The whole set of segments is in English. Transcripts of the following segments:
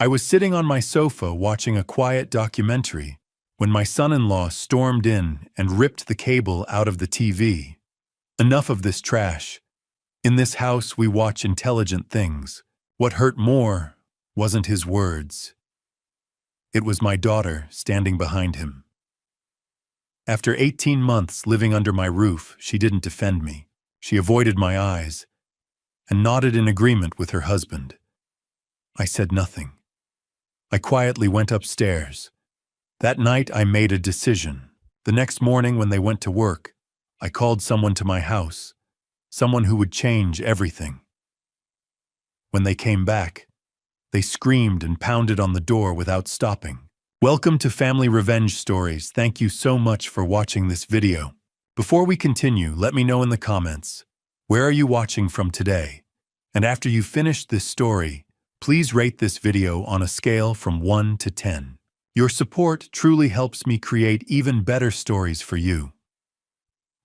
I was sitting on my sofa watching a quiet documentary when my son-in-law stormed in and ripped the cable out of the TV. Enough of this trash. In this house, we watch intelligent things. What hurt more wasn't his words. It was my daughter standing behind him. After 18 months living under my roof, she didn't defend me. She avoided my eyes and nodded in agreement with her husband. I said nothing. I quietly went upstairs. That night, I made a decision. The next morning, when they went to work, I called someone to my house, someone who would change everything. When they came back, they screamed and pounded on the door without stopping. Welcome to Family Revenge Stories. Thank you so much for watching this video. Before we continue, let me know in the comments, where are you watching from today? And after you've finished this story, please rate this video on a scale from 1 to 10. Your support truly helps me create even better stories for you.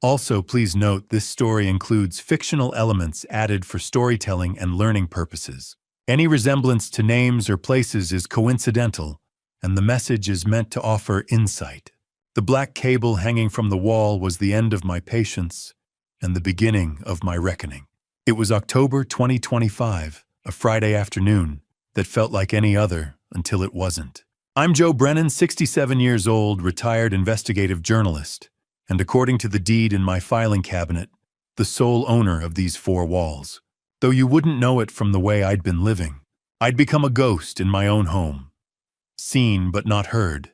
Also, please note this story includes fictional elements added for storytelling and learning purposes. Any resemblance to names or places is coincidental, and the message is meant to offer insight. The black cable hanging from the wall was the end of my patience and the beginning of my reckoning. It was October 2025, a Friday afternoon that felt like any other until it wasn't. I'm Joe Brennan, 67 years old, retired investigative journalist, and according to the deed in my filing cabinet, the sole owner of these 4 walls. Though you wouldn't know it from the way I'd been living. I'd become a ghost in my own home. Seen but not heard.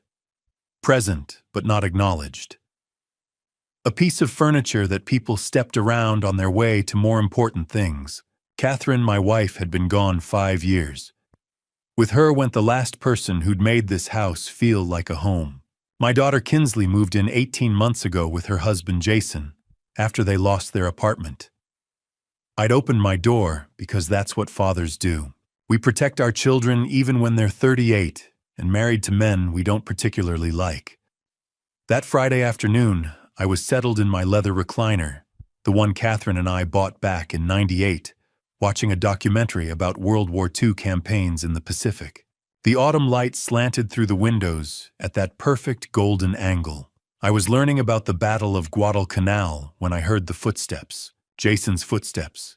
Present but not acknowledged. A piece of furniture that people stepped around on their way to more important things. Catherine, my wife, had been gone 5 years. With her went the last person who'd made this house feel like a home. My daughter Kinsley moved in 18 months ago with her husband Jason, after they lost their apartment. I'd opened my door because that's what fathers do. We protect our children even when they're 38 and married to men we don't particularly like. That Friday afternoon, I was settled in my leather recliner, the one Catherine and I bought back in '98, watching a documentary about World War II campaigns in the Pacific. The autumn light slanted through the windows at that perfect golden angle. I was learning about the Battle of Guadalcanal when I heard the footsteps, Jason's footsteps.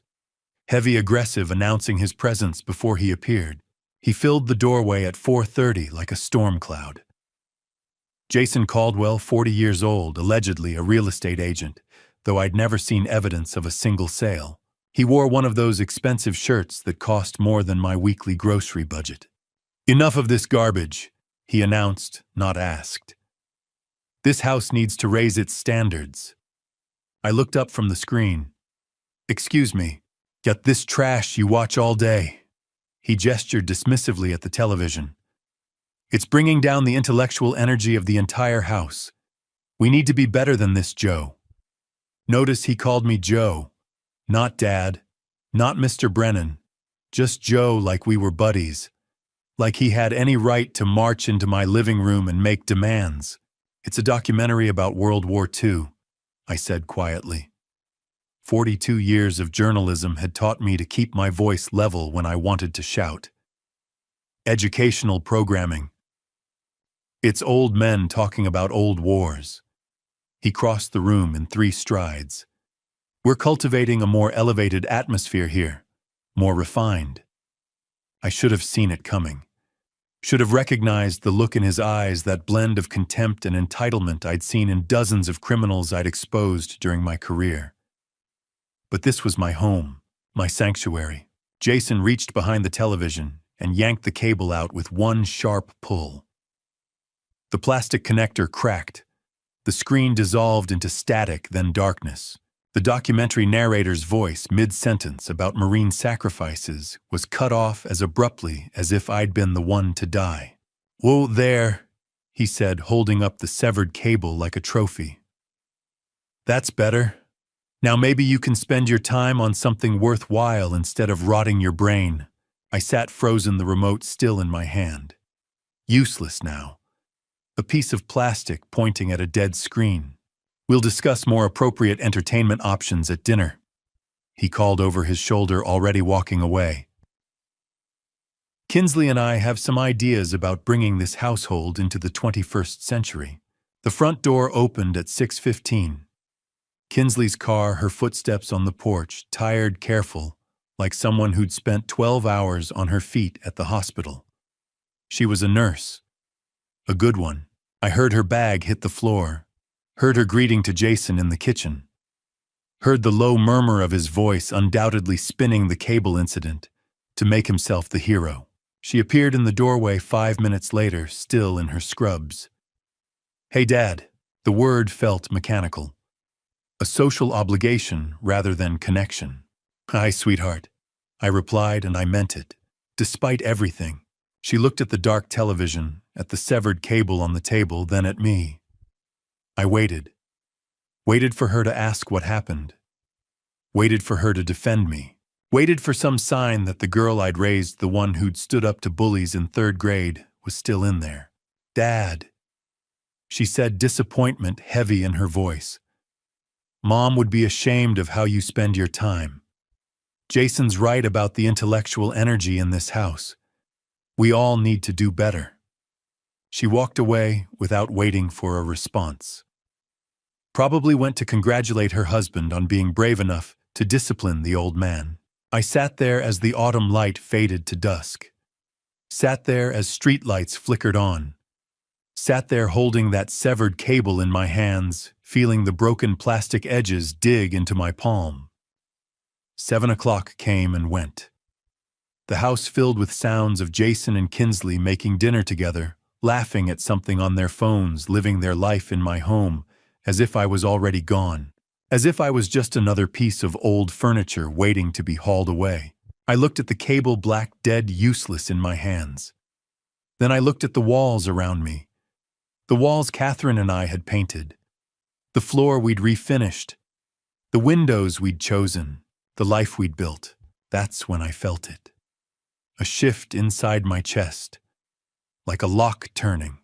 Heavy, aggressive, announcing his presence before he appeared. He filled the doorway at 4:30 like a storm cloud. Jason Caldwell, 40 years old, allegedly a real estate agent, though I'd never seen evidence of a single sale. He wore one of those expensive shirts that cost more than my weekly grocery budget. Enough of this garbage, he announced, not asked. This house needs to raise its standards. I looked up from the screen. Excuse me, got this trash you watch all day. He gestured dismissively at the television. It's bringing down the intellectual energy of the entire house. We need to be better than this, Joe. Notice he called me Joe. Not Dad, not Mr. Brennan, just Joe, like we were buddies, like he had any right to march into my living room and make demands. It's a documentary about World War II, I said quietly. 42 years of journalism had taught me to keep my voice level when I wanted to shout. Educational programming. It's old men talking about old wars. He crossed the room in 3 strides. We're cultivating a more elevated atmosphere here, more refined. I should have seen it coming. Should have recognized the look in his eyes, that blend of contempt and entitlement I'd seen in dozens of criminals I'd exposed during my career. But this was my home, my sanctuary. Jason reached behind the television and yanked the cable out with one sharp pull. The plastic connector cracked. The screen dissolved into static, then darkness. The documentary narrator's voice, mid-sentence about Marine sacrifices, was cut off as abruptly as if I'd been the one to die. "Whoa there," he said, holding up the severed cable like a trophy. "That's better. Now maybe you can spend your time on something worthwhile instead of rotting your brain." I sat frozen, the remote still in my hand. Useless now. A piece of plastic pointing at a dead screen. "We'll discuss more appropriate entertainment options at dinner," he called over his shoulder, already walking away. Kinsley and I have some ideas about bringing this household into the 21st century. The front door opened at 6:15. Kinsley's car, her footsteps on the porch, tired, careful, like someone who'd spent 12 hours on her feet at the hospital. She was a nurse. A good one. I heard her bag hit the floor, heard her greeting to Jason in the kitchen, heard the low murmur of his voice undoubtedly spinning the cable incident to make himself the hero. She appeared in the doorway 5 minutes later, still in her scrubs. "Hey, Dad." The word felt mechanical. A social obligation rather than connection. "Hi, sweetheart," I replied, and I meant it. Despite everything, she looked at the dark television, at the severed cable on the table, then at me. I waited. Waited for her to ask what happened. Waited for her to defend me. Waited for some sign that the girl I'd raised, the one who'd stood up to bullies in 3rd grade, was still in there. "Dad," she said, disappointment heavy in her voice. "Mom would be ashamed of how you spend your time. Jason's right about the intellectual energy in this house. We all need to do better." She walked away without waiting for a response. Probably went to congratulate her husband on being brave enough to discipline the old man. I sat there as the autumn light faded to dusk. Sat there as streetlights flickered on. Sat there holding that severed cable in my hands, feeling the broken plastic edges dig into my palm. 7 o'clock came and went. The house filled with sounds of Jason and Kinsley making dinner together, laughing at something on their phones, living their life in my home, as if I was already gone. As if I was just another piece of old furniture waiting to be hauled away. I looked at the cable, black, dead, useless in my hands. Then I looked at the walls around me. The walls Catherine and I had painted. The floor we'd refinished. The windows we'd chosen. The life we'd built. That's when I felt it. A shift inside my chest. Like a lock turning.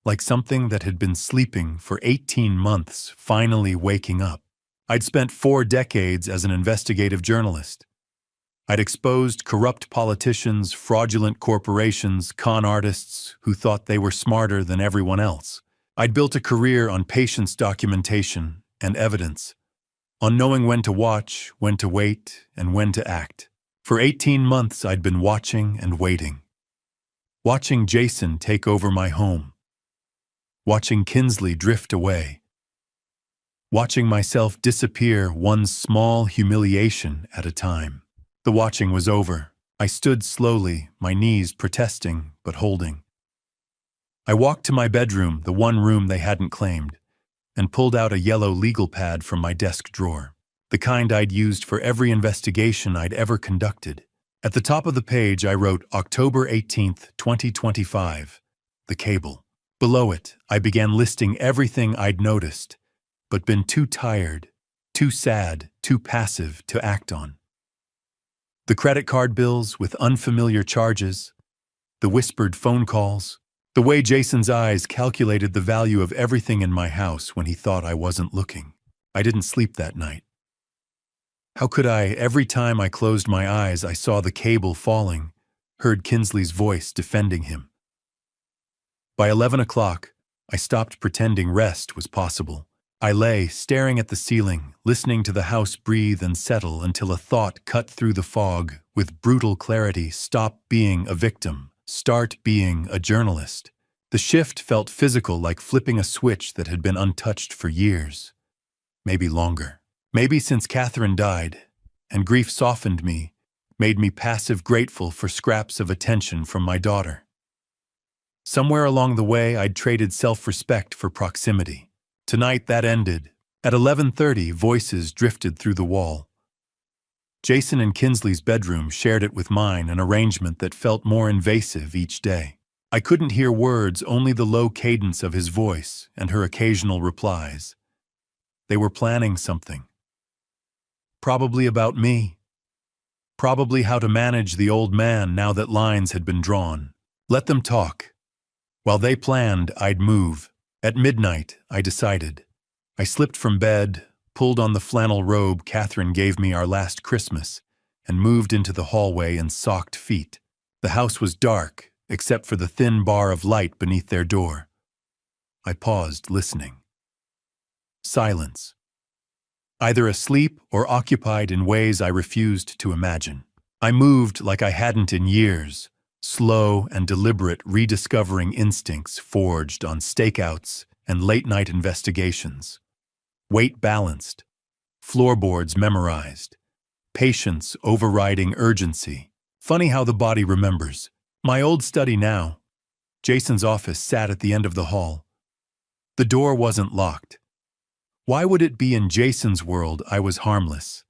Like something that had been sleeping for 18 months finally waking up. I'd spent 4 decades as an investigative journalist. I'd exposed corrupt politicians, fraudulent corporations, con artists who thought they were smarter than everyone else. I'd built a career on patience documentation and evidence, on knowing when to watch, when to wait, and when to act. For 18 months I'd been watching and waiting. Watching Jason take over my home. Watching Kinsley drift away. Watching myself disappear one small humiliation at a time. The watching was over. I stood slowly, my knees protesting but holding. I walked to my bedroom, the one room they hadn't claimed, and pulled out a yellow legal pad from my desk drawer, the kind I'd used for every investigation I'd ever conducted. At the top of the page I wrote October 18th, 2025, the cable. Below it, I began listing everything I'd noticed, but been too tired, too sad, too passive to act on. The credit card bills with unfamiliar charges, the whispered phone calls, the way Jason's eyes calculated the value of everything in my house when he thought I wasn't looking. I didn't sleep that night. How could I? Every time I closed my eyes, I saw the cable falling, heard Kinsley's voice defending him. By 11 o'clock, I stopped pretending rest was possible. I lay, staring at the ceiling, listening to the house breathe and settle until a thought cut through the fog with brutal clarity: stop being a victim, start being a journalist. The shift felt physical, like flipping a switch that had been untouched for years. Maybe longer. Maybe since Catherine died, and grief softened me, made me passive grateful for scraps of attention from my daughter. Somewhere along the way, I'd traded self-respect for proximity. Tonight that ended. At 11:30, voices drifted through the wall. Jason and Kinsley's bedroom shared it with mine, an arrangement that felt more invasive each day. I couldn't hear words, only the low cadence of his voice and her occasional replies. They were planning something. Probably about me. Probably how to manage the old man now that lines had been drawn. Let them talk. While they planned, I'd move. At midnight, I decided. I slipped from bed, pulled on the flannel robe Catherine gave me our last Christmas, and moved into the hallway in socked feet. The house was dark, except for the thin bar of light beneath their door. I paused, listening. Silence. Either asleep or occupied in ways I refused to imagine. I moved like I hadn't in years, slow and deliberate, rediscovering instincts forged on stakeouts and late-night investigations. Weight balanced, floorboards memorized, patience overriding urgency. Funny how the body remembers. My old study now. Jason's office sat at the end of the hall. The door wasn't locked. Why would it be in Jason's world I was harmless?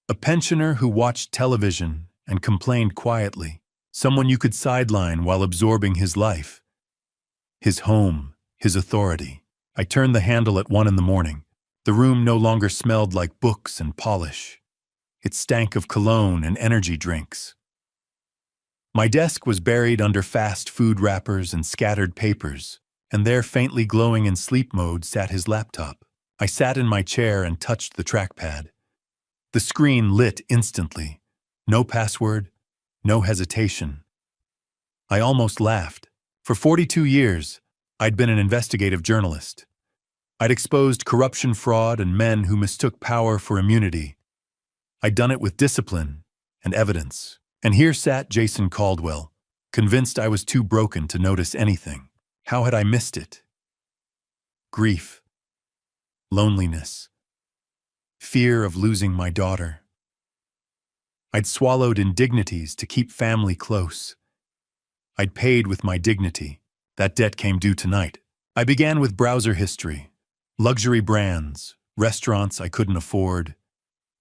A pensioner who watched television and complained quietly. Someone you could sideline while absorbing his life. His home, his authority. I turned the handle at 1 a.m. The room no longer smelled like books and polish. It stank of cologne and energy drinks. My desk was buried under fast food wrappers and scattered papers, and there, faintly glowing in sleep mode, sat his laptop. I sat in my chair and touched the trackpad. The screen lit instantly. No password, no hesitation. I almost laughed. For 42 years, I'd been an investigative journalist. I'd exposed corruption, fraud, and men who mistook power for immunity. I'd done it with discipline and evidence. And here sat Jason Caldwell, convinced I was too broken to notice anything. How had I missed it? Grief. Loneliness. Fear of losing my daughter. I'd swallowed indignities to keep family close. I'd paid with my dignity. That debt came due tonight. I began with browser history, luxury brands, restaurants I couldn't afford,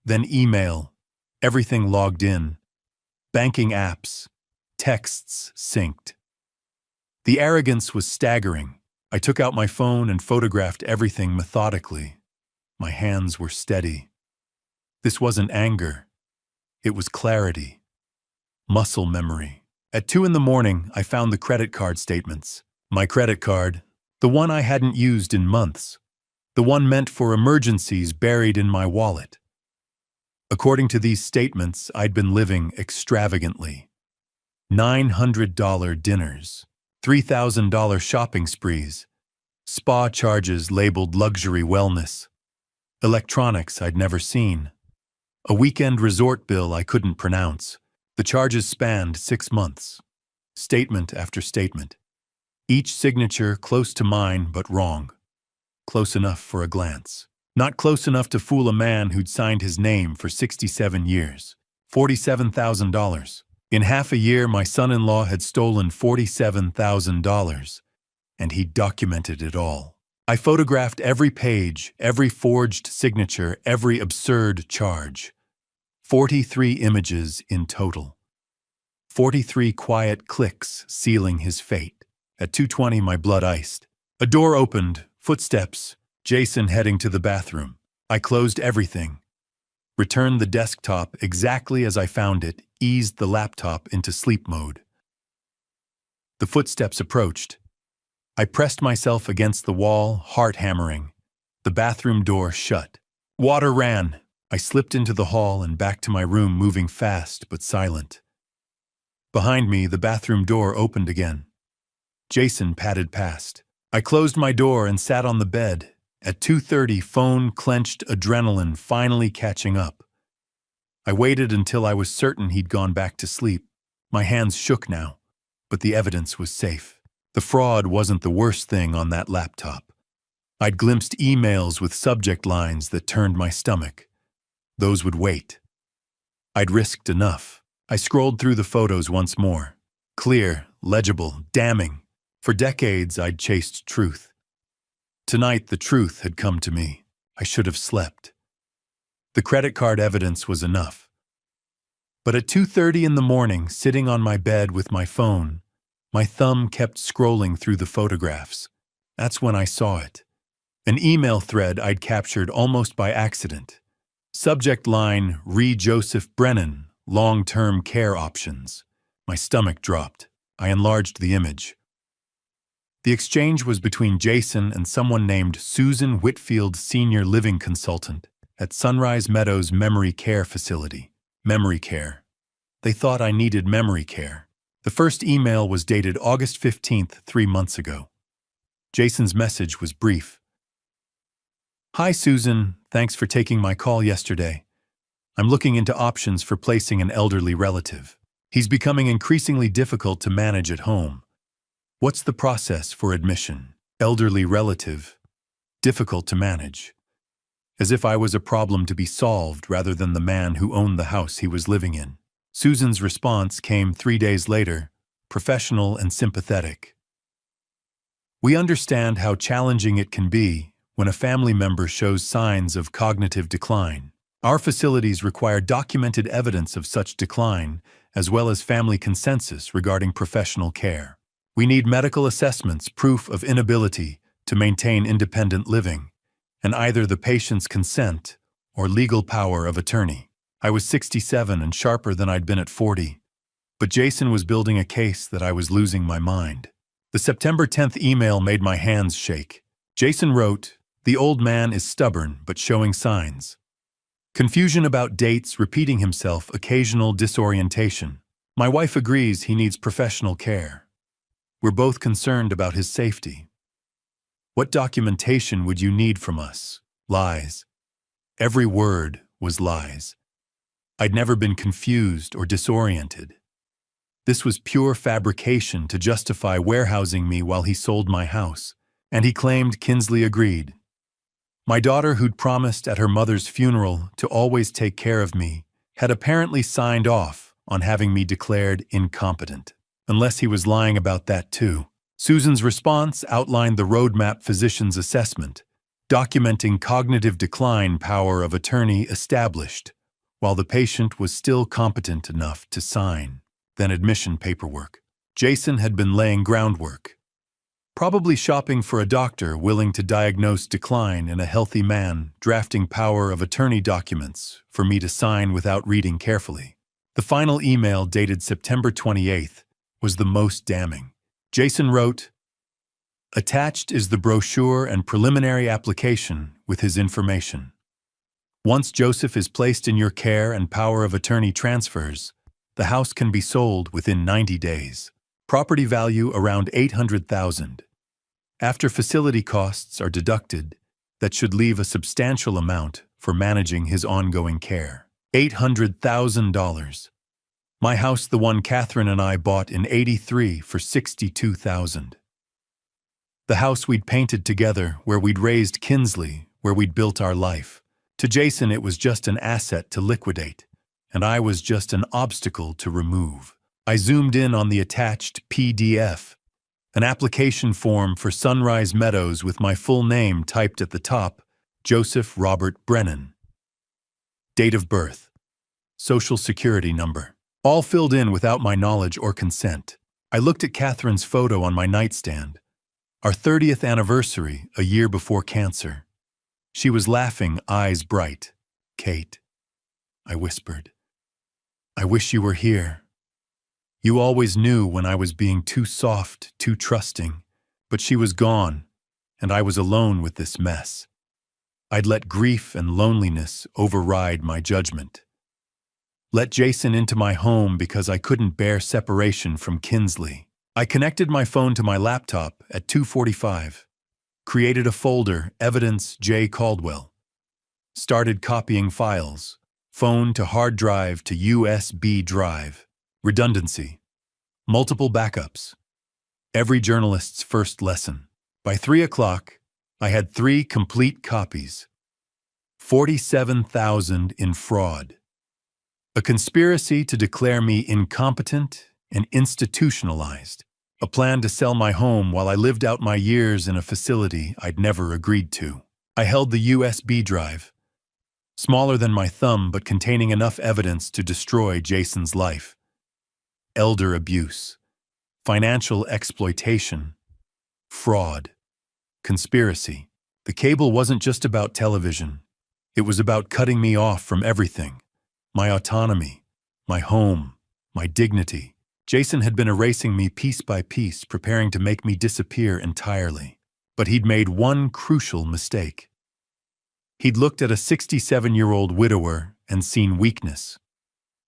then email, everything logged in, banking apps, texts synced. The arrogance was staggering. I took out my phone and photographed everything methodically. My hands were steady. This wasn't anger. It was clarity. Muscle memory. At 2 a.m, I found the credit card statements. My credit card, the one I hadn't used in months. The one meant for emergencies buried in my wallet. According to these statements, I'd been living extravagantly. $900 dinners, $3,000 shopping sprees, spa charges labeled luxury wellness, electronics I'd never seen, a weekend resort bill I couldn't pronounce. The charges spanned 6 months. Statement after statement. Each signature close to mine but wrong. Close enough for a glance. Not close enough to fool a man who'd signed his name for 67 years. $47,000. In half a year, my son-in-law had stolen $47,000, and he documented it all. I photographed every page, every forged signature, every absurd charge. 43 images in total. 43 quiet clicks sealing his fate. At 2:20, my blood iced. A door opened, footsteps, Jason heading to the bathroom. I closed everything, returned the desktop exactly as I found it, eased the laptop into sleep mode. The footsteps approached. I pressed myself against the wall, heart hammering. The bathroom door shut. Water ran. I slipped into the hall and back to my room, moving fast but silent. Behind me, the bathroom door opened again. Jason padded past. I closed my door and sat on the bed. At 2:30, phone clenched, adrenaline finally catching up. I waited until I was certain he'd gone back to sleep. My hands shook now, but the evidence was safe. The fraud wasn't the worst thing on that laptop. I'd glimpsed emails with subject lines that turned my stomach. Those would wait. I'd risked enough. I scrolled through the photos once more. Clear, legible, damning. For decades, I'd chased truth. Tonight, the truth had come to me. I should have slept. The credit card evidence was enough. But at 2:30 in the morning, sitting on my bed with my phone, my thumb kept scrolling through the photographs. That's when I saw it. An email thread I'd captured almost by accident. Subject line, Re Joseph Brennan, long-term care options. My stomach dropped. I enlarged the image. The exchange was between Jason and someone named Susan Whitfield, senior living consultant at Sunrise Meadows Memory Care Facility. Memory care. They thought I needed memory care. The first email was dated August 15th, 3 months ago. Jason's message was brief. Hi Susan, thanks for taking my call yesterday. I'm looking into options for placing an elderly relative. He's becoming increasingly difficult to manage at home. What's the process for admission? Elderly relative. Difficult to manage. As if I was a problem to be solved rather than the man who owned the house he was living in. Susan's response came 3 days later, professional and sympathetic. We understand how challenging it can be when a family member shows signs of cognitive decline. Our facilities require documented evidence of such decline, as well as family consensus regarding professional care. We need medical assessments, proof of inability to maintain independent living, and either the patient's consent or legal power of attorney. I was 67 and sharper than I'd been at 40, but Jason was building a case that I was losing my mind. The September 10th email made my hands shake. Jason wrote, "The old man is stubborn but showing signs. Confusion about dates, repeating himself, occasional disorientation. My wife agrees he needs professional care. We're both concerned about his safety. What documentation would you need from us? Lies." Every word was lies. I'd never been confused or disoriented. This was pure fabrication to justify warehousing me while he sold my house, and he claimed Kinsley agreed. My daughter, who'd promised at her mother's funeral to always take care of me, had apparently signed off on having me declared incompetent, unless he was lying about that too. Susan's response outlined the roadmap physician's assessment, documenting cognitive decline, power of attorney established, while the patient was still competent enough to sign. Then admission paperwork. Jason had been laying groundwork. Probably shopping for a doctor willing to diagnose decline in a healthy man, drafting power of attorney documents for me to sign without reading carefully. The final email, dated September 28th, was the most damning. Jason wrote, "Attached is the brochure and preliminary application with his information. Once Joseph is placed in your care and power of attorney transfers, the house can be sold within 90 days. Property value around $800,000. After facility costs are deducted, that should leave a substantial amount for managing his ongoing care. $800,000. My house, the one Catherine and I bought in '83 for $62,000. The house we'd painted together, where we'd raised Kinsley, where we'd built our life. To Jason, it was just an asset to liquidate, and I was just an obstacle to remove." I zoomed in on the attached PDF, an application form for Sunrise Meadows with my full name typed at the top, Joseph Robert Brennan. Date of birth, Social Security number, all filled in without my knowledge or consent. I looked at Catherine's photo on my nightstand, our 30th anniversary, a year before cancer. She was laughing, eyes bright. "Kate," I whispered, "I wish you were here. You always knew when I was being too soft, too trusting, but she was gone, and I was alone with this mess. I'd let grief and loneliness override my judgment. Let Jason into my home because I couldn't bear separation from Kinsley. I connected my phone to my laptop at 2:45, created a folder, Evidence J. Caldwell, started copying files, phone to hard drive to USB drive, redundancy, multiple backups, every journalist's first lesson. By 3 o'clock, I had 3 complete copies, 47,000 in fraud. A conspiracy to declare me incompetent and institutionalized. A plan to sell my home while I lived out my years in a facility I'd never agreed to. I held the USB drive, smaller than my thumb but containing enough evidence to destroy Jason's life. Elder abuse, financial exploitation, fraud, conspiracy. The cable wasn't just about television. It was about cutting me off from everything. My autonomy, my home, my dignity. Jason had been erasing me piece by piece, preparing to make me disappear entirely. But he'd made one crucial mistake. He'd looked at a 67-year-old widower and seen weakness.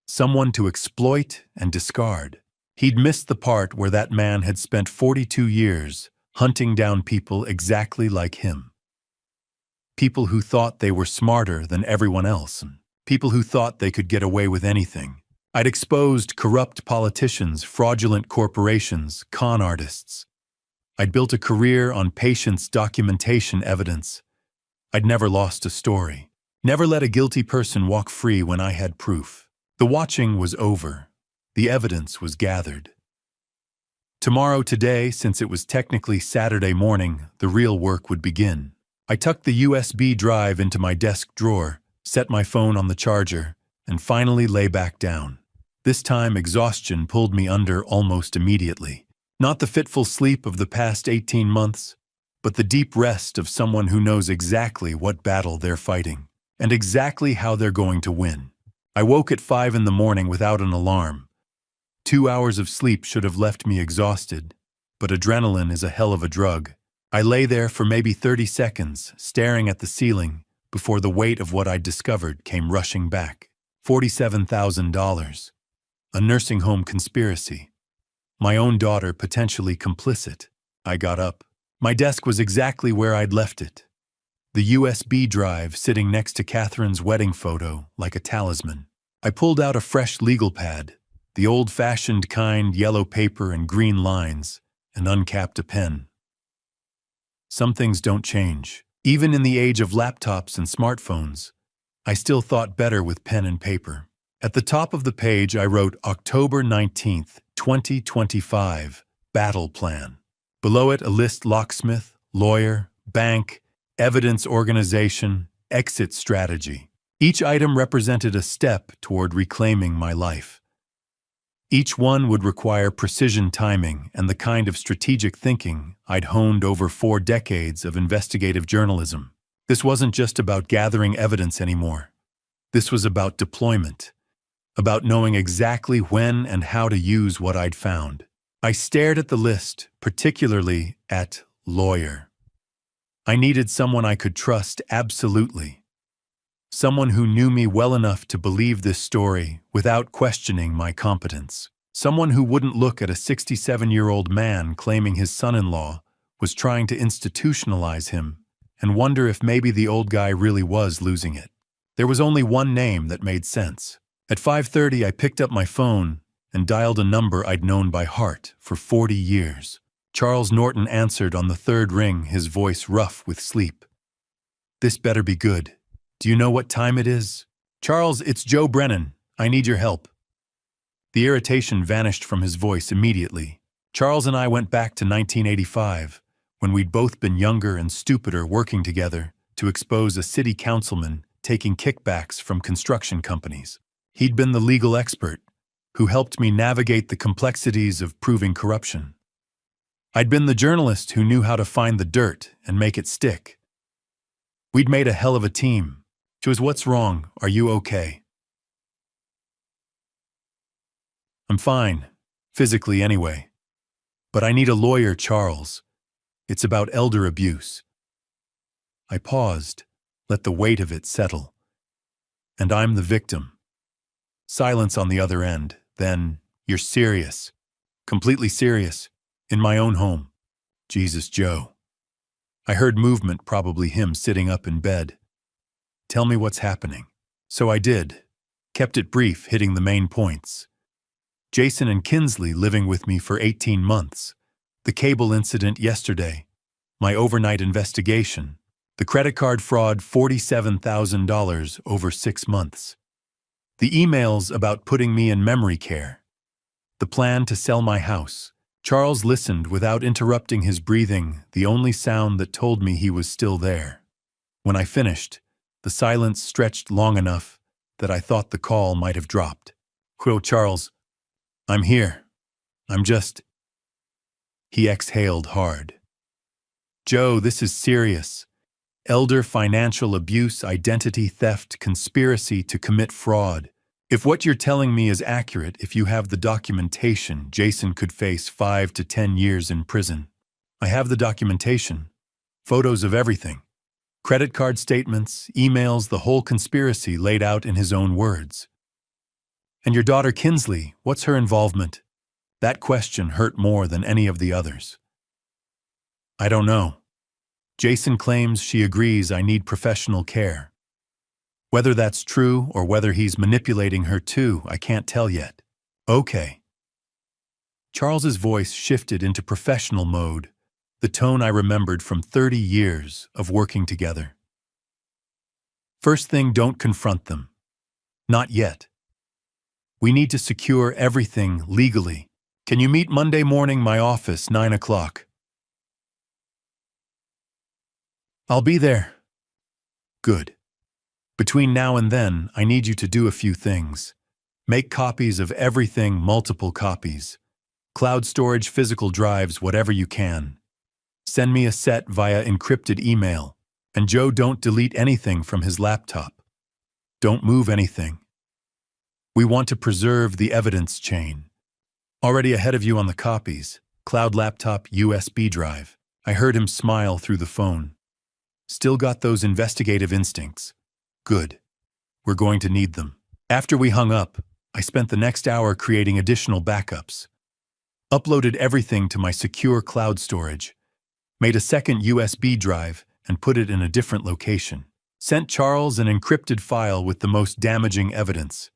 Someone to exploit and discard. He'd missed the part where that man had spent 42 years hunting down people exactly like him. People who thought they were smarter than everyone else, and people who thought they could get away with anything. I'd exposed corrupt politicians, fraudulent corporations, con artists. I'd built a career on patience, documentation, evidence. I'd never lost a story. Never let a guilty person walk free when I had proof. The watching was over. The evidence was gathered. Today, since it was technically Saturday morning, the real work would begin. I tucked the USB drive into my desk drawer, set my phone on the charger, and finally lay back down. This time, exhaustion pulled me under almost immediately. Not the fitful sleep of the past 18 months, but the deep rest of someone who knows exactly what battle they're fighting, and exactly how they're going to win. I woke at 5 in the morning without an alarm. 2 hours of sleep should have left me exhausted, but adrenaline is a hell of a drug. I lay there for maybe 30 seconds, staring at the ceiling, before the weight of what I'd discovered came rushing back. $47,000. A nursing home conspiracy. My own daughter potentially complicit. I got up. My desk was exactly where I'd left it. The USB drive sitting next to Catherine's wedding photo like a talisman. I pulled out a fresh legal pad, the old-fashioned kind, yellow paper and green lines, and uncapped a pen. Some things don't change. Even in the age of laptops and smartphones, I still thought better with pen and paper. At the top of the page, I wrote October 19th, 2025, Battle Plan. Below it, a list: locksmith, lawyer, bank, evidence organization, exit strategy. Each item represented a step toward reclaiming my life. Each one would require precision timing and the kind of strategic thinking I'd honed over 4 decades of investigative journalism. This wasn't just about gathering evidence anymore. This was about deployment, about knowing exactly when and how to use what I'd found. I stared at the list, particularly at lawyer. I needed someone I could trust absolutely. Someone who knew me well enough to believe this story without questioning my competence. Someone who wouldn't look at a 67-year-old man claiming his son-in-law was trying to institutionalize him and wonder if maybe the old guy really was losing it. There was only one name that made sense. At 5:30, I picked up my phone and dialed a number I'd known by heart for 40 years. Charles Norton answered on the 3rd ring, his voice rough with sleep. "This better be good. Do you know what time it is?" "Charles, it's Joe Brennan. I need your help." The irritation vanished from his voice immediately. Charles and I went back to 1985, when we'd both been younger and stupider working together to expose a city councilman taking kickbacks from construction companies. He'd been the legal expert who helped me navigate the complexities of proving corruption. I'd been the journalist who knew how to find the dirt and make it stick. We'd made a hell of a team. Joe, what's wrong? Are you okay? I'm fine, physically anyway. But I need a lawyer, Charles. It's about elder abuse. I paused, let the weight of it settle. And I'm the victim. Silence on the other end. Then, "You're serious." "Completely serious. In my own home." "Jesus, Joe." I heard movement, probably him sitting up in bed. "Tell me what's happening." So I did. Kept it brief, hitting the main points. Jason and Kinsley living with me for 18 months. The cable incident yesterday. My overnight investigation. The credit card fraud, $47,000 over 6 months. The emails about putting me in memory care. The plan to sell my house. Charles listened without interrupting his breathing, the only sound that told me he was still there. When I finished, the silence stretched long enough that I thought the call might have dropped. "Quill, Charles, I'm here. I'm just..." He exhaled hard. "Joe, this is serious. Elder financial abuse, identity theft, conspiracy to commit fraud. If what you're telling me is accurate, if you have the documentation, Jason could face 5 to 10 years in prison." "I have the documentation. Photos of everything. Credit card statements, emails, the whole conspiracy laid out in his own words." "And your daughter Kinsley, what's her involvement?" That question hurt more than any of the others. I don't know. Jason claims she agrees I need professional care. Whether that's true or whether he's manipulating her too, I can't tell yet. Okay. Charles's voice shifted into professional mode, the tone I remembered from 30 years of working together. First thing, don't confront them. Not yet. We need to secure everything legally. Can you meet Monday morning, my office, 9 o'clock? I'll be there. Good. Between now and then, I need you to do a few things. Make copies of everything, multiple copies. Cloud storage, physical drives, whatever you can. Send me a set via encrypted email. And Joe, don't delete anything from his laptop. Don't move anything. We want to preserve the evidence chain. Already ahead of you on the copies. Cloud laptop, USB drive. I heard him smile through the phone. Still got those investigative instincts. Good. We're going to need them. After we hung up, I spent the next hour creating additional backups. Uploaded everything to my secure cloud storage. Made a second USB drive and put it in a different location. Sent Charles an encrypted file with the most damaging evidence.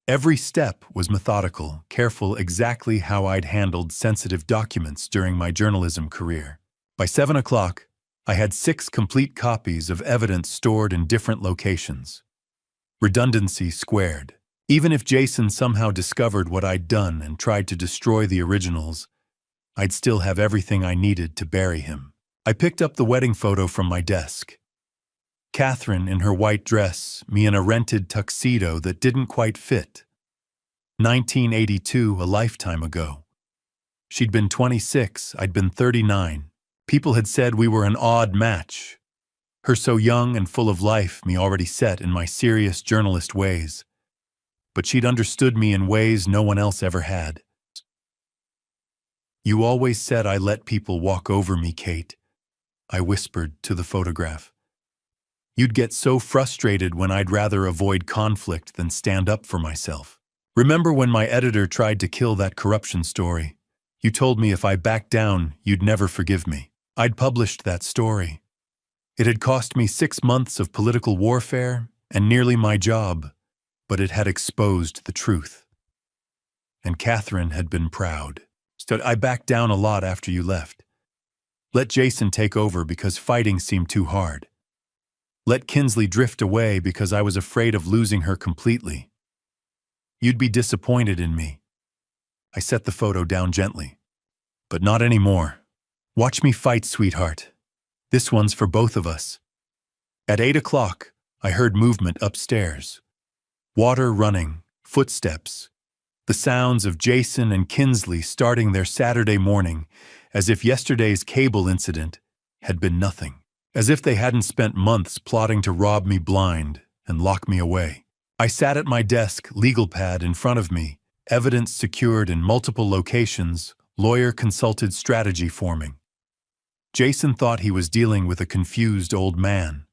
Every step was methodical, careful, exactly how I'd handled sensitive documents during my journalism career. By 7 o'clock, I had 6 complete copies of evidence stored in different locations. Redundancy squared. Even if Jason somehow discovered what I'd done and tried to destroy the originals, I'd still have everything I needed to bury him. I picked up the wedding photo from my desk. Catherine in her white dress, me in a rented tuxedo that didn't quite fit. 1982, a lifetime ago. She'd been 26, I'd been 39. People had said we were an odd match. Her so young and full of life, me already set in my serious journalist ways. But she'd understood me in ways no one else ever had. You always said I let people walk over me, Kate, I whispered to the photograph. You'd get so frustrated when I'd rather avoid conflict than stand up for myself. Remember when my editor tried to kill that corruption story? You told me if I backed down, you'd never forgive me. I'd published that story. It had cost me 6 months of political warfare and nearly my job, but it had exposed the truth. And Catherine had been proud. So I backed down a lot after you left. Let Jason take over because fighting seemed too hard. Let Kinsley drift away because I was afraid of losing her completely. You'd be disappointed in me. I set the photo down gently. But not anymore. Watch me fight, sweetheart. This one's for both of us. At 8 o'clock, I heard movement upstairs. Water running, footsteps. The sounds of Jason and Kinsley starting their Saturday morning, as if yesterday's cable incident had been nothing. As if they hadn't spent months plotting to rob me blind and lock me away. I sat at my desk, legal pad in front of me, evidence secured in multiple locations, lawyer-consulted strategy forming. Jason thought he was dealing with a confused old man,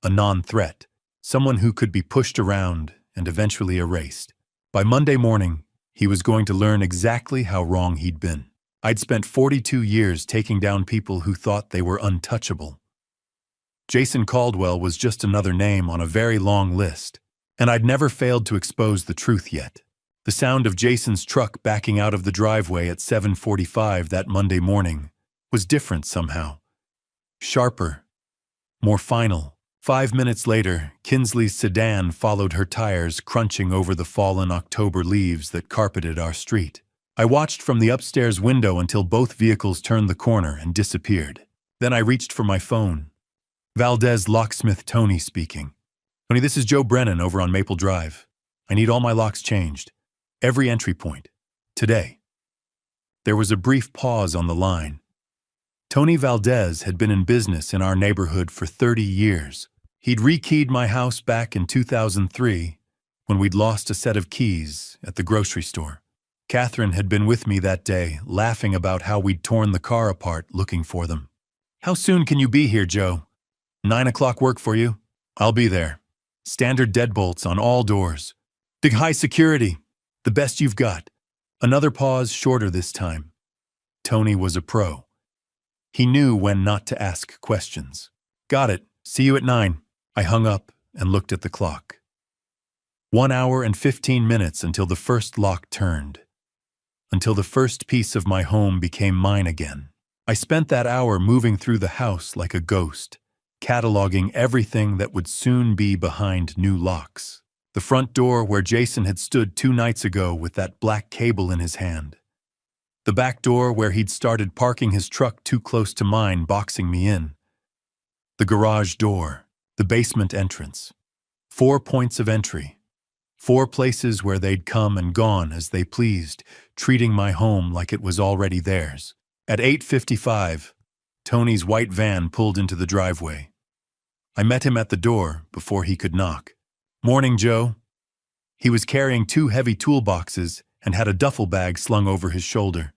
a non-threat, someone who could be pushed around and eventually erased. By Monday morning, he was going to learn exactly how wrong he'd been. I'd spent 42 years taking down people who thought they were untouchable. Jason Caldwell was just another name on a very long list, and I'd never failed to expose the truth yet. The sound of Jason's truck backing out of the driveway at 7:45 that Monday morning was different somehow. Sharper, more final. 5 minutes later, Kinsley's sedan followed her tires crunching over the fallen October leaves that carpeted our street. I watched from the upstairs window until both vehicles turned the corner and disappeared. Then I reached for my phone. Valdez locksmith Tony speaking. Tony, this is Joe Brennan over on Maple Drive. I need all my locks changed. Every entry point. Today. There was a brief pause on the line. Tony Valdez had been in business in our neighborhood for 30 years. He'd rekeyed my house back in 2003 when we'd lost a set of keys at the grocery store. Catherine had been with me that day, laughing about how we'd torn the car apart looking for them. How soon can you be here, Joe? 9 o'clock work for you? I'll be there. Standard deadbolts on all doors. Big high security. The best you've got. Another pause, shorter this time. Tony was a pro. He knew when not to ask questions. Got it. See you at 9. I hung up and looked at the clock. 1 hour and 15 minutes until the first lock turned. Until the first piece of my home became mine again. I spent that hour moving through the house like a ghost, cataloging everything that would soon be behind new locks. The front door where Jason had stood 2 nights ago with that black cable in his hand. The back door where he'd started parking his truck too close to mine, boxing me in. The garage door, the basement entrance. 4 points of entry. 4 places where they'd come and gone as they pleased, treating my home like it was already theirs. At 8:55, Tony's white van pulled into the driveway. I met him at the door before he could knock. "Morning, Joe." He was carrying 2 heavy toolboxes and had a duffel bag slung over his shoulder.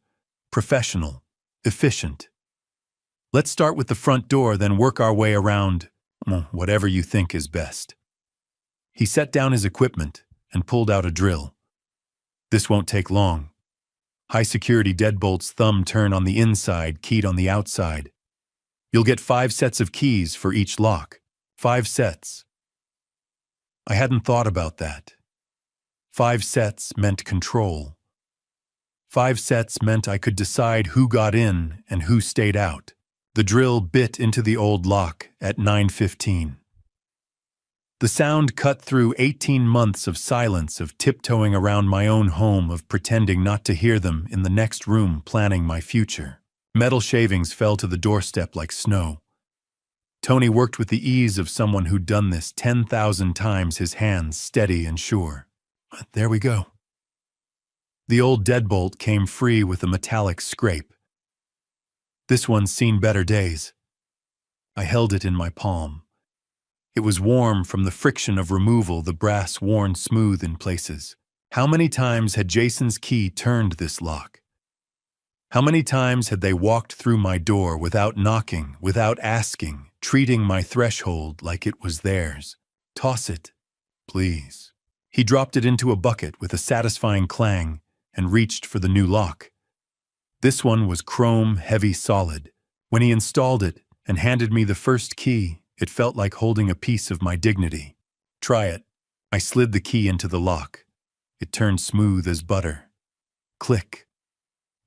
Professional, efficient. "Let's start with the front door, then work our way around, whatever you think is best." He set down his equipment and pulled out a drill. "This won't take long. High-security deadbolts, thumb turn on the inside, keyed on the outside. You'll get 5 sets of keys for each lock. 5 sets." I hadn't thought about that. 5 sets meant control. 5 sets meant I could decide who got in and who stayed out. The drill bit into the old lock at 9:15. The sound cut through 18 months of silence, of tiptoeing around my own home, of pretending not to hear them in the next room, planning my future. Metal shavings fell to the doorstep like snow. Tony worked with the ease of someone who'd done this 10,000 times, his hands steady and sure. There we go. The old deadbolt came free with a metallic scrape. This one's seen better days. I held it in my palm. It was warm from the friction of removal, the brass worn smooth in places. How many times had Jason's key turned this lock? How many times had they walked through my door without knocking, without asking, treating my threshold like it was theirs? "Toss it, please." He dropped it into a bucket with a satisfying clang and reached for the new lock. This one was chrome, heavy, solid. When he installed it and handed me the first key, it felt like holding a piece of my dignity. "Try it." I slid the key into the lock. It turned smooth as butter. Click.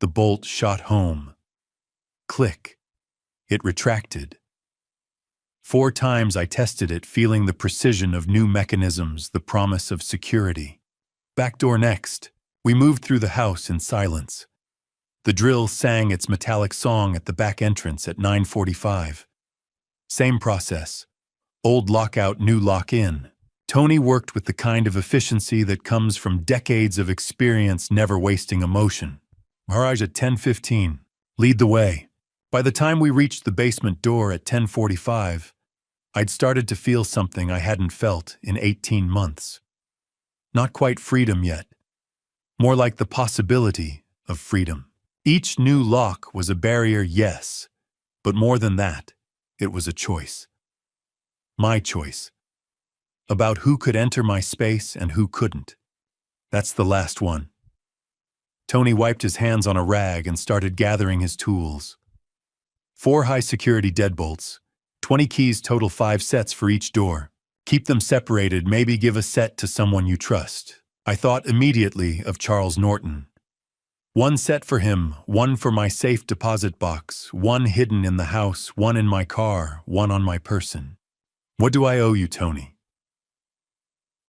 The bolt shot home. Click. It retracted. 4 times I tested it, feeling the precision of new mechanisms, the promise of security. Back door next. We moved through the house in silence. The drill sang its metallic song at the back entrance at 9:45. Same process. Old lock out, new lock in. Tony worked with the kind of efficiency that comes from decades of experience, never wasting emotion. Garage at 10:15. Lead the way. By the time we reached the basement door at 10:45, I'd started to feel something I hadn't felt in 18 months. Not quite freedom yet. More like the possibility of freedom. Each new lock was a barrier, yes, but more than that, it was a choice. My choice. About who could enter my space and who couldn't. That's the last one. Tony wiped his hands on a rag and started gathering his tools. 4 high-security deadbolts, 20 keys total, 5 sets for each door. Keep them separated, maybe give a set to someone you trust. I thought immediately of Charles Norton. 1 set for him, 1 for my safe deposit box, 1 hidden in the house, 1 in my car, 1 on my person. "What do I owe you, Tony?"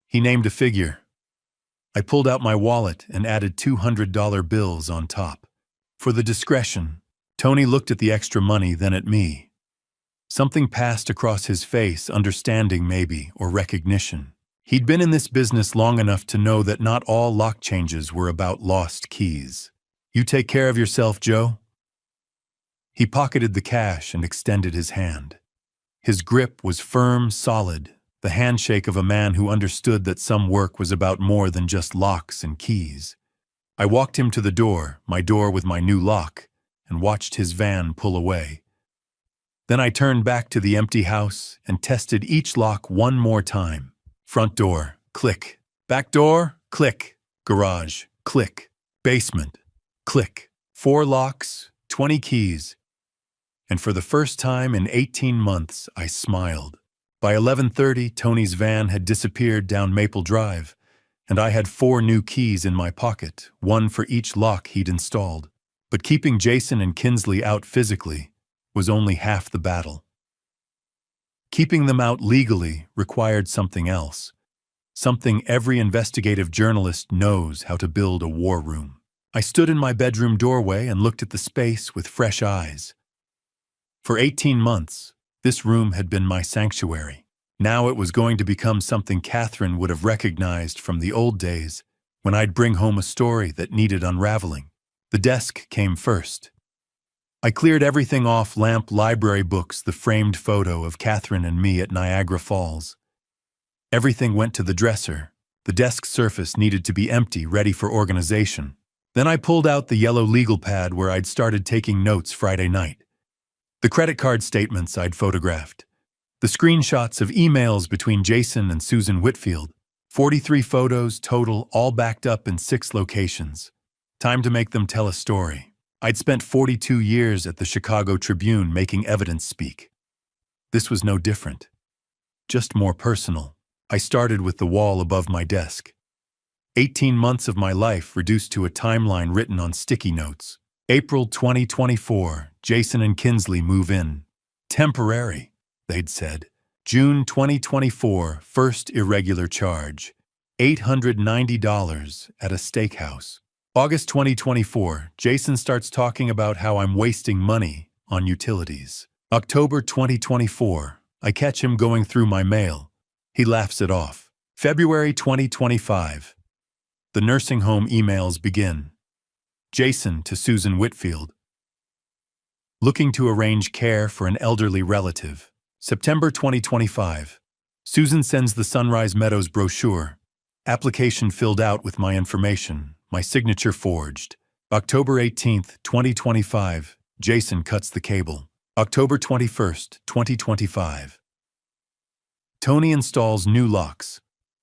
He named a figure. I pulled out my wallet and added $200 bills on top. For the discretion, Tony looked at the extra money, then at me. Something passed across his face, understanding maybe, or recognition. He'd been in this business long enough to know that not all lock changes were about lost keys. "You take care of yourself, Joe." He pocketed the cash and extended his hand. His grip was firm, solid, the handshake of a man who understood that some work was about more than just locks and keys. I walked him to the door, my door with my new lock, and watched his van pull away. Then I turned back to the empty house and tested each lock 1 more time. Front door, click. Back door, click. Garage, click. Basement. Click. 4 locks, 20 keys. And for the first time in 18 months, I smiled. By 11:30, Tony's van had disappeared down Maple Drive, and I had 4 new keys in my pocket, one for each lock he'd installed. But keeping Jason and Kinsley out physically was only half the battle. Keeping them out legally required something else, something every investigative journalist knows how to build a war room. I stood in my bedroom doorway and looked at the space with fresh eyes. For 18 months, this room had been my sanctuary. Now it was going to become something Catherine would have recognized from the old days when I'd bring home a story that needed unraveling. The desk came first. I cleared everything off lamp library books, the framed photo of Catherine and me at Niagara Falls. Everything went to the dresser. The desk surface needed to be empty, ready for organization. Then I pulled out the yellow legal pad where I'd started taking notes Friday night. The credit card statements I'd photographed. The screenshots of emails between Jason and Susan Whitfield. 43 photos total, all backed up in 6 locations. Time to make them tell a story. I'd spent 42 years at the Chicago Tribune making evidence speak. This was no different. Just more personal. I started with the wall above my desk. 18 months of my life reduced to a timeline written on sticky notes. April 2024, Jason and Kinsley move in. Temporary, they'd said. June 2024, first irregular charge. $890 at a steakhouse. August 2024, Jason starts talking about how I'm wasting money on utilities. October 2024, I catch him going through my mail. He laughs it off. February 2025, the nursing home emails begin. Jason to Susan Whitfield. Looking to arrange care for an elderly relative. September 2025. Susan sends the Sunrise Meadows brochure. Application filled out with my information, my signature forged. October 18th, 2025. Jason cuts the cable. October 21st, 2025. Tony installs new locks.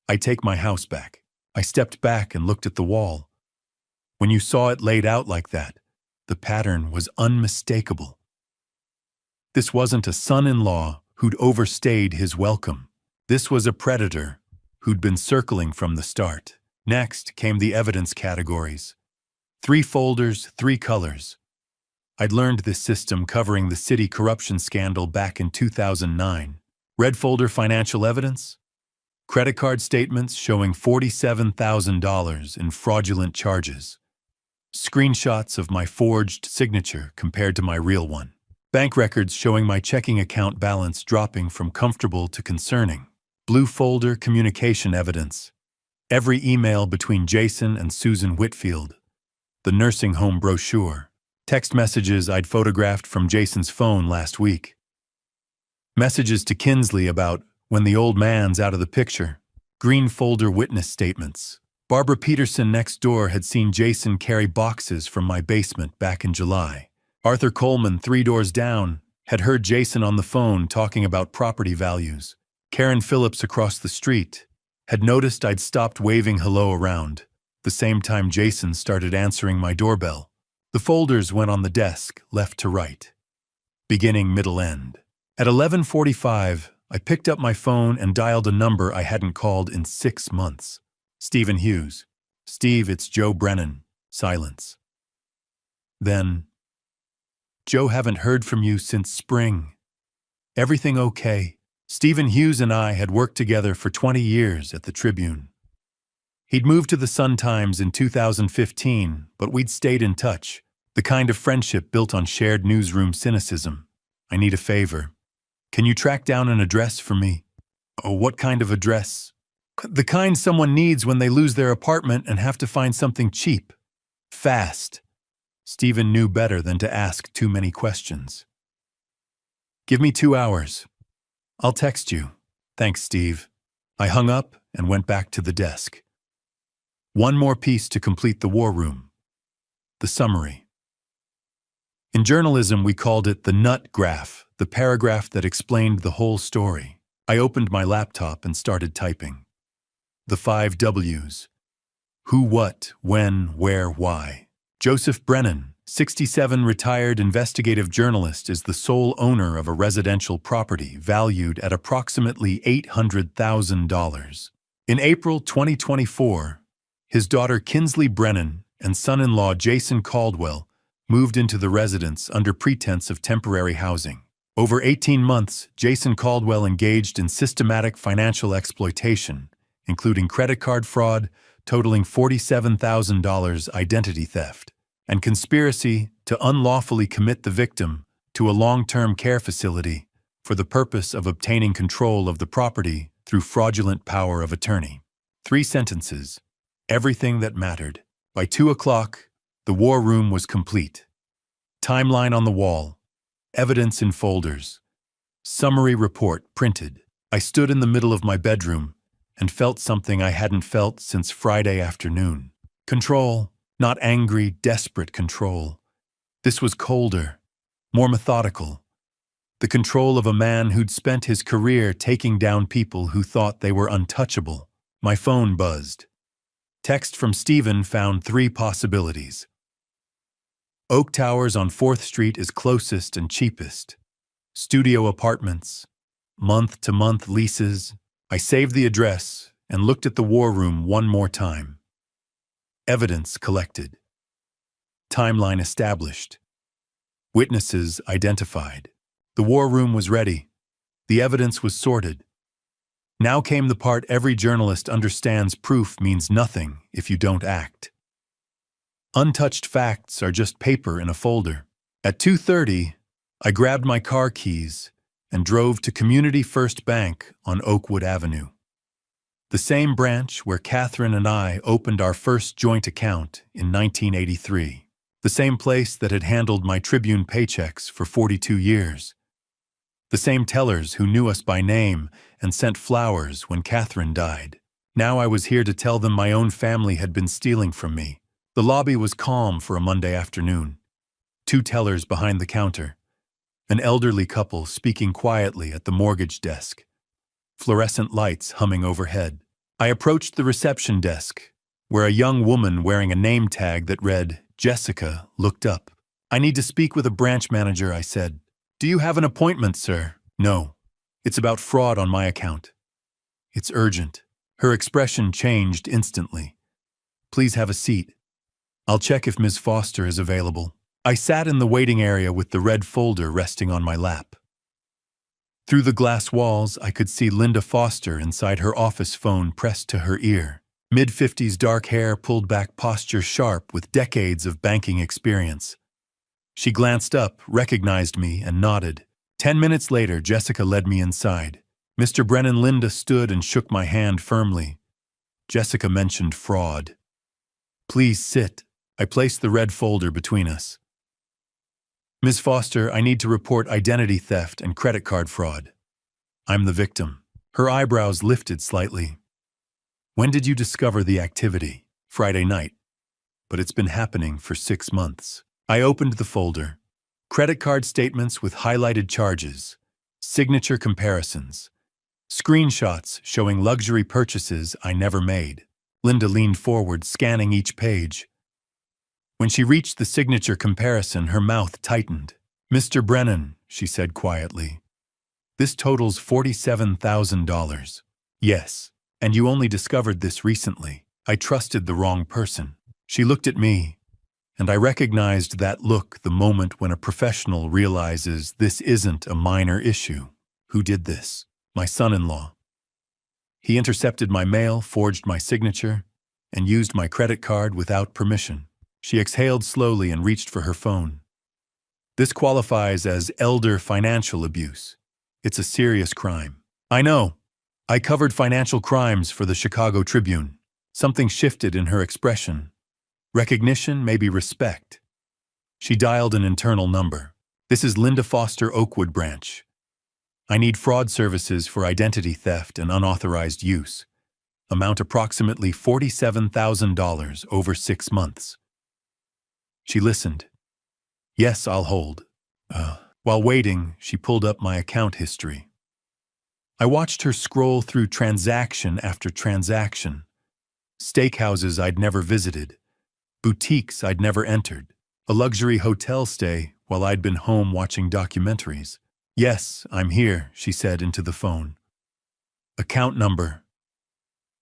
I take my house back. I stepped back and looked at the wall. When you saw it laid out like that, the pattern was unmistakable. This wasn't a son-in-law who'd overstayed his welcome. This was a predator who'd been circling from the start. Next came the evidence categories. 3 folders, 3 colors. I'd learned this system covering the city corruption scandal back in 2009. Red folder, financial evidence. Credit card statements showing $47,000 in fraudulent charges. Screenshots of my forged signature compared to my real one. Bank records showing my checking account balance dropping from comfortable to concerning. Blue folder, communication evidence. Every email between Jason and Susan Whitfield. The nursing home brochure. Text messages I'd photographed from Jason's phone last week. Messages to Kinsley about when the old man's out of the picture. Green folder, witness statements. Barbara Peterson next door had seen Jason carry boxes from my basement back in July. Arthur Coleman, 3 doors down, had heard Jason on the phone talking about property values. Karen Phillips across the street had noticed I'd stopped waving hello around, the same time Jason started answering my doorbell. The folders went on the desk, left to right. Beginning, middle, end. At 11:45, I picked up my phone and dialed a number I hadn't called in 6 months. Stephen Hughes. Steve, it's Joe Brennan. Silence. Then, Joe, haven't heard from you since spring. Everything okay? Stephen Hughes and I had worked together for 20 years at the Tribune. He'd moved to the Sun-Times in 2015, but we'd stayed in touch, the kind of friendship built on shared newsroom cynicism. I need a favor. Can you track down an address for me? Oh, what kind of address? The kind someone needs when they lose their apartment and have to find something cheap. Fast. Stephen knew better than to ask too many questions. Give me 2 hours. I'll text you. Thanks, Steve. I hung up and went back to the desk. One more piece to complete the war room. The summary. In journalism, we called it the nut graph, the paragraph that explained the whole story. I opened my laptop and started typing. The 5 W's. Who, what, when, where, why. Joseph Brennan, 67, retired investigative journalist, is the sole owner of a residential property valued at approximately $800,000. In April 2024, his daughter Kinsley Brennan and son-in-law Jason Caldwell moved into the residence under pretense of temporary housing. Over 18 months, Jason Caldwell engaged in systematic financial exploitation, including credit card fraud, totaling $47,000, identity theft, and conspiracy to unlawfully commit the victim to a long-term care facility for the purpose of obtaining control of the property through fraudulent power of attorney. 3 sentences. Everything that mattered. By 2 o'clock, the war room was complete. Timeline on the wall. Evidence in folders. Summary report printed. I stood in the middle of my bedroom and felt something I hadn't felt since Friday afternoon. Control, not angry, desperate control. This was colder, more methodical. The control of a man who'd spent his career taking down people who thought they were untouchable. My phone buzzed. Text from Stephen found 3 possibilities. Oak Towers on 4th Street is closest and cheapest. Studio apartments. Month-to-month leases. I saved the address and looked at the war room one more time. Evidence collected. Timeline established. Witnesses identified. The war room was ready. The evidence was sorted. Now came the part every journalist understands: proof means nothing if you don't act. Untouched facts are just paper in a folder. At 2:30, I grabbed my car keys and drove to Community First Bank on Oakwood Avenue. The same branch where Catherine and I opened our first joint account in 1983. The same place that had handled my Tribune paychecks for 42 years. The same tellers who knew us by name and sent flowers when Catherine died. Now I was here to tell them my own family had been stealing from me. The lobby was calm for a Monday afternoon. 2 tellers behind the counter. An elderly couple speaking quietly at the mortgage desk. Fluorescent lights humming overhead. I approached the reception desk, where a young woman wearing a name tag that read Jessica looked up. "I need to speak with a branch manager," I said. "Do you have an appointment, sir?" "No. It's about fraud on my account." "It's urgent." Her expression changed instantly. "Please have a seat. I'll check if Ms. Foster is available." I sat in the waiting area with the red folder resting on my lap. Through the glass walls, I could see Linda Foster inside her office phone pressed to her ear. Mid-50s dark hair, pulled back posture, sharp with decades of banking experience. She glanced up, recognized me, and nodded. 10 minutes later, Jessica led me inside. Mr. Brennan. Linda stood and shook my hand firmly. Jessica mentioned fraud. "Please sit." I placed the red folder between us. "Ms. Foster, I need to report identity theft and credit card fraud. I'm the victim." Her eyebrows lifted slightly. "When did you discover the activity?" "Friday night. But it's been happening for 6 months." I opened the folder. Credit card statements with highlighted charges, signature comparisons, screenshots showing luxury purchases I never made. Linda leaned forward, scanning each page. When she reached the signature comparison, her mouth tightened. "Mr. Brennan," she said quietly, "this totals $47,000. "Yes, and you only discovered this recently." I trusted the wrong person. She looked at me, and I recognized that look the moment when a professional realizes this isn't a minor issue. Who did this? My son-in-law. He intercepted my mail, forged my signature, and used my credit card without permission. She exhaled slowly and reached for her phone. "This qualifies as elder financial abuse. It's a serious crime." "I know. I covered financial crimes for the Chicago Tribune." Something shifted in her expression. Recognition, maybe respect. She dialed an internal number. "This is Linda Foster, Oakwood branch. I need fraud services for identity theft and unauthorized use. Amount approximately $47,000 over 6 months." She listened. "Yes, I'll hold." While waiting, she pulled up my account history. I watched her scroll through transaction after transaction. steakhouses I'd never visited, boutiques I'd never entered, a luxury hotel stay while I'd been home watching documentaries. "Yes, I'm here," she said into the phone. "Account number."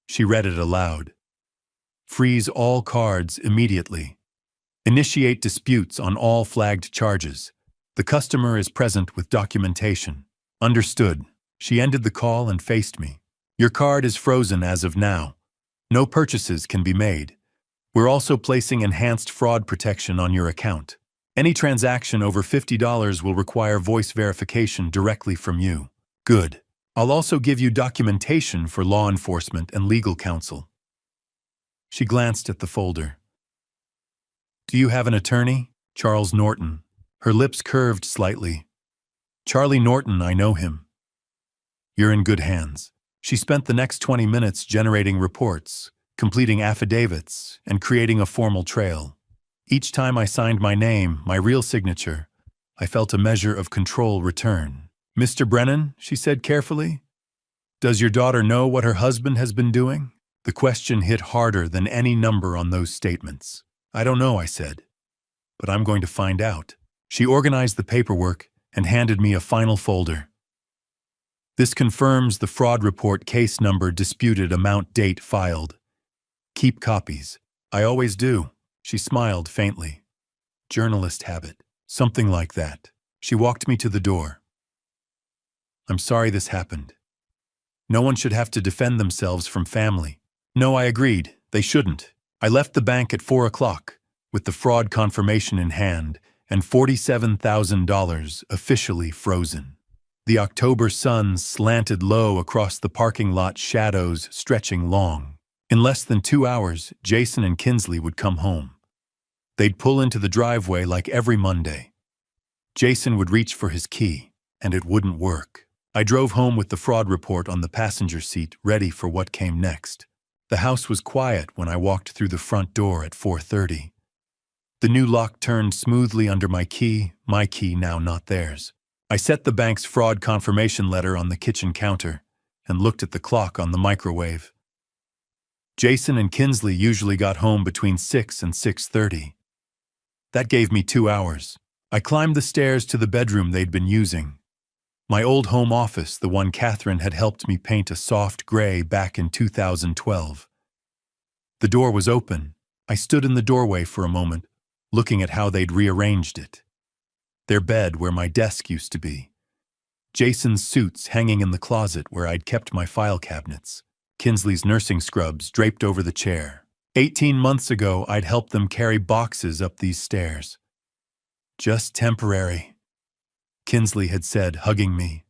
She read it aloud. "Freeze all cards immediately. Initiate disputes on all flagged charges. The customer is present with documentation." "Understood." She ended the call and faced me. "Your card is frozen as of now. No purchases can be made. We're also placing enhanced fraud protection on your account. Any transaction over $50 will require voice verification directly from you." "Good. I'll also give you documentation for law enforcement and legal counsel." She glanced at the folder. "Do you have an attorney?" "Charles Norton." Her lips curved slightly. "Charlie Norton, I know him." "You're in good hands." She spent the next 20 minutes generating reports, completing affidavits, and creating a formal trail. Each time I signed my name, my real signature, I felt a measure of control return. "Mr. Brennan," she said carefully, "does your daughter know what her husband has been doing?" The question hit harder than any number on those statements. "I don't know," I said, "but I'm going to find out." She organized the paperwork and handed me a final folder. "This confirms the fraud report, case number, disputed amount, date filed. Keep copies." "I always do." She smiled faintly. "Journalist habit." "Something like that." She walked me to the door. "I'm sorry this happened. No one should have to defend themselves from family." "No," I agreed. "They shouldn't." I left the bank at 4 o'clock, with the fraud confirmation in hand and $47,000 officially frozen. The October sun slanted low across the parking lot, shadows stretching long. In less than 2 hours, Jason and Kinsley would come home. They'd pull into the driveway like every Monday. Jason would reach for his key, and it wouldn't work. I drove home with the fraud report on the passenger seat, ready for what came next. The house was quiet when I walked through the front door at 4:30. The new lock turned smoothly under my key now not theirs. I set the bank's fraud confirmation letter on the kitchen counter and looked at the clock on the microwave. Jason and Kinsley usually got home between 6 and 6:30. That gave me 2 hours. I climbed the stairs to the bedroom they'd been using. My old home office, the one Catherine had helped me paint a soft gray back in 2012. The door was open. I stood in the doorway for a moment, looking at how they'd rearranged it. Their bed where my desk used to be. Jason's suits hanging in the closet where I'd kept my file cabinets. Kinsley's nursing scrubs draped over the chair. 18 months ago, I'd helped them carry boxes up these stairs. "Just temporary," Kinsley had said, hugging me.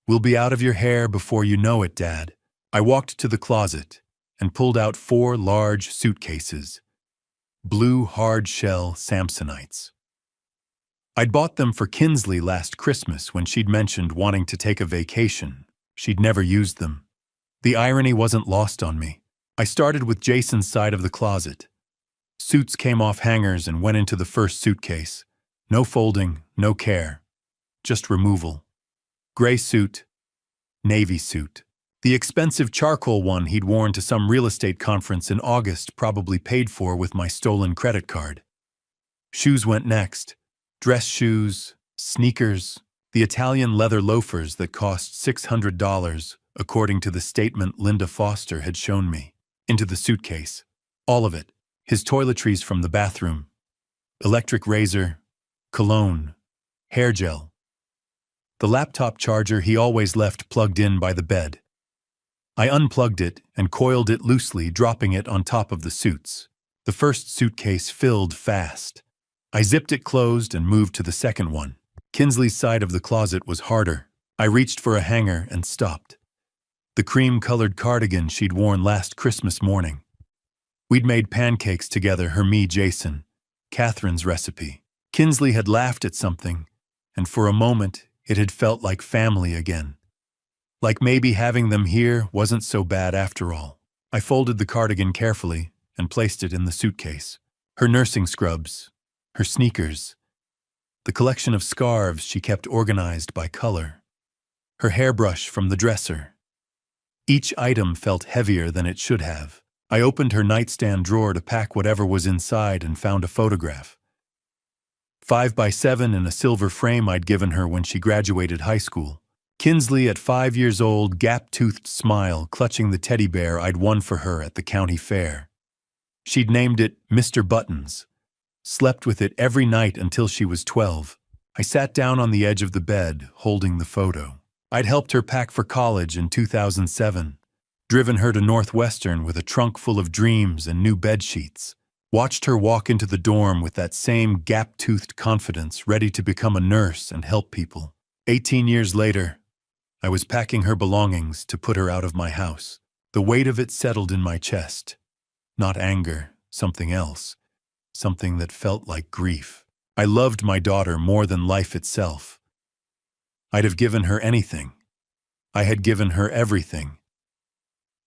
"We'll be out of your hair before you know it, Dad." I walked to the closet and pulled out 4 large suitcases. Blue hard-shell Samsonites. I'd bought them for Kinsley last Christmas when she'd mentioned wanting to take a vacation. She'd never used them. The irony wasn't lost on me. I started with Jason's side of the closet. Suits came off hangers and went into the first suitcase. No folding, no care. Just removal. Gray suit, navy suit. The expensive charcoal one he'd worn to some real estate conference in August, probably paid for with my stolen credit card. Shoes went next. Dress shoes, sneakers, the Italian leather loafers that cost $600, according to the statement Linda Foster had shown me. Into the suitcase. All of it. His toiletries from the bathroom. Electric razor, cologne, hair gel. The laptop charger he always left plugged in by the bed. I unplugged it and coiled it loosely, dropping it on top of the suits. The first suitcase filled fast. I zipped it closed and moved to the second one. Kinsley's side of the closet was harder. I reached for a hanger and stopped. The cream-colored cardigan she'd worn last Christmas morning. We'd made pancakes together, me, Jason, Catherine's recipe. Kinsley had laughed at something, and for a moment it had felt like family again. Like maybe having them here wasn't so bad after all. I folded the cardigan carefully and placed it in the suitcase. Her nursing scrubs, her sneakers, the collection of scarves she kept organized by color, her hairbrush from the dresser. Each item felt heavier than it should have. I opened her nightstand drawer to pack whatever was inside and found a photograph. 5x7 in a silver frame I'd given her when she graduated high school. Kinsley at 5 years old, gap-toothed smile, clutching the teddy bear I'd won for her at the county fair. She'd named it Mr. Buttons, slept with it every night until she was 12. I sat down on the edge of the bed, holding the photo. I'd helped her pack for college in 2007, driven her to Northwestern with a trunk full of dreams and new bed sheets, watched her walk into the dorm with that same gap-toothed confidence, ready to become a nurse and help people. 18 years later, I was packing her belongings to put her out of my house. The weight of it settled in my chest. Not anger, something else, something that felt like grief. I loved my daughter more than life itself. I'd have given her anything. I had given her everything.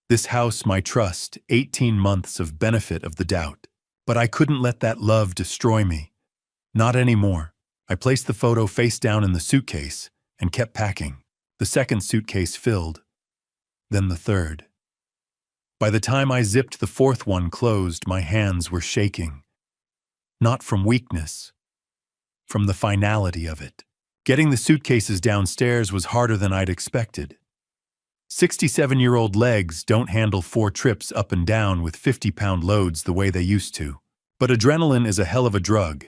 This house, my trust, 18 months of benefit of the doubt. But I couldn't let that love destroy me. Not anymore. I placed the photo face down in the suitcase and kept packing. The second suitcase filled, then the third. By the time I zipped the fourth one closed, my hands were shaking. Not from weakness, from the finality of it. Getting the suitcases downstairs was harder than I'd expected. 67-year-old legs don't handle 4 trips up and down with 50-pound loads the way they used to. But adrenaline is a hell of a drug,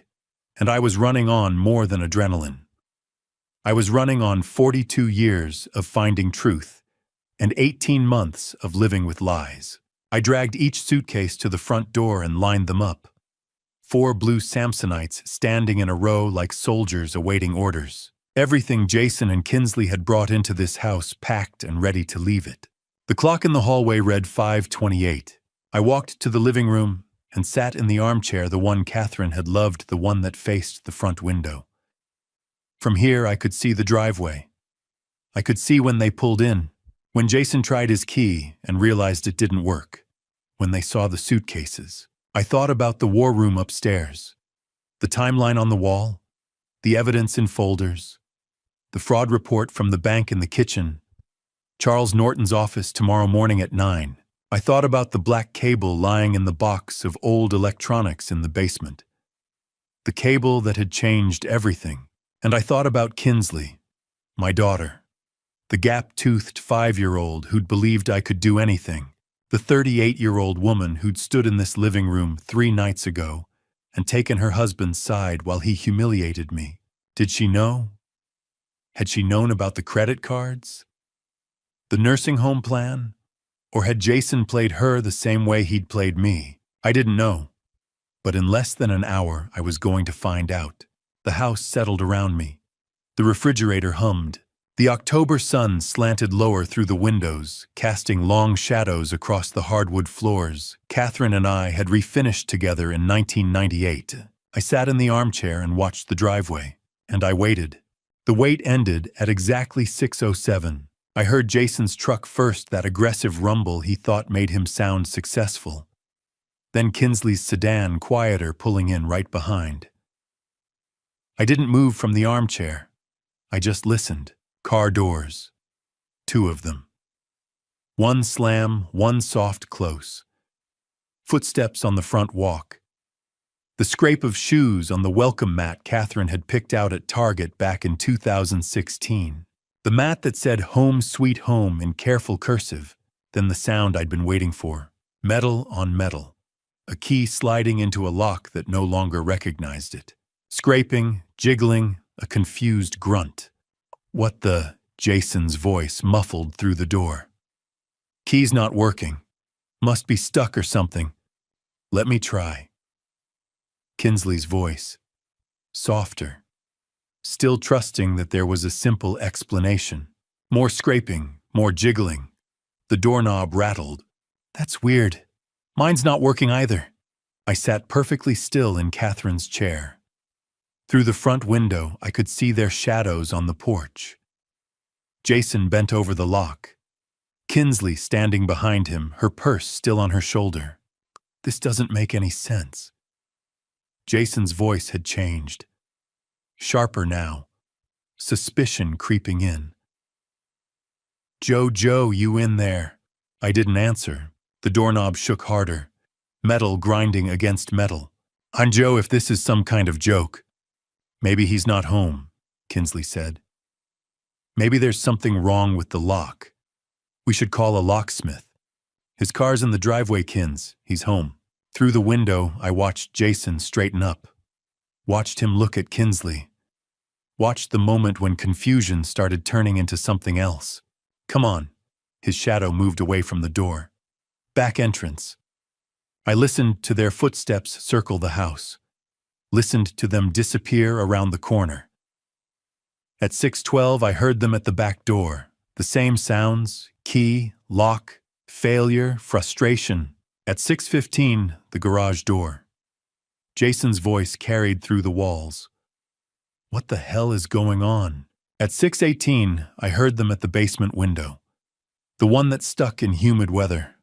and I was running on more than adrenaline. I was running on 42 years of finding truth and 18 months of living with lies. I dragged each suitcase to the front door and lined them up. 4 blue Samsonites standing in a row like soldiers awaiting orders. Everything Jason and Kinsley had brought into this house packed and ready to leave it. The clock in the hallway read 5:28. I walked to the living room and sat in the armchair, the one Catherine had loved, the one that faced the front window. From here, I could see the driveway. I could see when they pulled in, when Jason tried his key and realized it didn't work, when they saw the suitcases. I thought about the war room upstairs, the timeline on the wall, the evidence in folders, the fraud report from the bank in the kitchen, Charles Norton's office tomorrow morning at 9. I thought about the black cable lying in the box of old electronics in the basement, the cable that had changed everything. And I thought about Kinsley, my daughter, the gap-toothed 5-year-old who'd believed I could do anything, the 38-year-old woman who'd stood in this living room 3 nights ago and taken her husband's side while he humiliated me. Did she know? Had she known about the credit cards? The nursing home plan? Or had Jason played her the same way he'd played me? I didn't know. But in less than an hour, I was going to find out. The house settled around me. The refrigerator hummed. The October sun slanted lower through the windows, casting long shadows across the hardwood floors. Catherine and I had refinished together in 1998. I sat in the armchair and watched the driveway, and I waited. The wait ended at exactly 6:07. I heard Jason's truck first, that aggressive rumble he thought made him sound successful. Then Kinsley's sedan, quieter, pulling in right behind. I didn't move from the armchair. I just listened. Car doors. 2 of them. One slam, one soft close. Footsteps on the front walk. The scrape of shoes on the welcome mat Catherine had picked out at Target back in 2016. The mat that said "Home Sweet Home" in careful cursive. Then the sound I'd been waiting for. Metal on metal. A key sliding into a lock that no longer recognized it. Scraping, jiggling, a confused grunt. What the? Jason's voice muffled through the door. Key's not working. Must be stuck or something. Let me try. Kinsley's voice. Softer. Still trusting that there was a simple explanation. More scraping, more jiggling. The doorknob rattled. That's weird. Mine's not working either. I sat perfectly still in Catherine's chair. Through the front window, I could see their shadows on the porch. Jason bent over the lock. Kinsley standing behind him, her purse still on her shoulder. This doesn't make any sense. Jason's voice had changed. Sharper now. Suspicion creeping in. Joe, you in there? I didn't answer, The doorknob shook harder, metal grinding against metal. "I'm Joe if this is some kind of joke." "Maybe he's not home," Kinsley said. "Maybe there's something wrong with the lock. We should call a locksmith." "His car's in the driveway, Kins. He's home." Through the window, I watched Jason straighten up. Watched him look at Kinsley. Watched the moment when confusion started turning into something else. "Come on." His shadow moved away from the door. "Back entrance." I listened to their footsteps circle the house. Listened to them disappear around the corner. At 6:12, I heard them at the back door. The same sounds: key, lock, failure, frustration. At 6:15, the garage door. Jason's voice carried through the walls. "What the hell is going on?" At 6:18, I heard them at the basement window. The one that stuck in humid weather.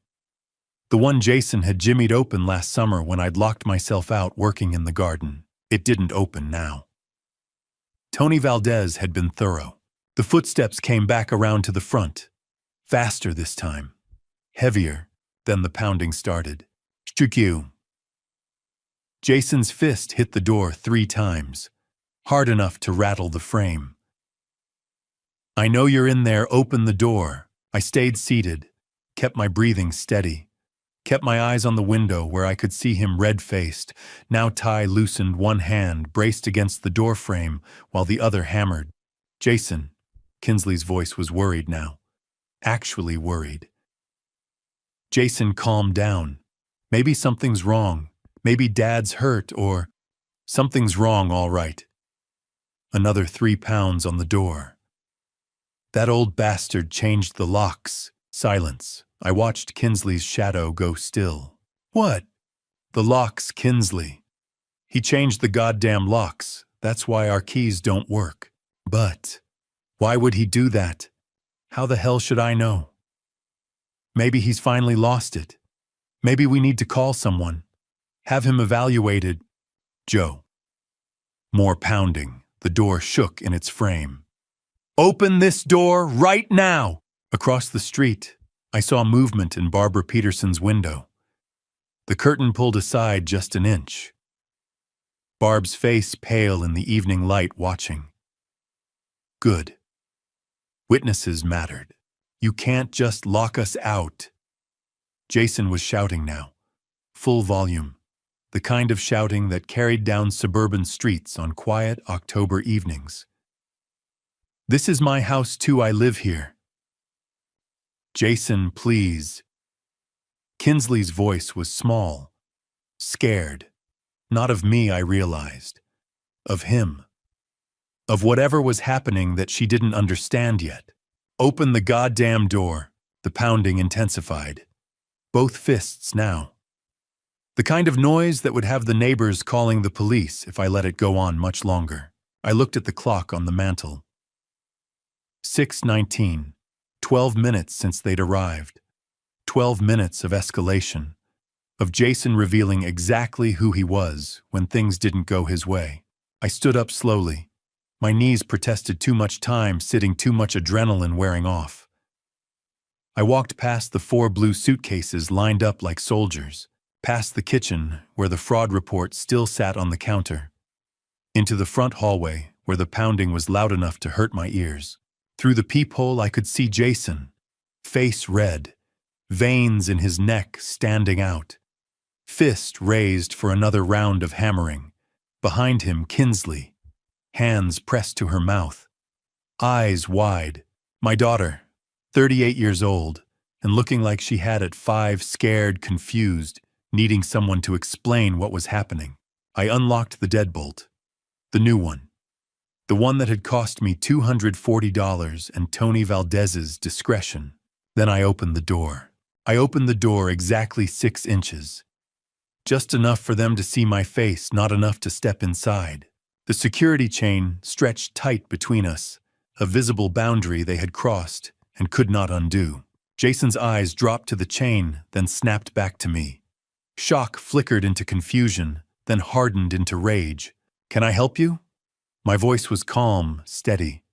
The one Jason had jimmied open last summer when I'd locked myself out working in the garden. It didn't open now. Tony Valdez had been thorough. The footsteps came back around to the front. Faster this time. Heavier. Then the pounding started. "Shtukyu." Jason's fist hit the door 3 times. Hard enough to rattle the frame. "I know you're in there, open the door." I stayed seated, kept my breathing steady, kept my eyes on the window where I could see him red-faced. Now Ty loosened one hand, braced against the door frame, while the other hammered. "Jason." Kinsley's voice was worried now. Actually worried. Jason calmed down. "Maybe something's wrong. Maybe Dad's hurt, or something's wrong, all right." Another 3 pounds on the door. "That old bastard changed the locks." Silence. I watched Kinsley's shadow go still. "What?" "The locks, Kinsley. He changed the goddamn locks. That's why our keys don't work." "But why would he do that? How the hell should I know?" "Maybe he's finally lost it. Maybe we need to call someone. Have him evaluated." "Joe." More pounding. The door shook in its frame. "Open this door right now!" Across the street, I saw movement in Barbara Peterson's window. The curtain pulled aside just an inch. Barb's face pale in the evening light, watching. Good. Witnesses mattered. "You can't just lock us out." Jason was shouting now. Full volume. The kind of shouting that carried down suburban streets on quiet October evenings. "This is my house too, I live here." "Jason, please." Kinsley's voice was small, scared. Not of me, I realized. Of him. Of whatever was happening that she didn't understand yet. "Open the goddamn door." The pounding intensified. Both fists now. The kind of noise that would have the neighbors calling the police if I let it go on much longer. I looked at the clock on the mantel. 6:19. 12 minutes since they'd arrived. 12 minutes of escalation. Of Jason revealing exactly who he was when things didn't go his way. I stood up slowly. My knees protested too much time, sitting, too much adrenaline wearing off. I walked past the 4 blue suitcases lined up like soldiers. Past the kitchen, where the fraud report still sat on the counter. Into the front hallway, where the pounding was loud enough to hurt my ears. Through the peephole I could see Jason, face red, veins in his neck standing out. Fist raised for another round of hammering. Behind him, Kinsley, hands pressed to her mouth. Eyes wide. My daughter, 38 years old, and looking like she had at 5, scared, confused, needing someone to explain what was happening. I unlocked the deadbolt. The new one. The one that had cost me $240 and Tony Valdez's discretion. Then I opened the door. I opened the door exactly 6 inches. Just enough for them to see my face, not enough to step inside. The security chain stretched tight between us, a visible boundary they had crossed and could not undo. Jason's eyes dropped to the chain, then snapped back to me. Shock flickered into confusion, then hardened into rage. "Can I help you?" My voice was calm, steady.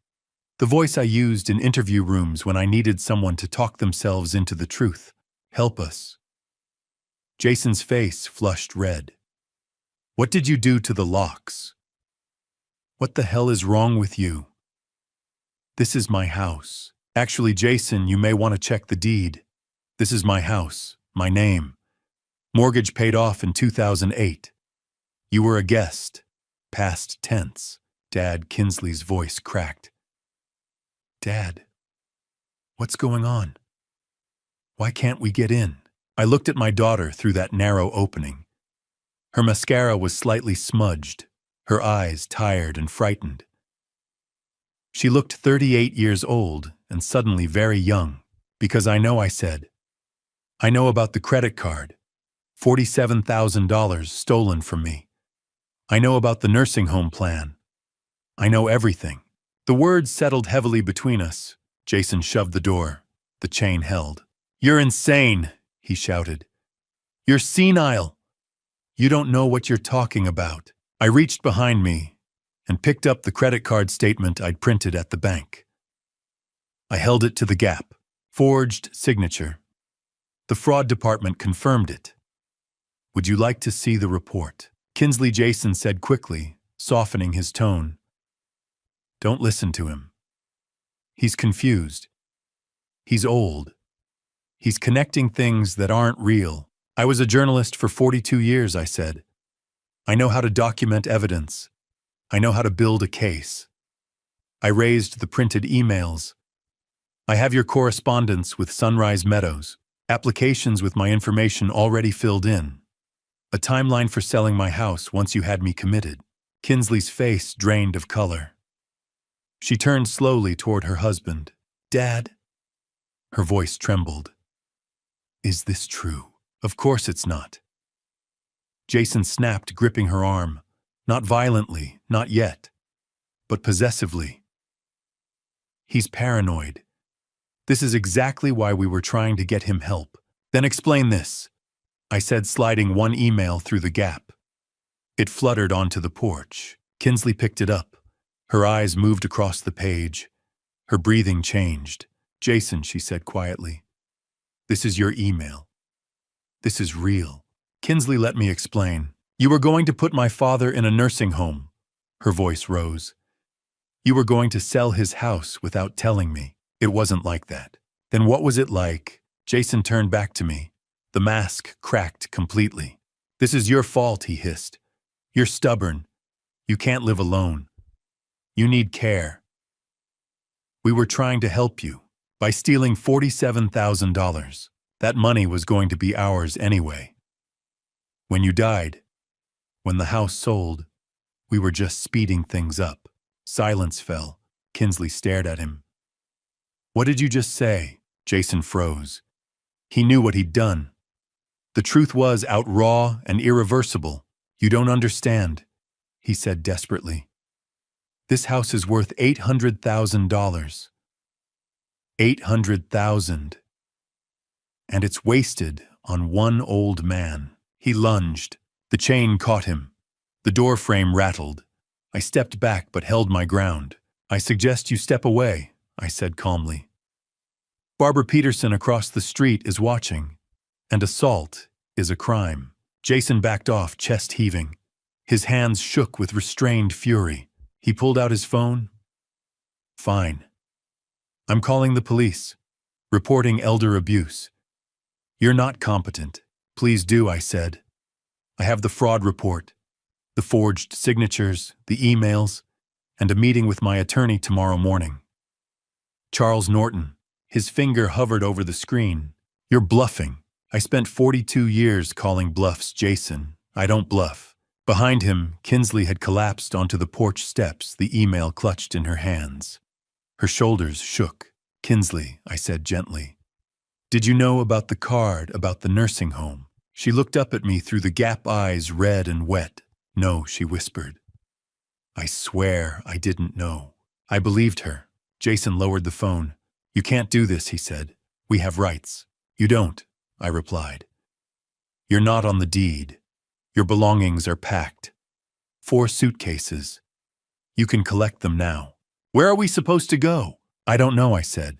The voice I used in interview rooms when I needed someone to talk themselves into the truth. "Help us." Jason's face flushed red. What did you do to the locks? What the hell is wrong with you? This is my house. Actually, Jason, you may want to check the deed. This is my house, my name. Mortgage paid off in 2008. You were a guest. Past tense. Dad, Kinsley's voice cracked. Dad, what's going on? Why can't we get in? I looked at my daughter through that narrow opening. Her mascara was slightly smudged, her eyes tired and frightened. She looked 38 years old and suddenly very young, because I said. I know about the credit card. $47,000 stolen from me. I know about the nursing home plan. I know everything. The words settled heavily between us. Jason shoved the door. The chain held. You're insane, he shouted. You're senile. You don't know what you're talking about. I reached behind me and picked up the credit card statement I'd printed at the bank. I held it to the gap. Forged signature. The fraud department confirmed it. Would you like to see the report? Kinsley, Jason said quickly, softening his tone. Don't listen to him. He's confused. He's old. He's connecting things that aren't real. I was a journalist for 42 years, I said. I know how to document evidence. I know how to build a case. I raised the printed emails. I have your correspondence with Sunrise Meadows, applications with my information already filled in, a timeline for selling my house once you had me committed. Kinsley's face drained of color. She turned slowly toward her husband. Dad? Her voice trembled. Is this true? Of course it's not. Jason snapped, gripping her arm. Not violently, not yet, but possessively. He's paranoid. This is exactly why we were trying to get him help. Then explain this, I said, sliding one email through the gap. It fluttered onto the porch. Kinsley picked it up. Her eyes moved across the page. Her breathing changed. Jason, she said quietly, this is your email. This is real. Kinsley, let me explain. You were going to put my father in a nursing home. Her voice rose. You were going to sell his house without telling me. It wasn't like that. Then what was it like? Jason turned back to me. The mask cracked completely. This is your fault, he hissed. You're stubborn. You can't live alone. You need care. We were trying to help you by stealing $47,000. That money was going to be ours anyway. When you died, when the house sold, we were just speeding things up. Silence fell. Kinsley stared at him. What did you just say? Jason froze. He knew what he'd done. The truth was out raw and irreversible. You don't understand, he said desperately. This house is worth $800,000. $800,000. And it's wasted on one old man. He lunged. The chain caught him. The door frame rattled. I stepped back but held my ground. I suggest you step away, I said calmly. Barbara Peterson across the street is watching, and assault is a crime. Jason backed off, chest heaving. His hands shook with restrained fury. He pulled out his phone. Fine. I'm calling the police, reporting elder abuse. You're not competent. Please do, I said. I have the fraud report, the forged signatures, the emails, and a meeting with my attorney tomorrow morning. Charles Norton. His finger hovered over the screen. You're bluffing. I spent 42 years calling bluffs, Jason. I don't bluff. Behind him, Kinsley had collapsed onto the porch steps, the email clutched in her hands. Her shoulders shook. Kinsley, I said gently. Did you know about the card, about the nursing home? She looked up at me through the gap eyes, red and wet. No, she whispered. I swear I didn't know. I believed her. Jason lowered the phone. You can't do this, he said. We have rights. You don't, I replied. You're not on the deed. Your belongings are packed. 4 suitcases. You can collect them now. Where are we supposed to go? I don't know, I said.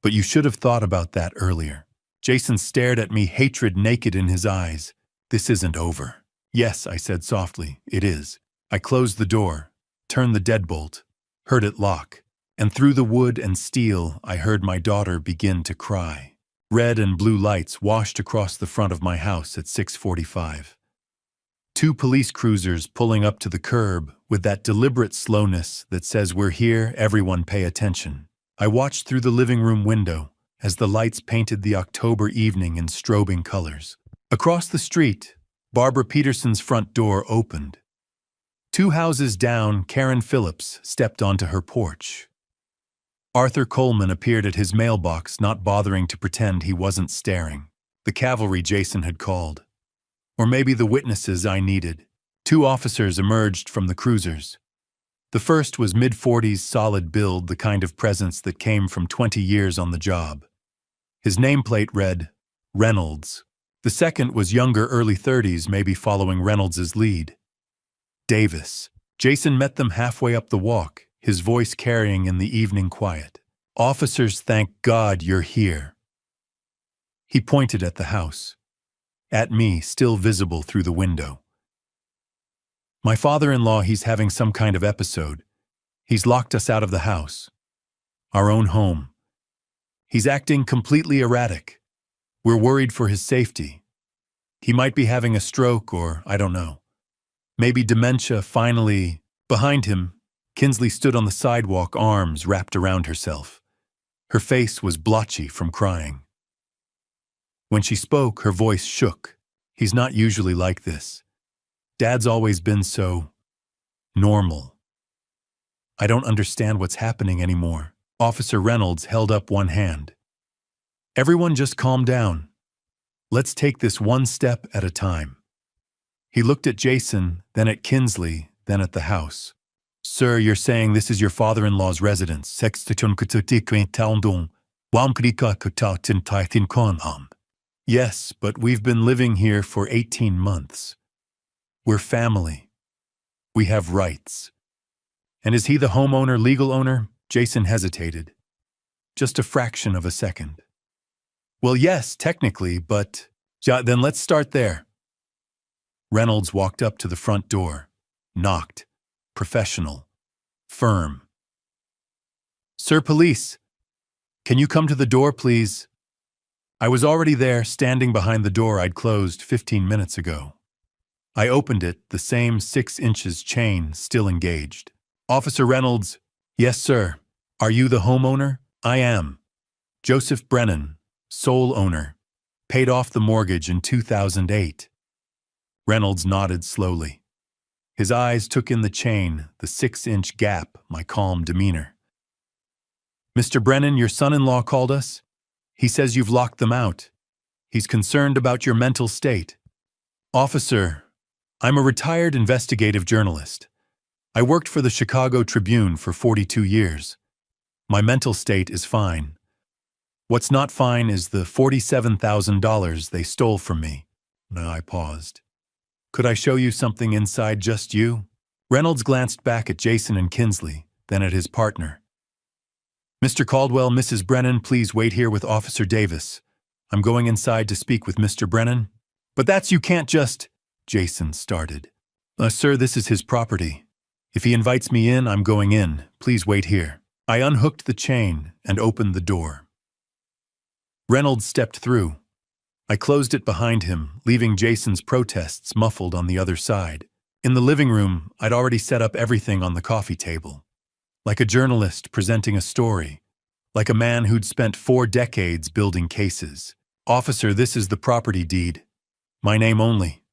But you should have thought about that earlier. Jason stared at me, hatred naked in his eyes. This isn't over. Yes, I said softly, it is. I closed the door, turned the deadbolt, heard it lock, and through the wood and steel I heard my daughter begin to cry. Red and blue lights washed across the front of my house at 6:45. 2 police cruisers pulling up to the curb with that deliberate slowness that says we're here, everyone pay attention. I watched through the living room window as the lights painted the October evening in strobing colors. Across the street, Barbara Peterson's front door opened. 2 houses down, Karen Phillips stepped onto her porch. Arthur Coleman appeared at his mailbox, not bothering to pretend he wasn't staring. The cavalry Jason had called. Or maybe the witnesses I needed. 2 officers emerged from the cruisers. The first was mid-40s, solid build, the kind of presence that came from 20 years on the job. His nameplate read, Reynolds. The second was younger, early 30s, maybe following Reynolds's lead. Davis. Jason met them halfway up the walk, his voice carrying in the evening quiet. Officers, thank God you're here. He pointed at the house. At me, still visible through the window. My father-in-law, he's having some kind of episode. He's locked us out of the house. Our own home. He's acting completely erratic. We're worried for his safety. He might be having a stroke or, I don't know. Maybe dementia. Finally, behind him, Kinsley stood on the sidewalk, arms wrapped around herself. Her face was blotchy from crying. When she spoke, her voice shook. He's not usually like this. Dad's always been so normal. I don't understand what's happening anymore. Officer Reynolds held up one hand. Everyone just calm down. Let's take this one step at a time. He looked at Jason, then at Kinsley, then at the house. Sir, you're saying this is your father-in-law's residence. Yes, but we've been living here for 18 months. We're family. We have rights. And is he the homeowner, legal owner? Jason hesitated. Just a fraction of a second. Well, yes, technically, but then let's start there. Reynolds walked up to the front door, knocked, professional, firm. Sir, police, can you come to the door, please? I was already there, standing behind the door I'd closed 15 minutes ago. I opened it, the same 6 inches chain still engaged. Officer Reynolds, yes, sir. Are you the homeowner? I am. Joseph Brennan, sole owner. Paid off the mortgage in 2008. Reynolds nodded slowly. His eyes took in the chain, the 6-inch gap, my calm demeanor. Mr. Brennan, your son-in-law called us. He says you've locked them out. He's concerned about your mental state. Officer, I'm a retired investigative journalist. I worked for the Chicago Tribune for 42 years. My mental state is fine. What's not fine is the $47,000 they stole from me. I paused. Could I show you something inside just you? Reynolds glanced back at Jason and Kinsley, then at his partner. Mr. Caldwell, Mrs. Brennan, please wait here with Officer Davis. I'm going inside to speak with Mr. Brennan. But you can't just... Jason started. Sir, this is his property. If he invites me in, I'm going in. Please wait here. I unhooked the chain and opened the door. Reynolds stepped through. I closed it behind him, leaving Jason's protests muffled on the other side. In the living room, I'd already set up everything on the coffee table. Like a journalist presenting a story. Like a man who'd spent 4 decades building cases. Officer, this is the property deed. My name only.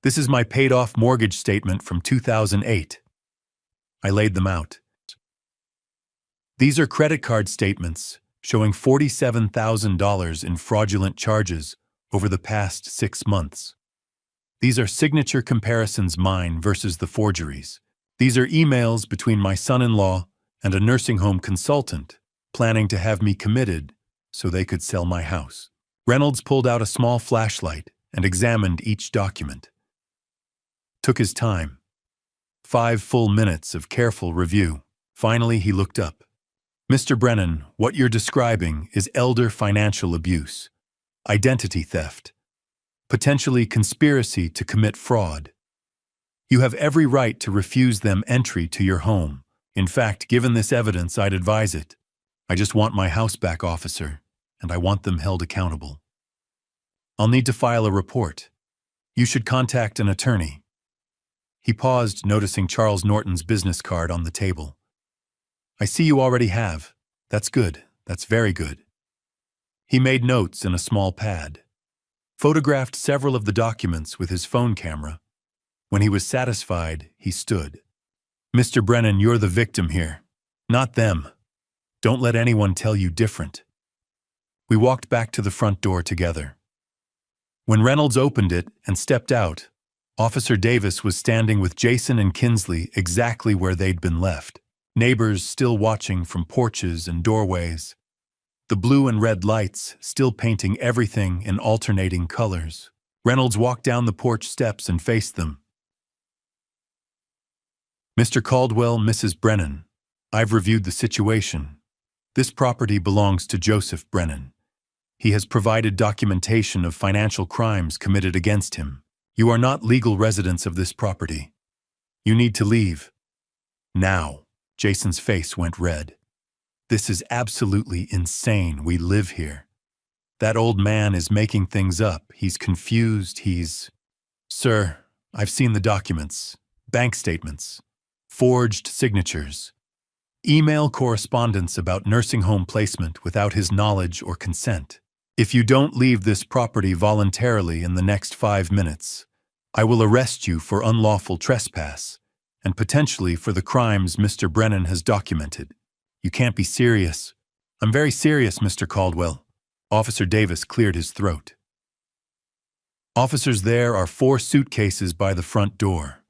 This is my paid-off mortgage statement from 2008. I laid them out. These are credit card statements showing $47,000 in fraudulent charges over the past 6 months. These are signature comparisons, mine versus the forgeries. These are emails between my son-in-law and a nursing home consultant planning to have me committed so they could sell my house. Reynolds pulled out a small flashlight and examined each document. Took his time. 5 full minutes of careful review. Finally, he looked up. Mr. Brennan, what you're describing is elder financial abuse. identity theft, potentially conspiracy to commit fraud. You have every right to refuse them entry to your home. In fact, given this evidence, I'd advise it. I just want my house back, officer, and I want them held accountable. I'll need to file a report. You should contact an attorney. He paused, noticing Charles Norton's business card on the table. I see you already have. That's good. That's very good. He made notes in a small pad, photographed several of the documents with his phone camera. When he was satisfied, he stood. Mr. Brennan, you're the victim here, not them. Don't let anyone tell you different. We walked back to the front door together. When Reynolds opened it and stepped out, Officer Davis was standing with Jason and Kinsley exactly where they'd been left, neighbors still watching from porches and doorways, the blue and red lights still painting everything in alternating colors. Reynolds walked down the porch steps and faced them. Mr. Caldwell, Mrs. Brennan, I've reviewed the situation. This property belongs to Joseph Brennan. He has provided documentation of financial crimes committed against him. You are not legal residents of this property. You need to leave. Now. Jason's face went red. This is absolutely insane. We live here. That old man is making things up. He's confused. Sir, I've seen the documents, bank statements, forged signatures, email correspondence about nursing home placement without his knowledge or consent. If you don't leave this property voluntarily in the next 5 minutes, I will arrest you for unlawful trespass and potentially for the crimes Mr. Brennan has documented. You can't be serious. I'm very serious, Mr. Caldwell. Officer Davis cleared his throat. Officers, there are 4 suitcases by the front door.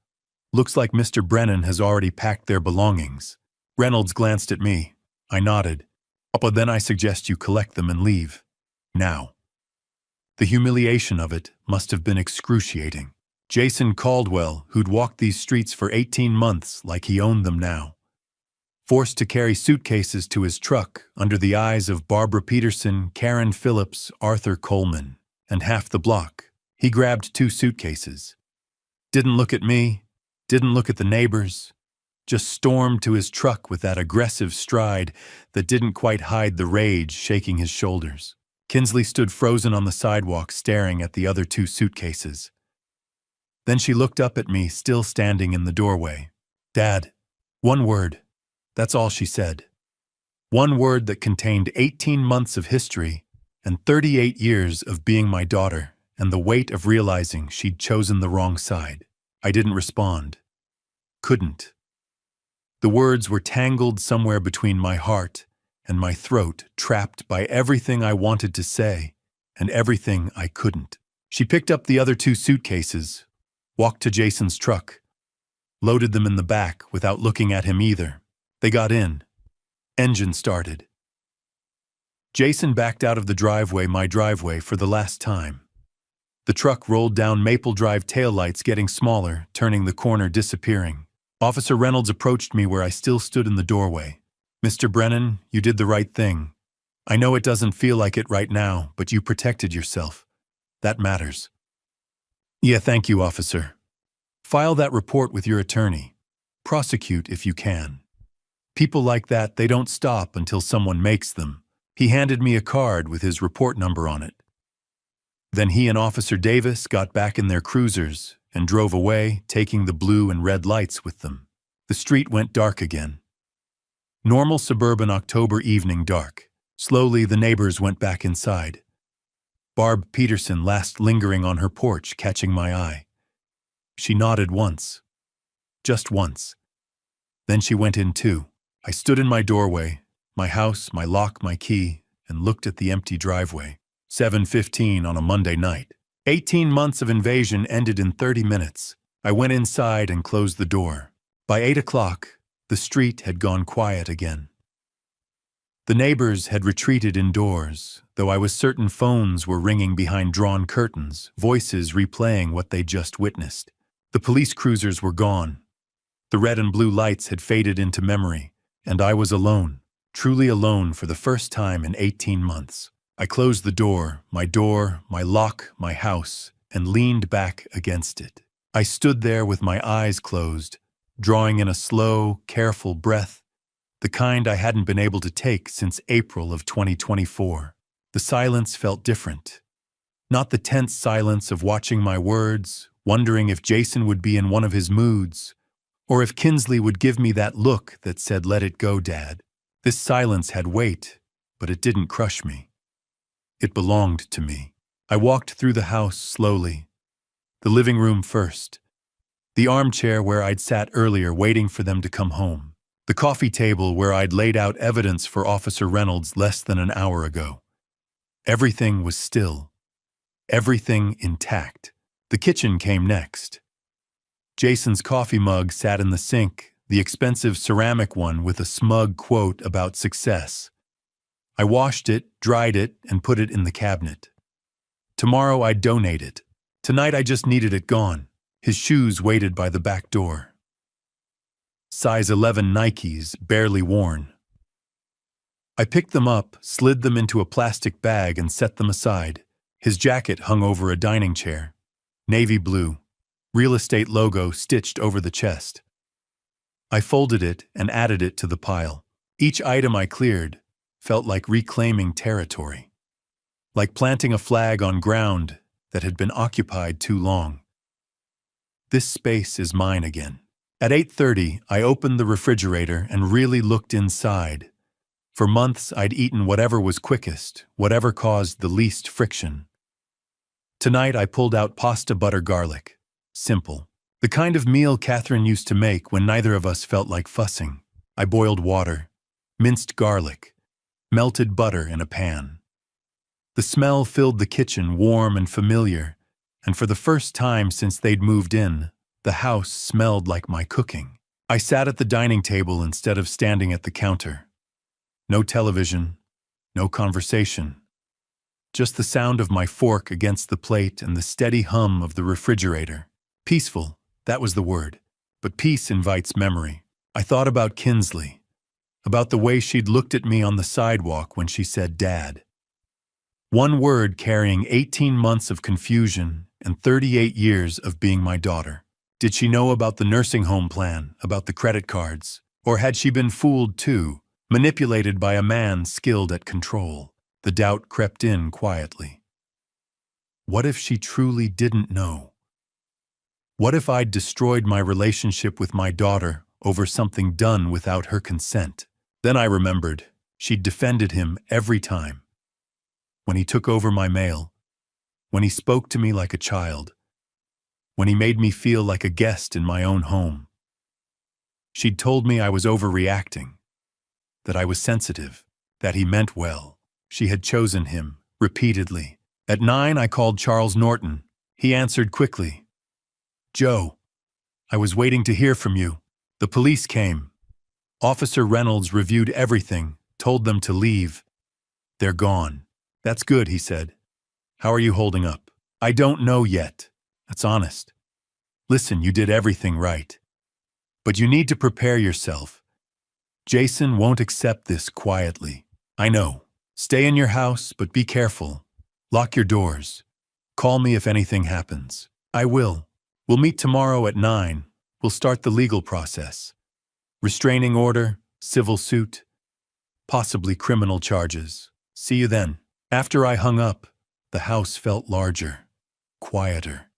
Looks like Mr. Brennan has already packed their belongings. Reynolds glanced at me. I nodded. But then I suggest you collect them and leave. Now. The humiliation of it must have been excruciating. Jason Caldwell, who'd walked these streets for 18 months like he owned them now, forced to carry suitcases to his truck under the eyes of Barbara Peterson, Karen Phillips, Arthur Coleman, and half the block. He grabbed 2 suitcases. Didn't look at me, didn't look at the neighbors, just stormed to his truck with that aggressive stride that didn't quite hide the rage shaking his shoulders. Kinsley stood frozen on the sidewalk staring at the other 2 suitcases. Then she looked up at me, still standing in the doorway. Dad, 1 word. That's all she said. 1 word that contained 18 months of history and 38 years of being my daughter and the weight of realizing she'd chosen the wrong side. I didn't respond. Couldn't. The words were tangled somewhere between my heart and my throat, trapped by everything I wanted to say and everything I couldn't. She picked up the other 2 suitcases, walked to Jason's truck, loaded them in the back without looking at him either. They got in. Engine started. Jason backed out of the driveway, my driveway, for the last time. The truck rolled down Maple Drive, taillights getting smaller, turning the corner, disappearing. Officer Reynolds approached me where I still stood in the doorway. Mr. Brennan, you did the right thing. I know it doesn't feel like it right now, but you protected yourself. That matters. Yeah, thank you, officer. File that report with your attorney. Prosecute if you can. People like that, they don't stop until someone makes them. He handed me a card with his report number on it. Then he and Officer Davis got back in their cruisers and drove away, taking the blue and red lights with them. The street went dark again. Normal suburban October evening dark. Slowly, the neighbors went back inside. Barb Peterson last lingering on her porch, catching my eye. She nodded once. Just once. Then she went in too. I stood in my doorway, my house, my lock, my key, and looked at the empty driveway. 7:15 on a Monday night. 18 months of invasion ended in 30 minutes. I went inside and closed the door. By 8 o'clock, the street had gone quiet again. The neighbors had retreated indoors, though I was certain phones were ringing behind drawn curtains, voices replaying what they just witnessed. The police cruisers were gone. The red and blue lights had faded into memory, and I was alone, truly alone for the first time in 18 months. I closed the door, my lock, my house, and leaned back against it. I stood there with my eyes closed, drawing in a slow, careful breath, the kind I hadn't been able to take since April of 2024. The silence felt different. Not the tense silence of watching my words, wondering if Jason would be in one of his moods, or if Kinsley would give me that look that said, "Let it go, Dad." This silence had weight, but it didn't crush me. It belonged to me. I walked through the house slowly. The living room first. The armchair where I'd sat earlier waiting for them to come home. The coffee table where I'd laid out evidence for Officer Reynolds less than an hour ago. Everything was still. Everything intact. The kitchen came next. Jason's coffee mug sat in the sink, the expensive ceramic one with a smug quote about success. I washed it, dried it, and put it in the cabinet. Tomorrow I'd donate it. Tonight I just needed it gone. His shoes waited by the back door. Size 11 Nikes, barely worn. I picked them up, slid them into a plastic bag, and set them aside. His jacket hung over a dining chair. Navy blue. Real estate logo stitched over the chest. I folded it and added it to the pile. Each item I cleared felt like reclaiming territory. Like planting a flag on ground that had been occupied too long. This space is mine again. At 8:30, I opened the refrigerator and really looked inside. For months, I'd eaten whatever was quickest, whatever caused the least friction. Tonight, I pulled out pasta butter garlic. Simple. The kind of meal Catherine used to make when neither of us felt like fussing. I boiled water, minced garlic, melted butter in a pan. The smell filled the kitchen, warm and familiar, and for the first time since they'd moved in, the house smelled like my cooking. I sat at the dining table instead of standing at the counter. No television, no conversation. Just the sound of my fork against the plate and the steady hum of the refrigerator. Peaceful, that was the word. But peace invites memory. I thought about Kinsley, about the way she'd looked at me on the sidewalk when she said, "Dad." One word carrying 18 months of confusion and 38 years of being my daughter. Did she know about the nursing home plan, about the credit cards? Or had she been fooled too, manipulated by a man skilled at control? The doubt crept in quietly. What if she truly didn't know? What if I'd destroyed my relationship with my daughter over something done without her consent? Then I remembered she'd defended him every time. When he took over my mail, when he spoke to me like a child, when he made me feel like a guest in my own home. She'd told me I was overreacting, that I was sensitive, that he meant well. She had chosen him, repeatedly. At 9, I called Charles Norton. He answered quickly. "Joe, I was waiting to hear from you. The police came. Officer Reynolds reviewed everything, told them to leave. They're gone." "That's good," he said. "How are you holding up?" "I don't know yet. That's honest. Listen, you did everything right. But you need to prepare yourself. Jason won't accept this quietly. I know. Stay in your house, but be careful. Lock your doors. Call me if anything happens." "I will. We'll meet tomorrow at 9. We'll start the legal process. Restraining order, civil suit, possibly criminal charges. See you then." After I hung up, the house felt larger, quieter.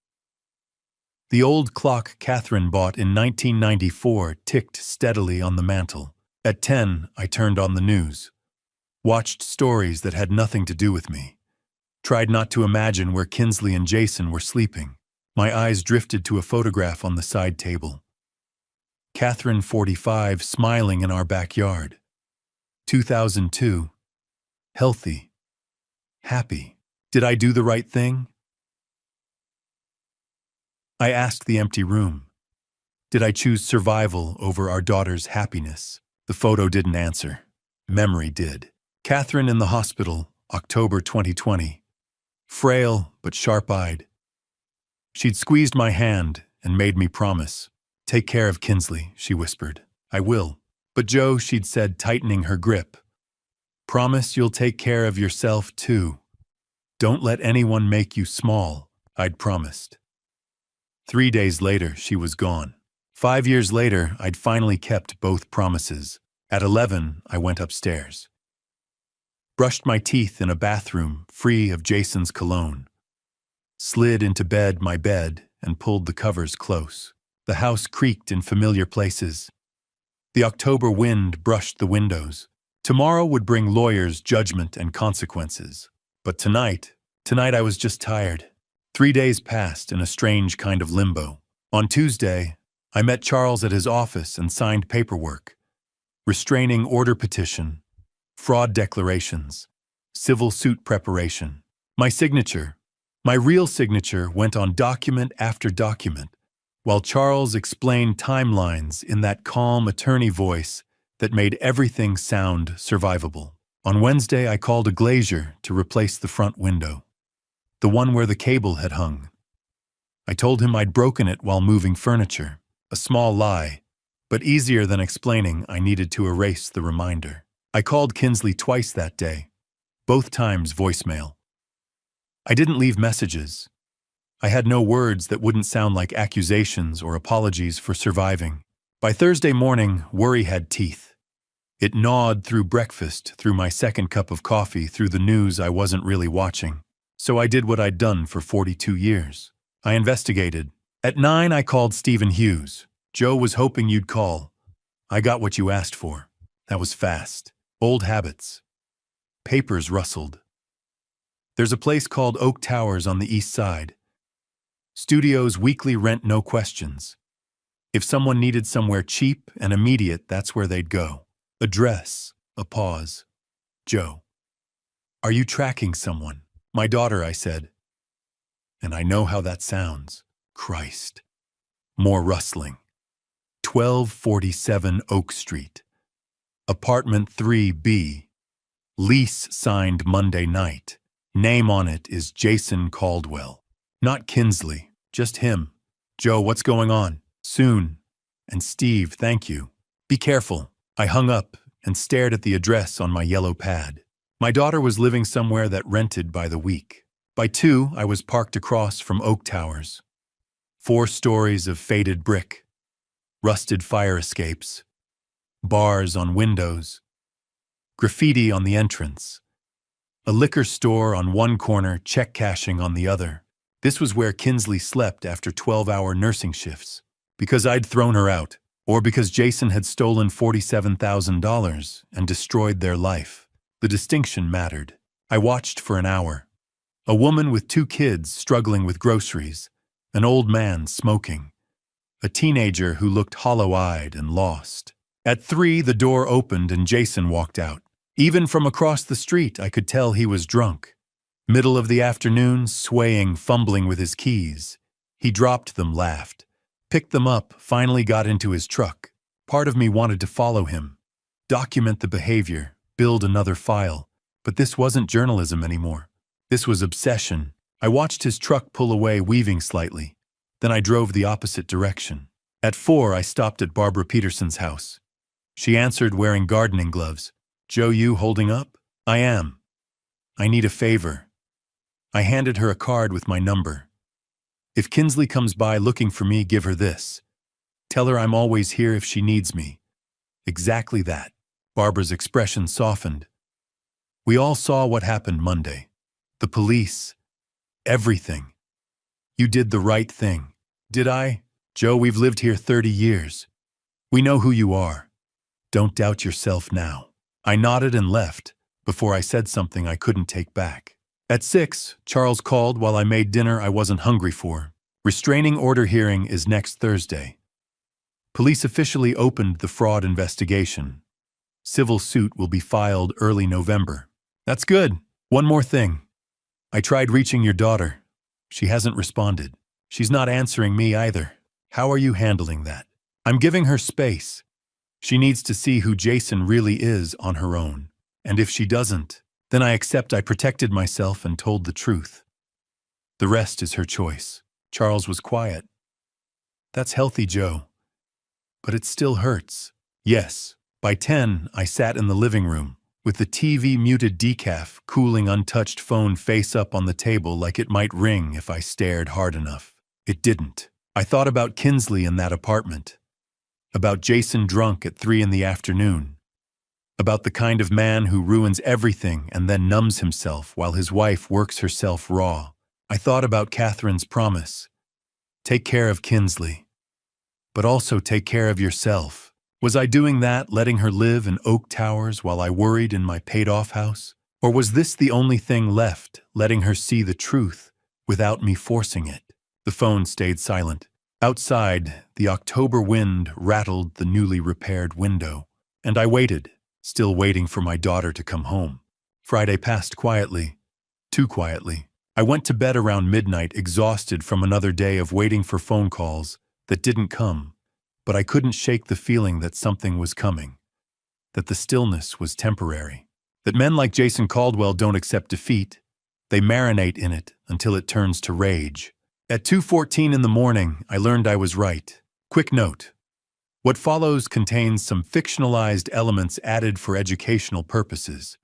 The old clock Catherine bought in 1994 ticked steadily on the mantel. At 10, I turned on the news. Watched stories that had nothing to do with me. Tried not to imagine where Kinsley and Jason were sleeping. My eyes drifted to a photograph on the side table. Catherine, 45, smiling in our backyard. 2002. Healthy. Happy. Did I do the right thing? I asked the empty room. Did I choose survival over our daughter's happiness? The photo didn't answer. Memory did. Catherine in the hospital, October 2020. Frail but sharp-eyed. She'd squeezed my hand and made me promise. "Take care of Kinsley," she whispered. "I will." "But Joe," she'd said, tightening her grip. Promise you'll take care of yourself too. Don't let anyone make you small, I'd promised. 3 days later, she was gone. 5 years later, I'd finally kept both promises. At 11, I went upstairs. Brushed my teeth in a bathroom free of Jason's cologne. Slid into my bed, and pulled the covers close. The house creaked in familiar places. The October wind brushed the windows. Tomorrow would bring lawyers, judgment, and consequences. But tonight I was just tired. 3 days passed in a strange kind of limbo. On Tuesday, I met Charles at his office and signed paperwork. Restraining order petition, fraud declarations, civil suit preparation. My signature, my real signature, went on document after document, while Charles explained timelines in that calm attorney voice that made everything sound survivable. On Wednesday, I called a glazier to replace the front window, the one where the cable had hung. I told him I'd broken it while moving furniture, a small lie, but easier than explaining I needed to erase the reminder. I called Kinsley twice that day, both times voicemail. I didn't leave messages. I had no words that wouldn't sound like accusations or apologies for surviving. By Thursday morning, worry had teeth. It gnawed through breakfast, through my second cup of coffee, through the news I wasn't really watching. So I did what I'd done for 42 years. I investigated. At 9, I called Stephen Hughes. Joe was hoping you'd call. I got what you asked for. That was fast. Old habits. Papers rustled. There's a place called Oak Towers on the east side. Studios, weekly rent, no questions. If someone needed somewhere cheap and immediate, that's where they'd go. Address. A pause. Joe. Are you tracking someone? My daughter, I said. And I know how that sounds. Christ. More rustling. 1247 Oak Street. Apartment 3B. Lease signed Monday night. Name on it is Jason Caldwell. Not Kinsley, just him. Joe, what's going on? Soon. And Steve, thank you. Be careful. I hung up and stared at the address on my yellow pad. My daughter was living somewhere that rented by the week. By 2, I was parked across from Oak Towers. 4 stories of faded brick, rusted fire escapes, bars on windows, graffiti on the entrance, a liquor store on one corner, check cashing on the other. This was where Kinsley slept after 12-hour nursing shifts. Because I'd thrown her out, or because Jason had stolen $47,000 and destroyed their life. The distinction mattered. I watched for an hour. A woman with 2 kids struggling with groceries, an old man smoking, a teenager who looked hollow-eyed and lost. At 3, the door opened and Jason walked out. Even from across the street, I could tell he was drunk. Middle of the afternoon, swaying, fumbling with his keys. He dropped them, laughed, picked them up, finally got into his truck. Part of me wanted to follow him, document the behavior, build another file. But this wasn't journalism anymore. This was obsession. I watched his truck pull away, weaving slightly. Then I drove the opposite direction. At 4, I stopped at Barbara Peterson's house. She answered, wearing gardening gloves. Joe, you holding up? I am. I need a favor. I handed her a card with my number. If Kinsley comes by looking for me, give her this. Tell her I'm always here if she needs me. Exactly that. Barbara's expression softened. We all saw what happened Monday. The police. Everything. You did the right thing. Did I? Joe, we've lived here 30 years. We know who you are. Don't doubt yourself now. I nodded and left before I said something I couldn't take back. At 6, Charles called while I made dinner I wasn't hungry for. Restraining order hearing is next Thursday. Police officially opened the fraud investigation. Civil suit will be filed early November. That's good. One more thing. I tried reaching your daughter. She hasn't responded. She's not answering me either. How are you handling that? I'm giving her space. She needs to see who Jason really is on her own. And if she doesn't, then I accept I protected myself and told the truth. The rest is her choice. Charles was quiet. That's healthy, Joe. But it still hurts. Yes. By 10, I sat in the living room, with the TV muted decaf cooling untouched phone face up on the table like it might ring if I stared hard enough. It didn't. I thought about Kinsley in that apartment, about Jason drunk at 3 in the afternoon, about the kind of man who ruins everything and then numbs himself while his wife works herself raw. I thought about Catherine's promise. Take care of Kinsley, but also take care of yourself. Was I doing that, letting her live in Oak Towers while I worried in my paid-off house? Or was this the only thing left, letting her see the truth without me forcing it? The phone stayed silent. Outside, the October wind rattled the newly repaired window, and I waited, still waiting for my daughter to come home. Friday passed quietly, too quietly. I went to bed around midnight, exhausted from another day of waiting for phone calls that didn't come, but I couldn't shake the feeling that something was coming, that the stillness was temporary, that men like Jason Caldwell don't accept defeat, they marinate in it until it turns to rage. At 2:14 in the morning, I learned I was right. Quick note. What follows contains some fictionalized elements added for educational purposes,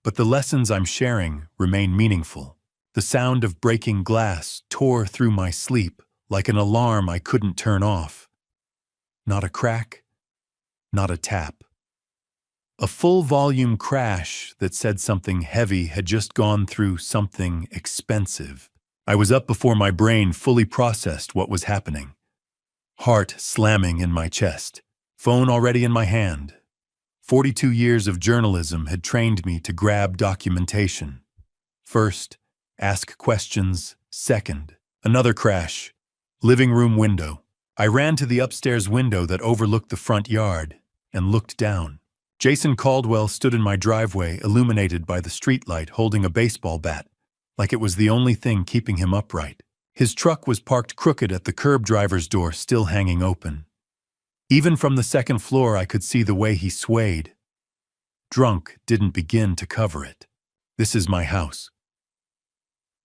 but the lessons I'm sharing remain meaningful. The sound of breaking glass tore through my sleep like an alarm I couldn't turn off. Not a crack, not a tap. A full-volume crash that said something heavy had just gone through something expensive. I was up before my brain fully processed what was happening. Heart slamming in my chest, phone already in my hand. 42 years of journalism had trained me to grab documentation. First, ask questions. Second, another crash. Living room window. I ran to the upstairs window that overlooked the front yard and looked down. Jason Caldwell stood in my driveway, illuminated by the streetlight, holding a baseball bat, like it was the only thing keeping him upright. His truck was parked crooked at the curb driver's door, still hanging open. Even from the second floor, I could see the way he swayed. Drunk didn't begin to cover it. This is my house.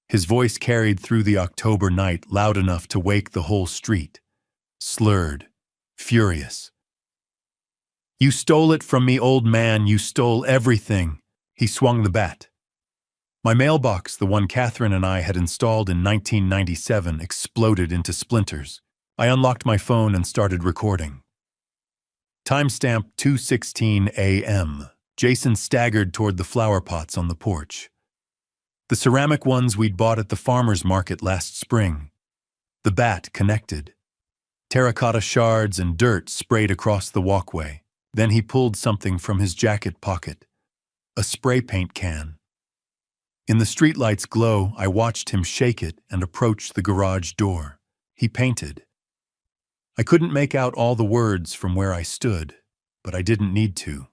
His voice carried through the October night, loud enough to wake the whole street. Slurred, furious. You stole it from me, old man, you stole everything. He swung the bat. My mailbox, the one Catherine and I had installed in 1997, exploded into splinters. I unlocked my phone and started recording. Timestamp 2:16 a.m. Jason staggered toward the flower pots on the porch. The ceramic ones we'd bought at the farmer's market last spring. The bat connected. Terracotta shards and dirt sprayed across the walkway. Then he pulled something from his jacket pocket. A spray paint can. In the streetlight's glow, I watched him shake it and approach the garage door. He painted. I couldn't make out all the words from where I stood, but I didn't need to.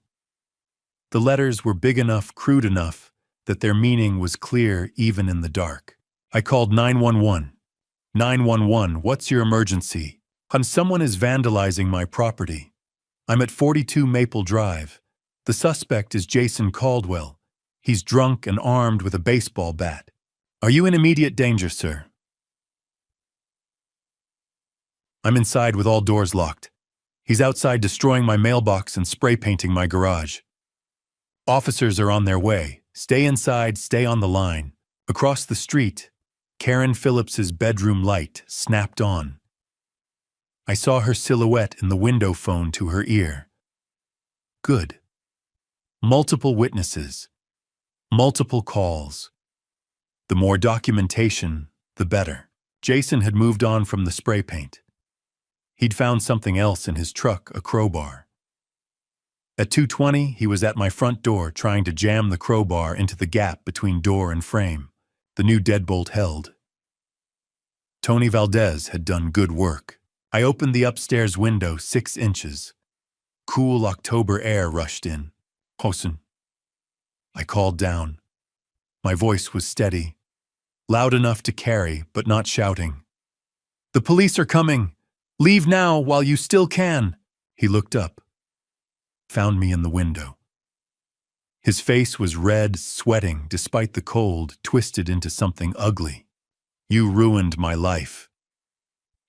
The letters were big enough, crude enough, that their meaning was clear even in the dark. I called 911. 911, what's your emergency? Someone is vandalizing my property. I'm at 42 Maple Drive. The suspect is Jason Caldwell. He's drunk and armed with a baseball bat. Are you in immediate danger, sir? I'm inside with all doors locked. He's outside destroying my mailbox and spray painting my garage. Officers are on their way. Stay inside, stay on the line. Across the street, Karen Phillips's bedroom light snapped on. I saw her silhouette in the window phone to her ear. Good. Multiple witnesses. Multiple calls. The more documentation, the better. Jason had moved on from the spray paint. He'd found something else in his truck, a crowbar. At 2:20, he was at my front door trying to jam the crowbar into the gap between door and frame. The new deadbolt held. Tony Valdez had done good work. I opened the upstairs window 6 inches. Cool October air rushed in. Hosen. I called down. My voice was steady, loud enough to carry, but not shouting. The police are coming. Leave now while you still can. He looked up, found me in the window. His face was red, sweating, despite the cold, twisted into something ugly. You ruined my life.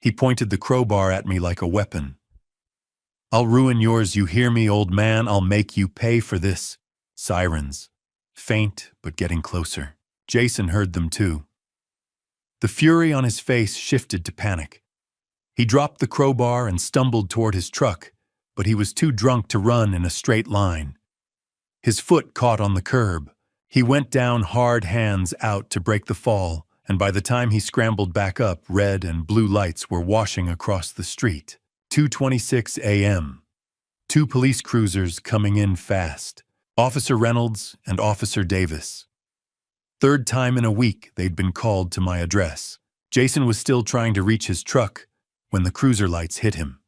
He pointed the crowbar at me like a weapon. I'll ruin yours, you hear me, old man? I'll make you pay for this. Sirens. Faint, but getting closer. Jason heard them too. The fury on his face shifted to panic. He dropped the crowbar and stumbled toward his truck, but he was too drunk to run in a straight line. His foot caught on the curb. He went down hard, hands out to break the fall, and by the time he scrambled back up, red and blue lights were washing across the street. 2:26 a.m. 2 police cruisers coming in fast. Officer Reynolds and Officer Davis. Third time in a week they'd been called to my address. Jason was still trying to reach his truck when the cruiser lights hit him.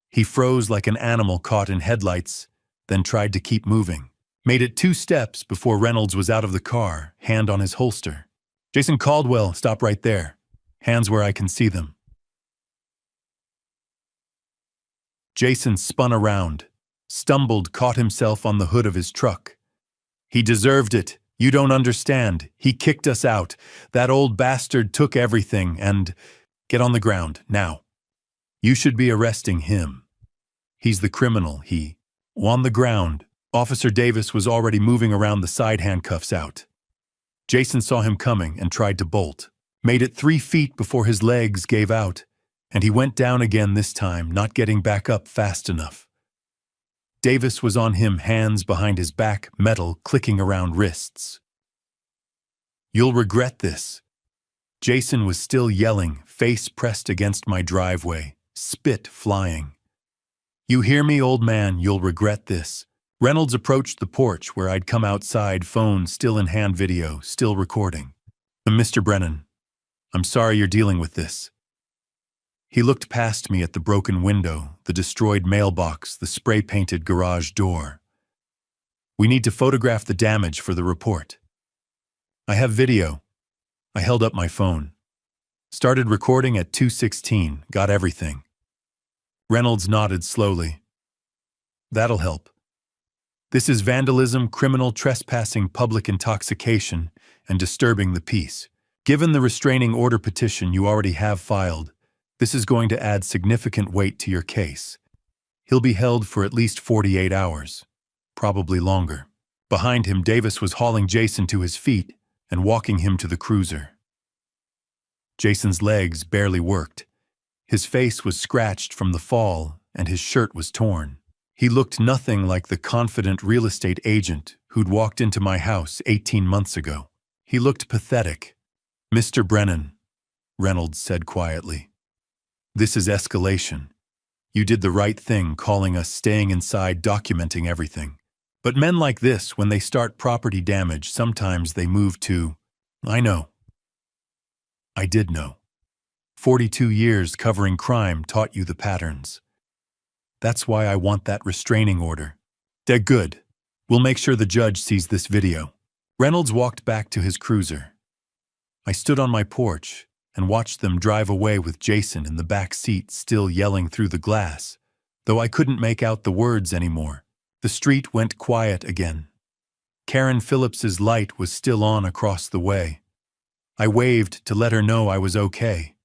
He froze like an animal caught in headlights, then tried to keep moving. Made it 2 steps before Reynolds was out of the car, hand on his holster. Jason Caldwell, stop right there. Hands where I can see them. Jason spun around, stumbled, caught himself on the hood of his truck. He deserved it. You don't understand. He kicked us out. That old bastard took everything and... Get on the ground, now. You should be arresting him. He's the criminal, he. On the ground. Officer Davis was already moving around, the side handcuffs out. Jason saw him coming and tried to bolt. Made it 3 feet before his legs gave out, and he went down again this time, not getting back up fast enough. Davis was on him, hands behind his back, metal clicking around wrists. You'll regret this. Jason was still yelling, face pressed against my driveway, spit flying. You hear me, old man, you'll regret this. Reynolds approached the porch where I'd come outside, phone still in hand, video still recording. Mr. Brennan, I'm sorry you're dealing with this. He looked past me at the broken window, the destroyed mailbox, the spray-painted garage door. We need to photograph the damage for the report. I have video. I held up my phone. Started recording at 2:16, got everything. Reynolds nodded slowly. That'll help. This is vandalism, criminal trespassing, public intoxication, and disturbing the peace. Given the restraining order petition you already have filed, this is going to add significant weight to your case. He'll be held for at least 48 hours, probably longer. Behind him, Davis was hauling Jason to his feet and walking him to the cruiser. Jason's legs barely worked. His face was scratched from the fall, and his shirt was torn. He looked nothing like the confident real estate agent who'd walked into my house 18 months ago. He looked pathetic. Mr. Brennan, Reynolds said quietly. This is escalation. You did the right thing calling us, staying inside, documenting everything. But men like this, when they start property damage, sometimes they move to, I know. I did know. 42 years covering crime taught you the patterns. That's why I want that restraining order. They're good. We'll make sure the judge sees this video. Reynolds walked back to his cruiser. I stood on my porch and watched them drive away with Jason in the back seat, still yelling through the glass, though I couldn't make out the words anymore. The street went quiet again. Karen Phillips's light was still on across the way. I waved to let her know I was okay.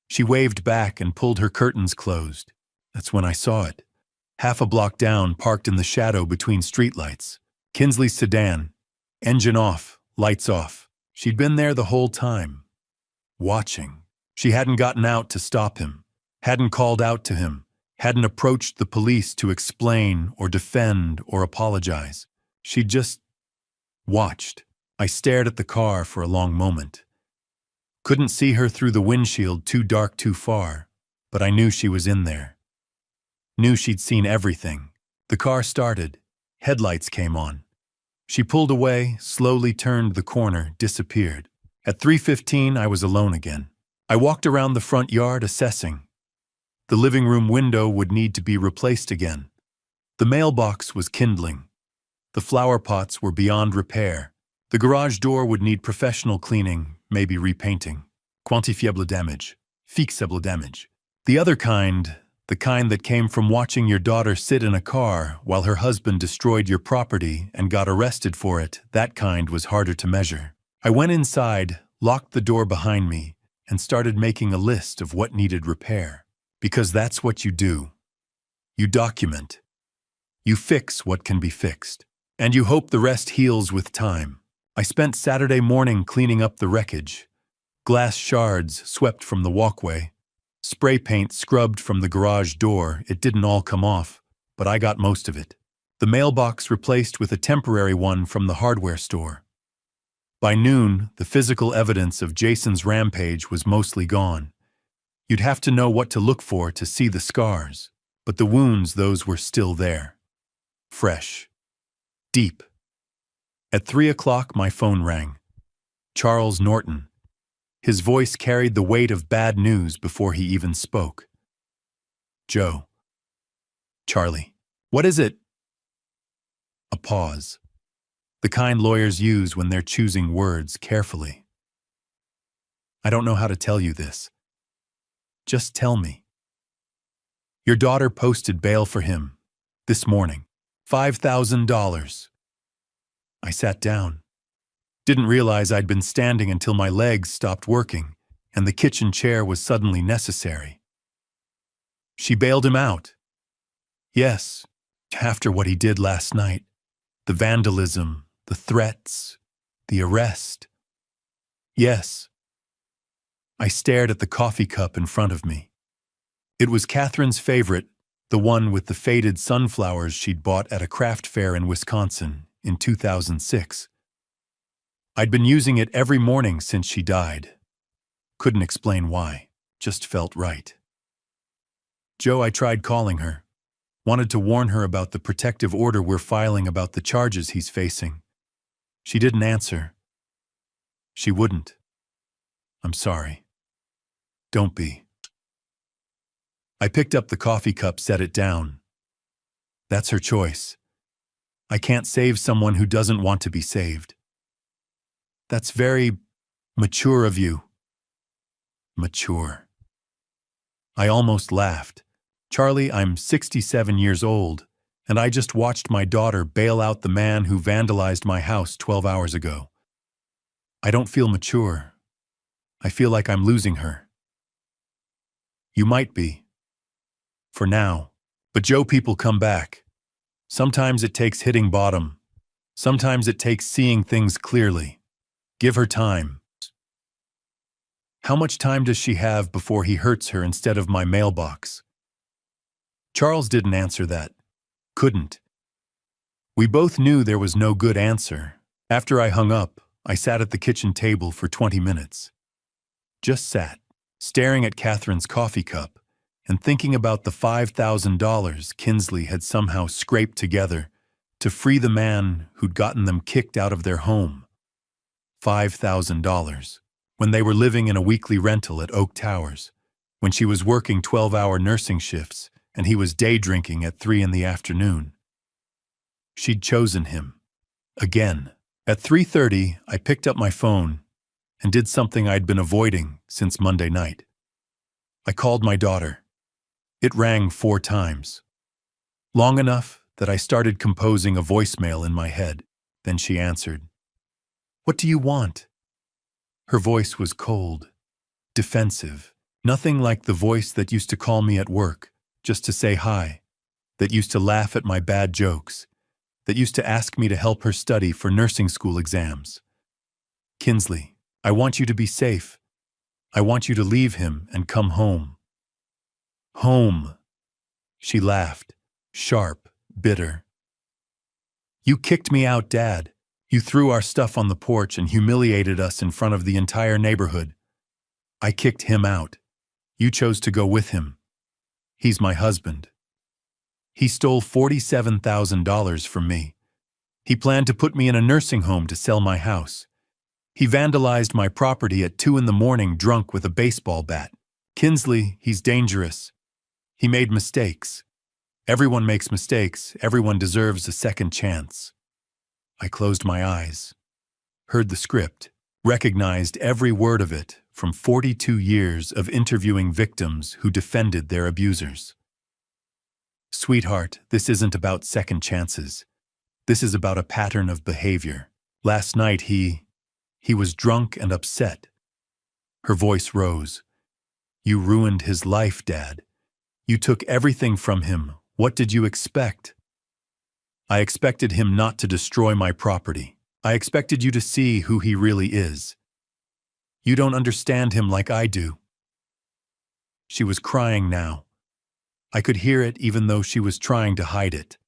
She waved back and pulled her curtains closed. That's when I saw it. Half a block down, parked in the shadow between streetlights. Kinsley's sedan. Engine off, lights off. She'd been there the whole time. Watching. She hadn't gotten out to stop him. Hadn't called out to him. Hadn't approached the police to explain or defend or apologize. She'd just watched. I stared at the car for a long moment. Couldn't see her through the windshield, too dark, too far, but I knew she was in there. Knew she'd seen everything. The car started. Headlights came on. She pulled away, slowly turned the corner, disappeared. At 3:15, I was alone again. I walked around the front yard, assessing. The living room window would need to be replaced again. The mailbox was kindling. The flower pots were beyond repair. The garage door would need professional cleaning, maybe repainting. Quantifiable damage. Fixable damage. The other kind, the kind that came from watching your daughter sit in a car while her husband destroyed your property and got arrested for it, that kind was harder to measure. I went inside, locked the door behind me, and started making a list of what needed repair. Because that's what you do. You document. You fix what can be fixed. And you hope the rest heals with time. I spent Saturday morning cleaning up the wreckage. Glass shards swept from the walkway. Spray paint scrubbed from the garage door. It didn't all come off, but I got most of it. The mailbox replaced with a temporary one from the hardware store. By noon, the physical evidence of Jason's rampage was mostly gone. You'd have to know what to look for to see the scars, but the wounds, those were still there. Fresh. Deep. At 3 o'clock, my phone rang. Charles Norton. His voice carried the weight of bad news before he even spoke. Joe. Charlie. What is it? A pause. The kind lawyers use when they're choosing words carefully. I don't know how to tell you this. Just tell me. Your daughter posted bail for him this morning. $5,000. I sat down. Didn't realize I'd been standing until my legs stopped working and the kitchen chair was suddenly necessary. She bailed him out. Yes, after what he did last night. The vandalism, the threats, the arrest. Yes. I stared at the coffee cup in front of me. It was Catherine's favorite, the one with the faded sunflowers she'd bought at a craft fair in Wisconsin in 2006. I'd been using it every morning since she died. Couldn't explain why, just felt right. Joe, I tried calling her. Wanted to warn her about the protective order we're filing about the charges he's facing. She didn't answer. She wouldn't. I'm sorry. Don't be. I picked up the coffee cup, set it down. That's her choice. I can't save someone who doesn't want to be saved. That's very mature of you. Mature. I almost laughed. Charlie, I'm 67 years old, and I just watched my daughter bail out the man who vandalized my house 12 hours ago. I don't feel mature. I feel like I'm losing her. You might be. For now. But Joe, people come back. Sometimes it takes hitting bottom. Sometimes it takes seeing things clearly. Give her time. How much time does she have before he hurts her instead of my mailbox? Charles didn't answer that. Couldn't. We both knew there was no good answer. After I hung up, I sat at the kitchen table for 20 minutes. Just sat, staring at Catherine's coffee cup and thinking about the $5,000 Kinsley had somehow scraped together to free the man who'd gotten them kicked out of their home. $5,000, when they were living in a weekly rental at Oak Towers, when she was working 12-hour nursing shifts and he was day drinking at 3 in the afternoon. She'd chosen him. Again. At 3:30, I picked up my phone and did something I'd been avoiding since Monday night. I called my daughter. It rang 4 times. Long enough that I started composing a voicemail in my head. Then she answered. What do you want? Her voice was cold, defensive, nothing like the voice that used to call me at work just to say hi, that used to laugh at my bad jokes, that used to ask me to help her study for nursing school exams. Kinsley, I want you to be safe. I want you to leave him and come home. Home. She laughed, sharp, bitter. You kicked me out, Dad. You threw our stuff on the porch and humiliated us in front of the entire neighborhood. I kicked him out. You chose to go with him. He's my husband. He stole $47,000 from me. He planned to put me in a nursing home to sell my house. He vandalized my property at 2 in the morning drunk with a baseball bat. Kinsley, he's dangerous. He made mistakes. Everyone makes mistakes. Everyone deserves a second chance. I closed my eyes, heard the script, recognized every word of it from 42 years of interviewing victims who defended their abusers. Sweetheart, this isn't about second chances. This is about a pattern of behavior. Last night he was drunk and upset. Her voice rose. You ruined his life, Dad. You took everything from him. What did you expect? I expected him not to destroy my property. I expected you to see who he really is. You don't understand him like I do." She was crying now. I could hear it even though she was trying to hide it.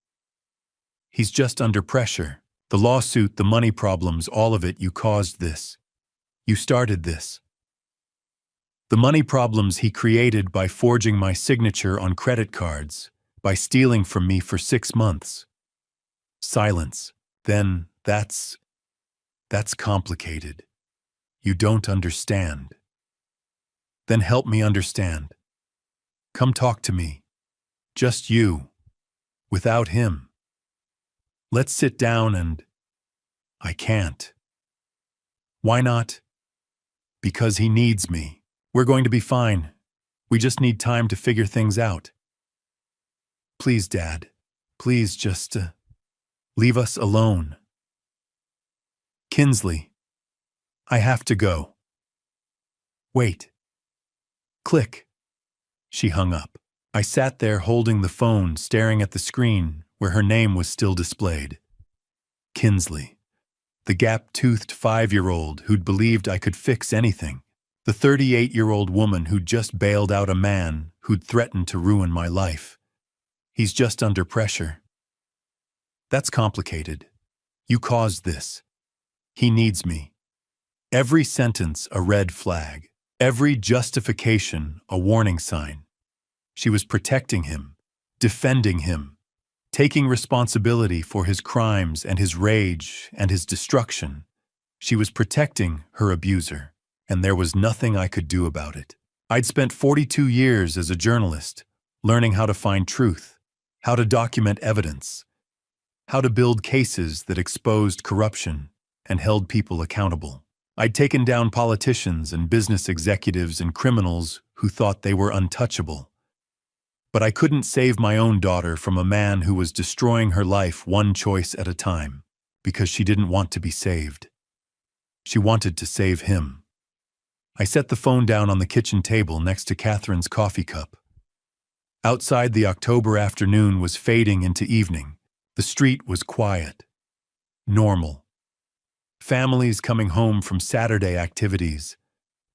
"He's just under pressure. The lawsuit, the money problems, all of it, you caused this. You started this. The money problems he created by forging my signature on credit cards, by stealing from me for 6 months. Silence. Then that's complicated. You don't understand. Then help me understand. Come talk to me. Just you. Without him. Let's sit down and—" "I can't." "Why not?" "Because he needs me. We're going to be fine. We just need time to figure things out. Please, Dad. Please just leave us alone." "Kinsley, I have to go." "Wait." Click. She hung up. I sat there holding the phone, staring at the screen where her name was still displayed. Kinsley. The gap-toothed 5-year-old who'd believed I could fix anything. The 38-year-old woman who'd just bailed out a man who'd threatened to ruin my life. He's just under pressure. That's complicated. You caused this. He needs me. Every sentence a red flag. Every justification a warning sign. She was protecting him, defending him, taking responsibility for his crimes and his rage and his destruction. She was protecting her abuser, and there was nothing I could do about it. I'd spent 42 years as a journalist, learning how to find truth, how to document evidence, how to build cases that exposed corruption and held people accountable. I'd taken down politicians and business executives and criminals who thought they were untouchable. But I couldn't save my own daughter from a man who was destroying her life one choice at a time, because she didn't want to be saved. She wanted to save him. I set the phone down on the kitchen table next to Catherine's coffee cup. Outside, the October afternoon was fading into evening. The street was quiet. Normal. Families coming home from Saturday activities.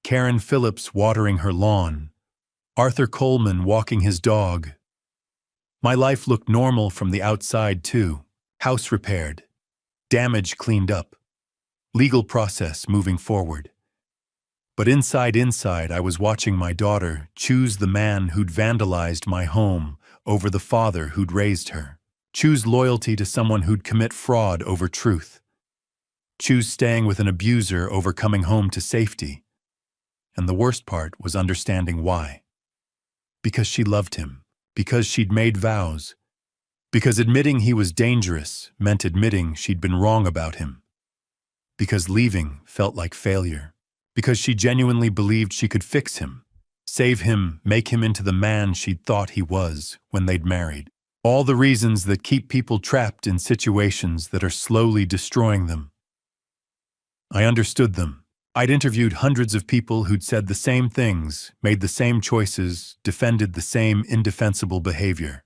Karen Phillips watering her lawn. Arthur Coleman walking his dog. My life looked normal from the outside, too. House repaired. Damage cleaned up. Legal process moving forward. But inside, I was watching my daughter choose the man who'd vandalized my home over the father who'd raised her. Choose loyalty to someone who'd commit fraud over truth. Choose staying with an abuser over coming home to safety. And the worst part was understanding why. Because she loved him. Because she'd made vows. Because admitting he was dangerous meant admitting she'd been wrong about him. Because leaving felt like failure. Because she genuinely believed she could fix him, save him, make him into the man she'd thought he was when they'd married. All the reasons that keep people trapped in situations that are slowly destroying them. I understood them. I'd interviewed hundreds of people who'd said the same things, made the same choices, defended the same indefensible behavior.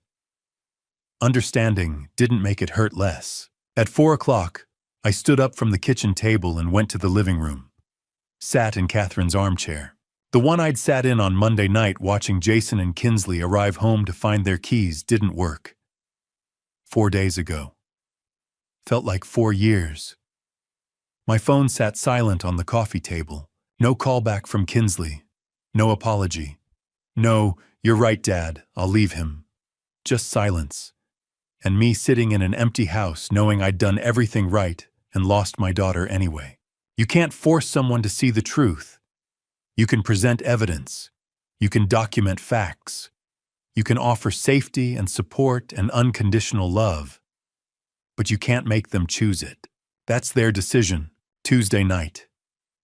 Understanding didn't make it hurt less. At 4 o'clock, I stood up from the kitchen table and went to the living room. Sat in Catherine's armchair. The one I'd sat in on Monday night watching Jason and Kinsley arrive home to find their keys didn't work. 4 days ago. Felt like 4 years. My phone sat silent on the coffee table. No callback from Kinsley. No apology. No, "You're right, Dad, I'll leave him." Just silence. And me sitting in an empty house knowing I'd done everything right and lost my daughter anyway. You can't force someone to see the truth. You can present evidence. You can document facts. You can offer safety and support and unconditional love. But you can't make them choose it. That's their decision. Tuesday night.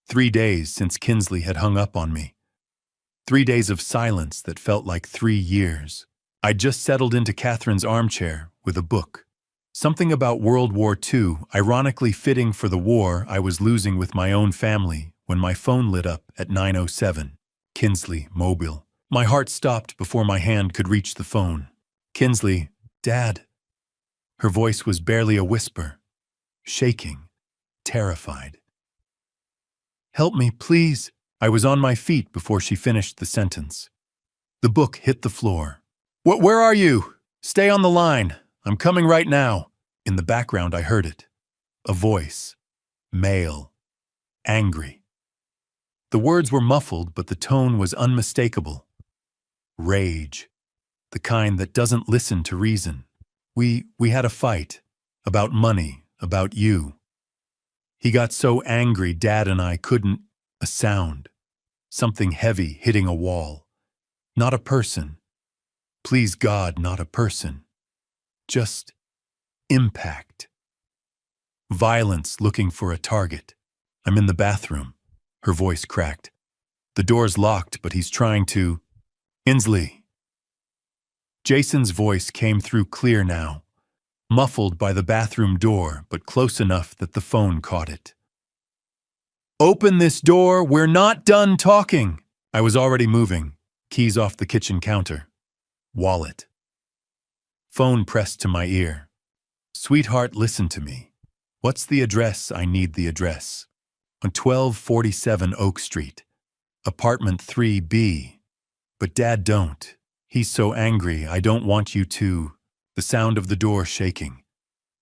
3 days since Kinsley had hung up on me. 3 days of silence that felt like 3 years. I'd just settled into Catherine's armchair with a book. Something about World War II, ironically fitting for the war I was losing with my own family, when my phone lit up at 9:07. Kinsley, mobile. My heart stopped before my hand could reach the phone. "Kinsley, Dad." Her voice was barely a whisper, shaking, terrified. "Help me, please." I was on my feet before she finished the sentence. The book hit the floor. Where are you? Stay on the line. I'm coming right now." In the background, I heard it. A voice. Male. Angry. The words were muffled, but the tone was unmistakable. Rage. The kind that doesn't listen to reason. We had a fight. About money. About you. He got so angry, Dad and I couldn't. A sound. Something heavy hitting a wall. Not a person. Please God, not a person. Just impact. Violence looking for a target. I'm in the bathroom. Her voice cracked. The door's locked, but he's trying to... Inslee. Jason's voice came through clear now, muffled by the bathroom door, but close enough that the phone caught it. "Open this door, we're not done talking." I was already moving, keys off the kitchen counter. Wallet. Phone pressed to my ear. "Sweetheart, listen to me. What's the address? I need the address." On 1247 Oak Street. Apartment 3B. "But Dad, don't. He's so angry, I don't want you to." The sound of the door shaking.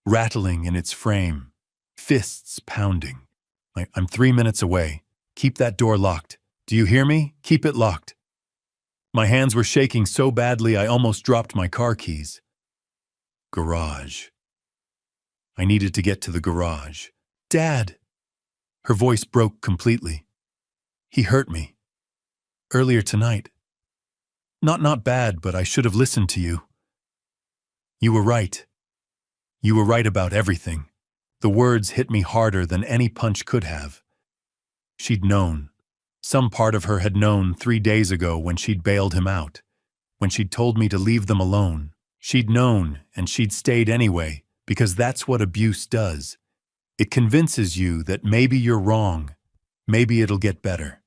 Rattling in its frame. Fists pounding. "I'm 3 minutes away. Keep that door locked. Do you hear me? Keep it locked." My hands were shaking so badly I almost dropped my car keys. Garage. I needed to get to the garage. "Dad!" Her voice broke completely. "He hurt me. Earlier tonight. Not bad, but I should have listened to you. You were right. You were right about everything." The words hit me harder than any punch could have. She'd known. Some part of her had known 3 days ago when she'd bailed him out, when she'd told me to leave them alone. She'd known, and she'd stayed anyway, because that's what abuse does. It convinces you that maybe you're wrong, maybe it'll get better.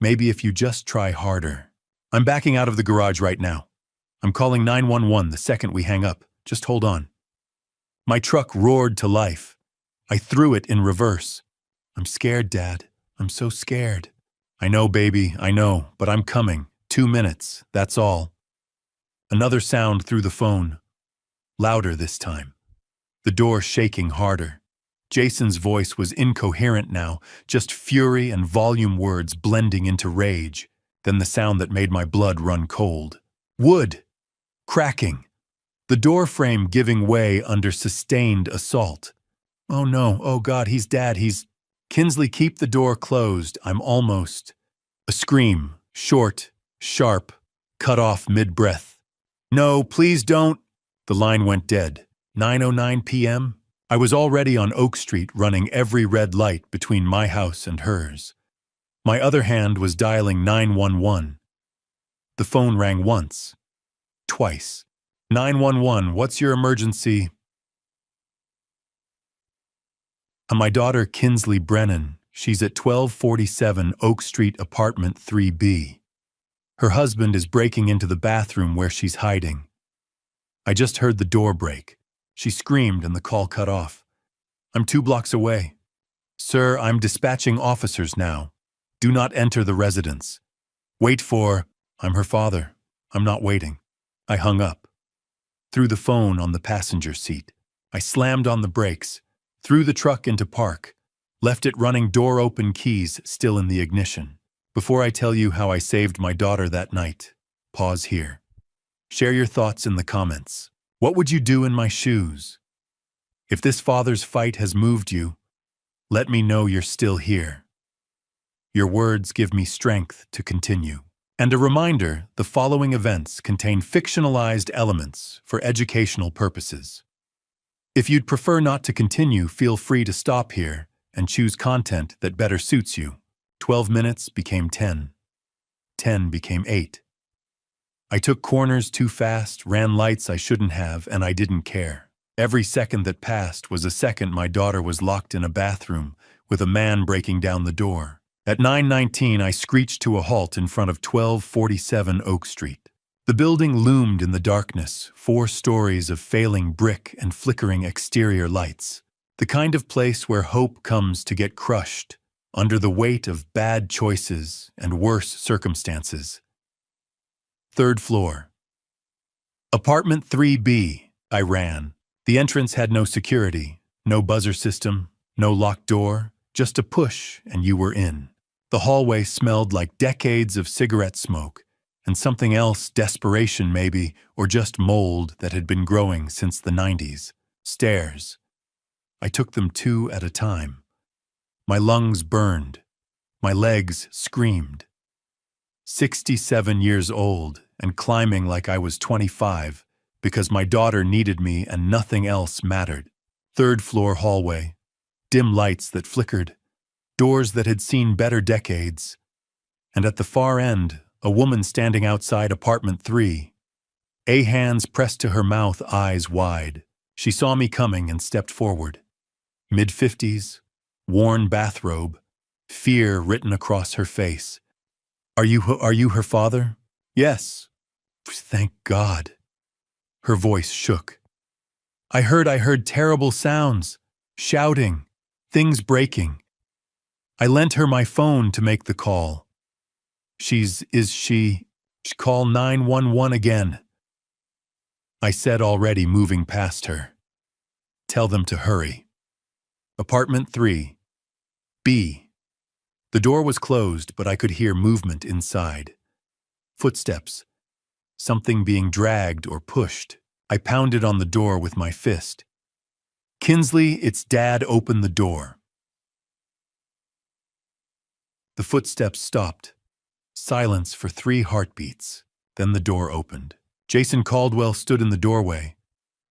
Maybe if you just try harder. "I'm backing out of the garage right now. I'm calling 911 the second we hang up. Just hold on." My truck roared to life. I threw it in reverse. "I'm scared, Dad. I'm so scared." "I know, baby, I know, but I'm coming. 2 minutes, that's all." Another sound through the phone. Louder this time. The door shaking harder. Jason's voice was incoherent now, just fury and volume words blending into rage. Then the sound that made my blood run cold. Wood. Cracking. The door frame giving way under sustained assault. "Oh no, oh God, he's Dad, he's..." "Kinsley, keep the door closed, I'm almost..." A scream, short, sharp, cut off mid-breath. "No, please don't..." The line went dead. 9:09 p.m. I was already on Oak Street running every red light between my house and hers. My other hand was dialing 911. The phone rang once. Twice. 911, what's your emergency? My daughter Kinsley Brennan. She's at 1247 Oak Street, apartment 3B. Her husband is breaking into the bathroom where she's hiding. I just heard the door break. She screamed and the call cut off. "I'm 2 blocks away." "Sir, I'm dispatching officers now. Do not enter the residence. Wait for..." "I'm her father. I'm not waiting." I hung up. Threw the phone on the passenger seat. I slammed on the brakes, threw the truck into park, left it running door open, keys still in the ignition. Before I tell you how I saved my daughter that night, pause here. Share your thoughts in the comments. What would you do in my shoes? If this father's fight has moved you, let me know you're still here. Your words give me strength to continue. And a reminder, the following events contain fictionalized elements for educational purposes. If you'd prefer not to continue, feel free to stop here and choose content that better suits you. 12 minutes became 10. 10 became 8. I took corners too fast, ran lights I shouldn't have, and I didn't care. Every second that passed was a second my daughter was locked in a bathroom with a man breaking down the door. At 9:19, I screeched to a halt in front of 1247 Oak Street. The building loomed in the darkness, 4 stories of failing brick and flickering exterior lights. The kind of place where hope comes to get crushed under the weight of bad choices and worse circumstances. 3rd floor. Apartment 3B, I ran. The entrance had no security, no buzzer system, no locked door, just a push and you were in. The hallway smelled like decades of cigarette smoke, and something else, desperation maybe, or just mold that had been growing since the 90s. Stairs. I took them 2 at a time. My lungs burned. My legs screamed. 67 years old and climbing like I was 25 because my daughter needed me and nothing else mattered. 3rd floor hallway. Dim lights that flickered. Doors that had seen better decades. And at the far end, a woman standing outside apartment 3. Hands pressed to her mouth, eyes wide. She saw me coming and stepped forward. Mid-50s, worn bathrobe, fear written across her face. Are you her father? Yes. Thank God. Her voice shook. I heard terrible sounds, shouting, things breaking. I lent her my phone to make the call. Call 911 again. I said, already moving past her. Tell them to hurry. Apartment 3. B. The door was closed, but I could hear movement inside. Footsteps. Something being dragged or pushed. I pounded on the door with my fist. Kinsley, it's Dad, open the door. The footsteps stopped. Silence for 3 heartbeats. Then the door opened. Jason Caldwell stood in the doorway.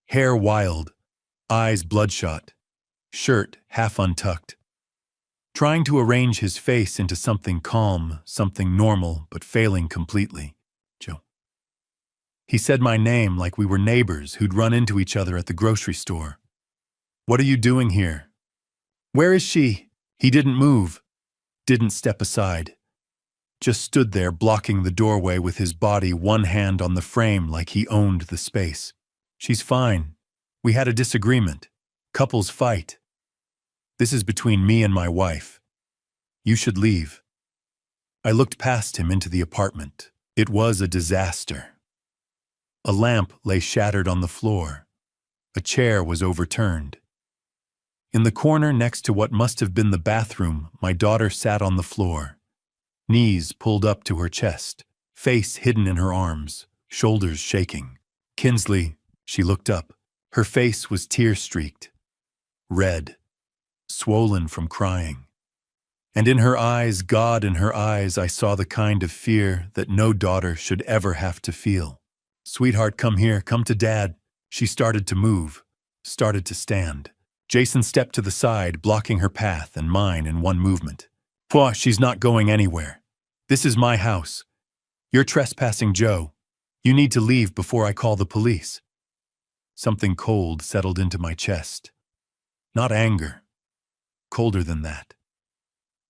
Hair wild, eyes bloodshot, shirt half untucked. Trying to arrange his face into something calm, something normal, but failing completely. Joe. He said my name like we were neighbors who'd run into each other at the grocery store. What are you doing here? Where is she? He didn't move, didn't step aside. Just stood there blocking the doorway with his body, one hand on the frame like he owned the space. She's fine. We had a disagreement. Couples fight. This is between me and my wife. You should leave. I looked past him into the apartment. It was a disaster. A lamp lay shattered on the floor. A chair was overturned. In the corner next to what must have been the bathroom, my daughter sat on the floor. Knees pulled up to her chest, face hidden in her arms, shoulders shaking. Kinsley, she looked up. Her face was tear-streaked, red, swollen from crying. And in her eyes, God in her eyes, I saw the kind of fear that no daughter should ever have to feel. Sweetheart, come here, come to Dad. She started to move, started to stand. Jason stepped to the side, blocking her path and mine in one movement. Pwah, she's not going anywhere. This is my house. You're trespassing, Joe. You need to leave before I call the police. Something cold settled into my chest. Not anger. Colder than that.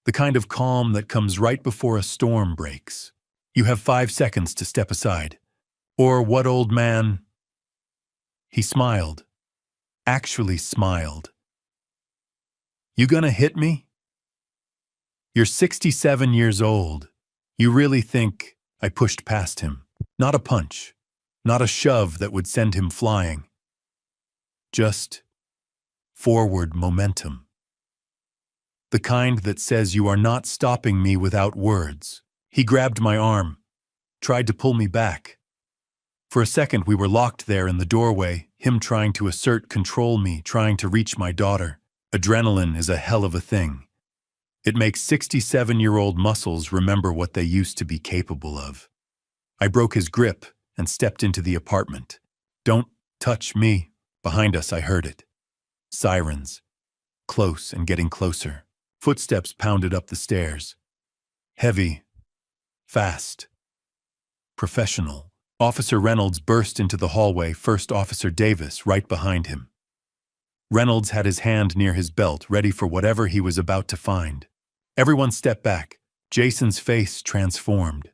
The kind of calm that comes right before a storm breaks. You have 5 seconds to step aside. Or what, old man? He smiled. Actually smiled. You gonna hit me? You're 67 years old. You really think? I pushed past him. Not a punch. Not a shove that would send him flying. Just forward momentum. The kind that says you are not stopping me without words. He grabbed my arm, tried to pull me back. For a second we were locked there in the doorway, him trying to assert control me, trying to reach my daughter. Adrenaline is a hell of a thing. It makes 67-year-old muscles remember what they used to be capable of. I broke his grip and stepped into the apartment. Don't touch me. Behind us I heard it. Sirens. Close and getting closer. Footsteps pounded up the stairs. Heavy. Fast. Professional. Officer Reynolds burst into the hallway, First Officer Davis right behind him. Reynolds had his hand near his belt, ready for whatever he was about to find. Everyone stepped back. Jason's face transformed.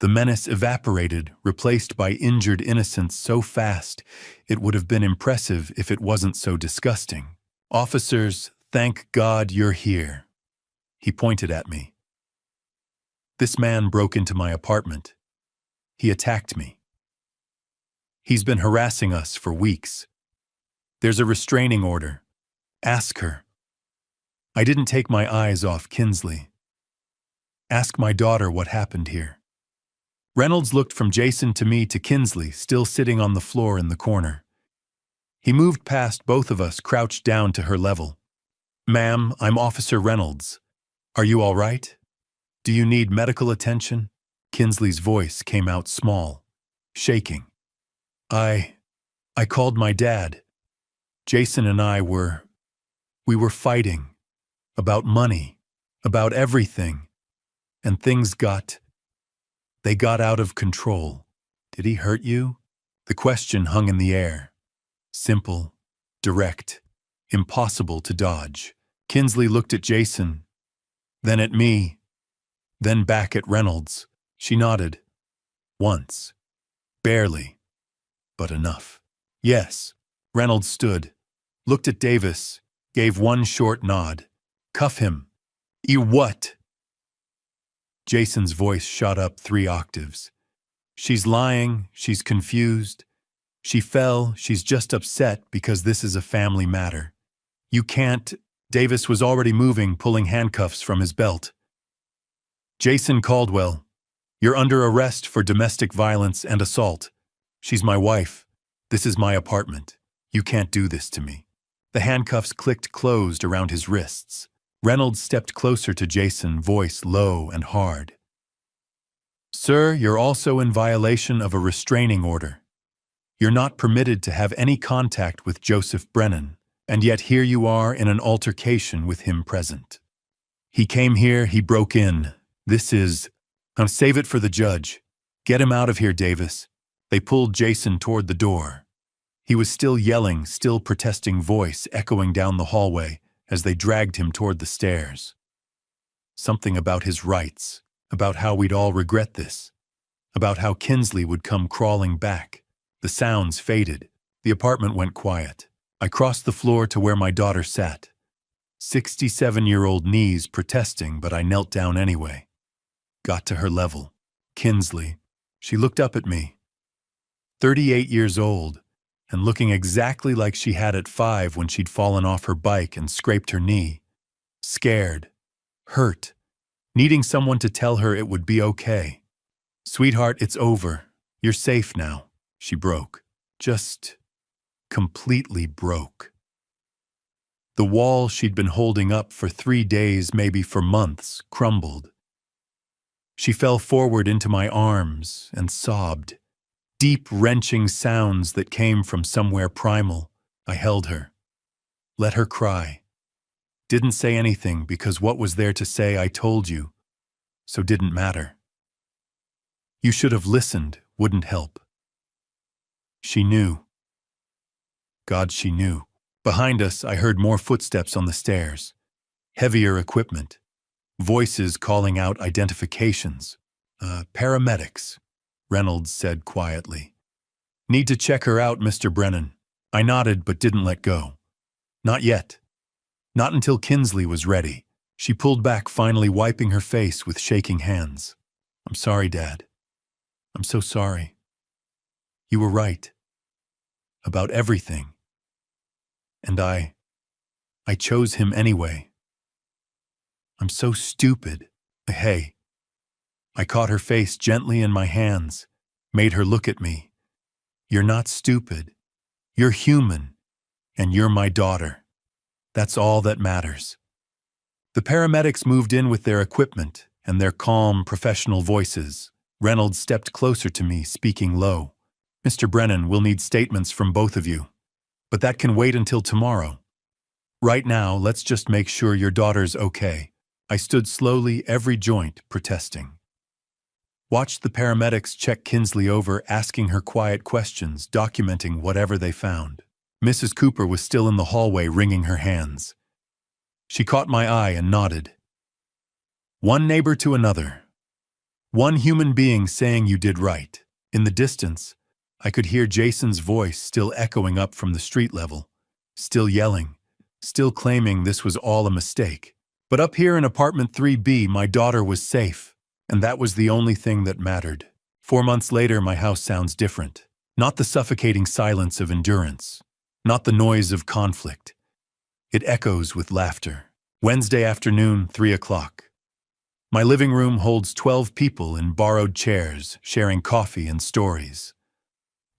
The menace evaporated, replaced by injured innocence so fast it would have been impressive if it wasn't so disgusting. "Officers, thank God you're here." He pointed at me. "This man broke into my apartment. He attacked me. He's been harassing us for weeks. There's a restraining order. Ask her." I didn't take my eyes off Kinsley. "Ask my daughter what happened here." Reynolds looked from Jason to me to Kinsley, still sitting on the floor in the corner. He moved past both of us, crouched down to her level. "Ma'am, I'm Officer Reynolds. Are you all right? Do you need medical attention?" Kinsley's voice came out small, shaking. I called my dad. Jason and we were fighting. About money. About everything. And things got out of control. Did he hurt you?" The question hung in the air. Simple, direct, impossible to dodge. Kinsley looked at Jason, then at me, then back at Reynolds. She nodded. Once. Barely. But enough. "Yes." Reynolds stood, looked at Davis, gave one short nod. "Cuff him." What?" Jason's voice shot up 3 octaves. "She's lying, she's confused. She fell, she's just upset because this is a family matter. You can't—" Davis was already moving, pulling handcuffs from his belt. "Jason Caldwell, you're under arrest for domestic violence and assault. She's my wife. This is my apartment. You can't do this to me." The handcuffs clicked closed around his wrists. Reynolds stepped closer to Jason, voice low and hard. "Sir, you're also in violation of a restraining order. You're not permitted to have any contact with Joseph Brennan, and yet here you are in an altercation with him present. He came here, he broke in. This is— Now save it for the judge. Get him out of here, Davis." They pulled Jason toward the door. He was still yelling, still protesting, voice echoing down the hallway as they dragged him toward the stairs. Something about his rights, about how we'd all regret this, about how Kinsley would come crawling back. The sounds faded. The apartment went quiet. I crossed the floor to where my daughter sat. 67-year-old knees protesting, but I knelt down anyway. Got to her level. Kinsley. She looked up at me. 38 years old, and looking exactly like she had at 5 when she'd fallen off her bike and scraped her knee. Scared. Hurt. Needing someone to tell her it would be okay. "Sweetheart, it's over. You're safe now." She broke. Just completely broke. The wall she'd been holding up for 3 days, maybe for months, crumbled. She fell forward into my arms and sobbed. Deep, wrenching sounds that came from somewhere primal. I held her. Let her cry. Didn't say anything because what was there to say I told you, so didn't matter. You should have listened, wouldn't help. She knew. God, she knew. Behind us, I heard more footsteps on the stairs. Heavier equipment. Voices calling out identifications. Paramedics, Reynolds said quietly. "Need to check her out, Mr. Brennan." I nodded but didn't let go. Not yet. Not until Kinsley was ready. She pulled back, finally wiping her face with shaking hands. "I'm sorry, Dad. I'm so sorry. You were right. About everything. And I chose him anyway. I'm so stupid. Hey." I caught her face gently in my hands, made her look at me. "You're not stupid. You're human, and you're my daughter. That's all that matters." The paramedics moved in with their equipment and their calm, professional voices. Reynolds stepped closer to me, speaking low. "Mr. Brennan, we'll need statements from both of you. But that can wait until tomorrow. Right now, let's just make sure your daughter's okay." I stood slowly, every joint protesting. Watched the paramedics check Kinsley over, asking her quiet questions, documenting whatever they found. Mrs. Cooper was still in the hallway, wringing her hands. She caught my eye and nodded. One neighbor to another. One human being saying you did right. In the distance, I could hear Jason's voice still echoing up from the street level, still yelling, still claiming this was all a mistake. But up here in apartment 3B, my daughter was safe, and that was the only thing that mattered. 4 months later, my house sounds different. Not the suffocating silence of endurance, not the noise of conflict. It echoes with laughter. Wednesday afternoon, 3 o'clock. My living room holds 12 people in borrowed chairs, sharing coffee and stories.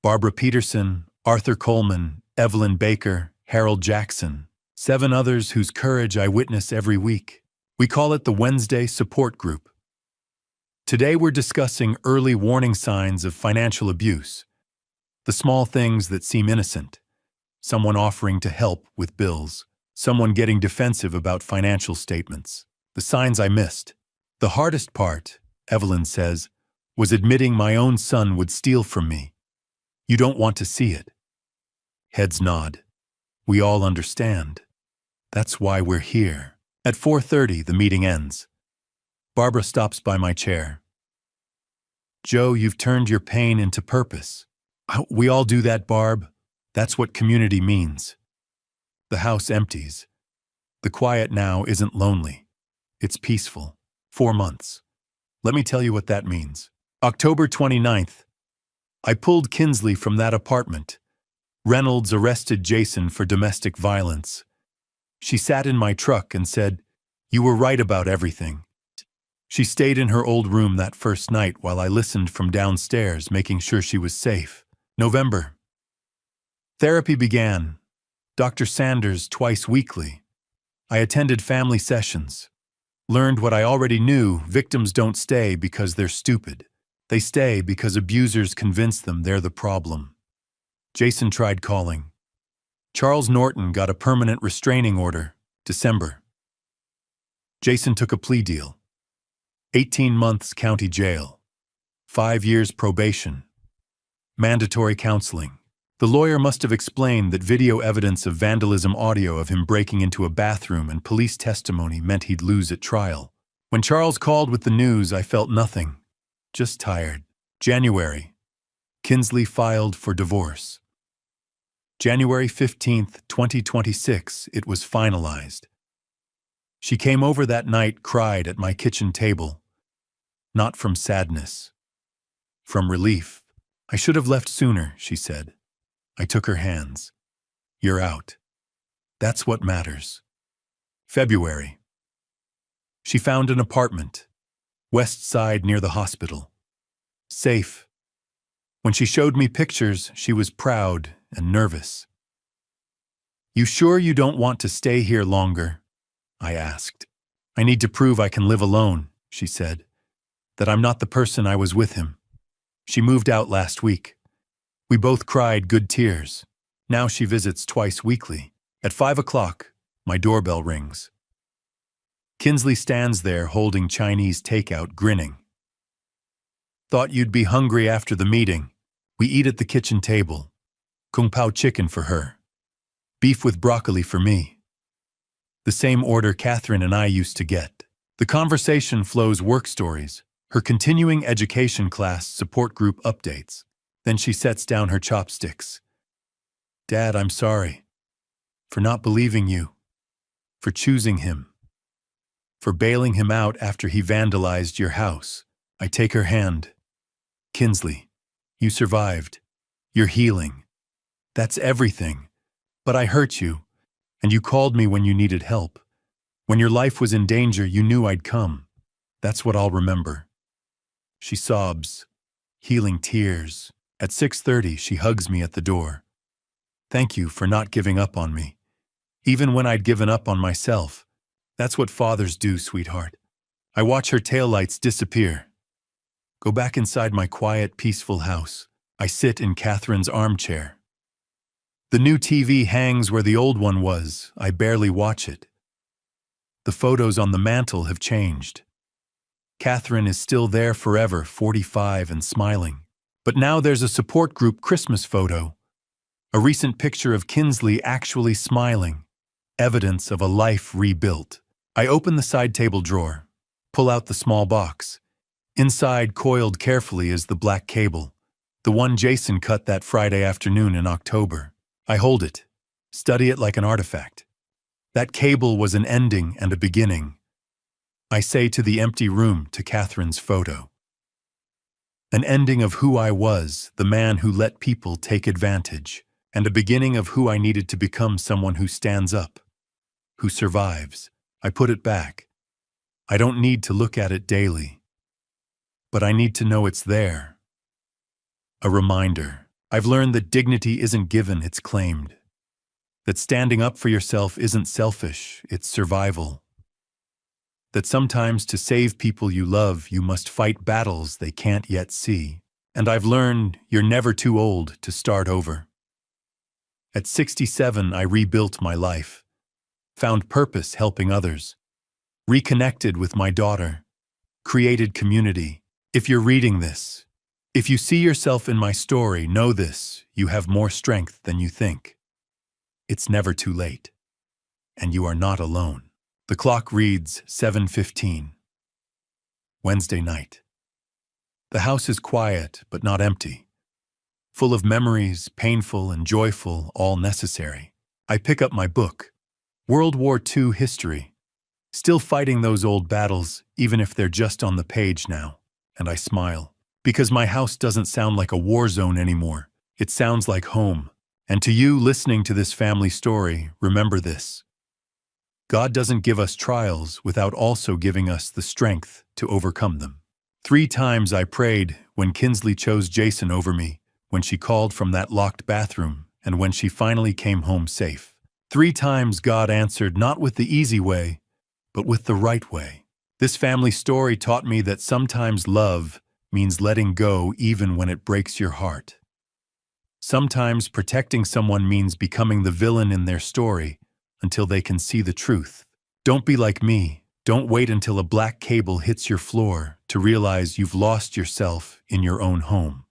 Barbara Peterson, Arthur Coleman, Evelyn Baker, Harold Jackson, 7 others whose courage I witness every week. We call it the Wednesday Support Group. Today we're discussing early warning signs of financial abuse. The small things that seem innocent. Someone offering to help with bills. Someone getting defensive about financial statements. The signs I missed. The hardest part, Evelyn says, was admitting my own son would steal from me. You don't want to see it. Heads nod. We all understand. That's why we're here. At 4:30, the meeting ends. Barbara stops by my chair. Joe, you've turned your pain into purpose. We all do that, Barb. That's what community means. The house empties. The quiet now isn't lonely. It's peaceful. 4 months. Let me tell you what that means. October 29th. I pulled Kinsley from that apartment. Reynolds arrested Jason for domestic violence. She sat in my truck and said, "You were right about everything." She stayed in her old room that first night while I listened from downstairs, making sure she was safe. November. Therapy began. Dr. Sanders twice weekly. I attended family sessions. Learned what I already knew: victims don't stay because they're stupid. They stay because abusers convince them they're the problem. Jason tried calling. Charles Norton got a permanent restraining order, December. Jason took a plea deal. 18 months county jail. 5 years probation. Mandatory counseling. The lawyer must have explained that video evidence of vandalism audio of him breaking into a bathroom and police testimony meant he'd lose at trial. When Charles called with the news, I felt nothing. Just tired. January. Kinsley filed for divorce. January 15th, 2026, it was finalized. She came over that night, cried at my kitchen table. Not from sadness. From relief. I should have left sooner, she said. I took her hands. You're out. That's what matters. February. She found an apartment. West Side near the hospital. Safe. When she showed me pictures, she was proud and nervous. You sure you don't want to stay here longer? I asked. I need to prove I can live alone, she said. That I'm not the person I was with him. She moved out last week. We both cried good tears. Now she visits twice weekly. At 5 o'clock, my doorbell rings. Kinsley stands there holding Chinese takeout, grinning. Thought you'd be hungry after the meeting. We eat at the kitchen table. Kung Pao chicken for her. Beef with broccoli for me. The same order Catherine and I used to get. The conversation flows work stories, her continuing education class support group updates. Then she sets down her chopsticks. Dad, I'm sorry. For not believing you. For choosing him. For bailing him out after he vandalized your house. I take her hand. Kinsley, you survived. You're healing. That's everything. But I hurt you, and you called me when you needed help. When your life was in danger, you knew I'd come. That's what I'll remember. She sobs, healing tears. At 6:30, she hugs me at the door. Thank you for not giving up on me. Even when I'd given up on myself. That's what fathers do, sweetheart. I watch her taillights disappear. Go back inside my quiet, peaceful house. I sit in Catherine's armchair. The new TV hangs where the old one was. I barely watch it. The photos on the mantle have changed. Catherine is still there forever, 45 and smiling. But now there's a support group Christmas photo. A recent picture of Kinsley actually smiling. Evidence of a life rebuilt. I open the side table drawer, pull out the small box. Inside, coiled carefully, is the black cable, the one Jason cut that Friday afternoon in October. I hold it, study it like an artifact. That cable was an ending and a beginning. I say to the empty room, to Catherine's photo. An ending of who I was, the man who let people take advantage, and a beginning of who I needed to become, someone who stands up, who survives. I put it back. I don't need to look at it daily, but I need to know it's there. A reminder. I've learned that dignity isn't given, it's claimed. That standing up for yourself isn't selfish, it's survival. That sometimes to save people you love, you must fight battles they can't yet see. And I've learned you're never too old to start over. At 67, I rebuilt my life, found purpose helping others, reconnected with my daughter, created community. If you're reading this, if you see yourself in my story, know this: you have more strength than you think. It's never too late, and you are not alone. The clock reads 7:15. Wednesday night. The house is quiet but not empty, full of memories, painful and joyful, all necessary. I pick up my book, World War II History, still fighting those old battles, even if they're just on the page now, and I smile, because my house doesn't sound like a war zone anymore. It sounds like home. And to you listening to this family story, remember this: God doesn't give us trials without also giving us the strength to overcome them. 3 times I prayed when Kinsley chose Jason over me, when she called from that locked bathroom, and when she finally came home safe. 3 times God answered, not with the easy way, but with the right way. This family story taught me that sometimes love means letting go even when it breaks your heart. Sometimes protecting someone means becoming the villain in their story until they can see the truth. Don't be like me. Don't wait until a black cable hits your floor to realize you've lost yourself in your own home.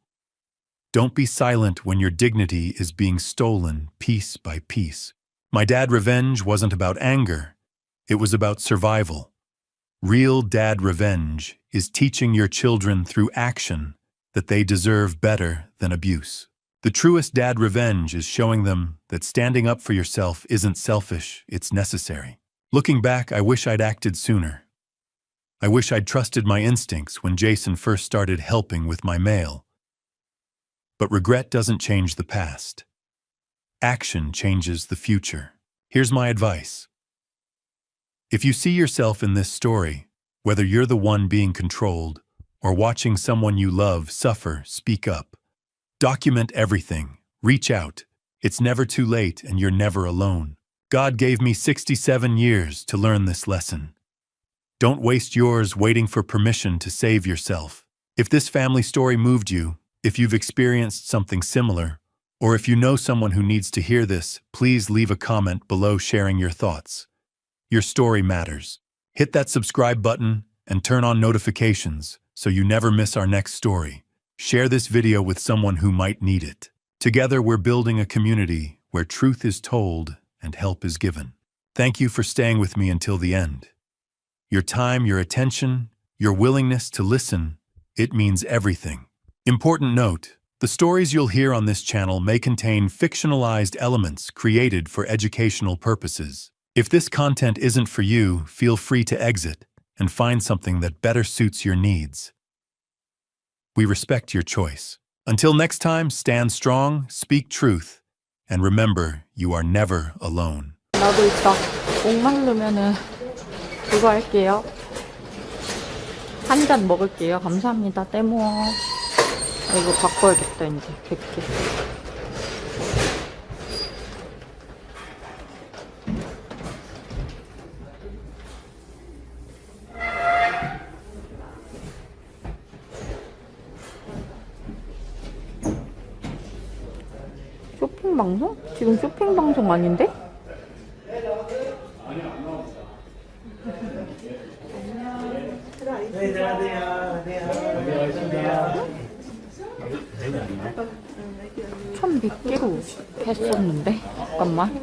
Don't be silent when your dignity is being stolen piece by piece. My dad revenge wasn't about anger. It was about survival. Real dad revenge is teaching your children through action that they deserve better than abuse. The truest dad revenge is showing them that standing up for yourself isn't selfish, it's necessary. Looking back, I wish I'd acted sooner. I wish I'd trusted my instincts when Jason first started helping with my mail. But regret doesn't change the past. Action changes the future. Here's my advice. If you see yourself in this story, whether you're the one being controlled or watching someone you love suffer, speak up. Document everything. Reach out. It's never too late and you're never alone. God gave me 67 years to learn this lesson. Don't waste yours waiting for permission to save yourself. If this family story moved you, if you've experienced something similar, or if you know someone who needs to hear this, please leave a comment below sharing your thoughts. Your story matters. Hit that subscribe button and turn on notifications so you never miss our next story. Share this video with someone who might need it. Together, we're building a community where truth is told and help is given. Thank you for staying with me until the end. Your time, your attention, your willingness to listen, it means everything. Important note: the stories you'll hear on this channel may contain fictionalized elements created for educational purposes. If this content isn't for you, feel free to exit and find something that better suits your needs. We respect your choice. Until next time, stand strong, speak truth, and remember, you are never alone. 나도 이따 목마르면은 그거 할게요. 한 잔 먹을게요. 감사합니다. 떼모. 이거 바꿔야겠다 이제 100개. 쇼핑 방송? 지금 쇼핑 방송 아닌데? 천 100개로 했었는데? 잠깐만.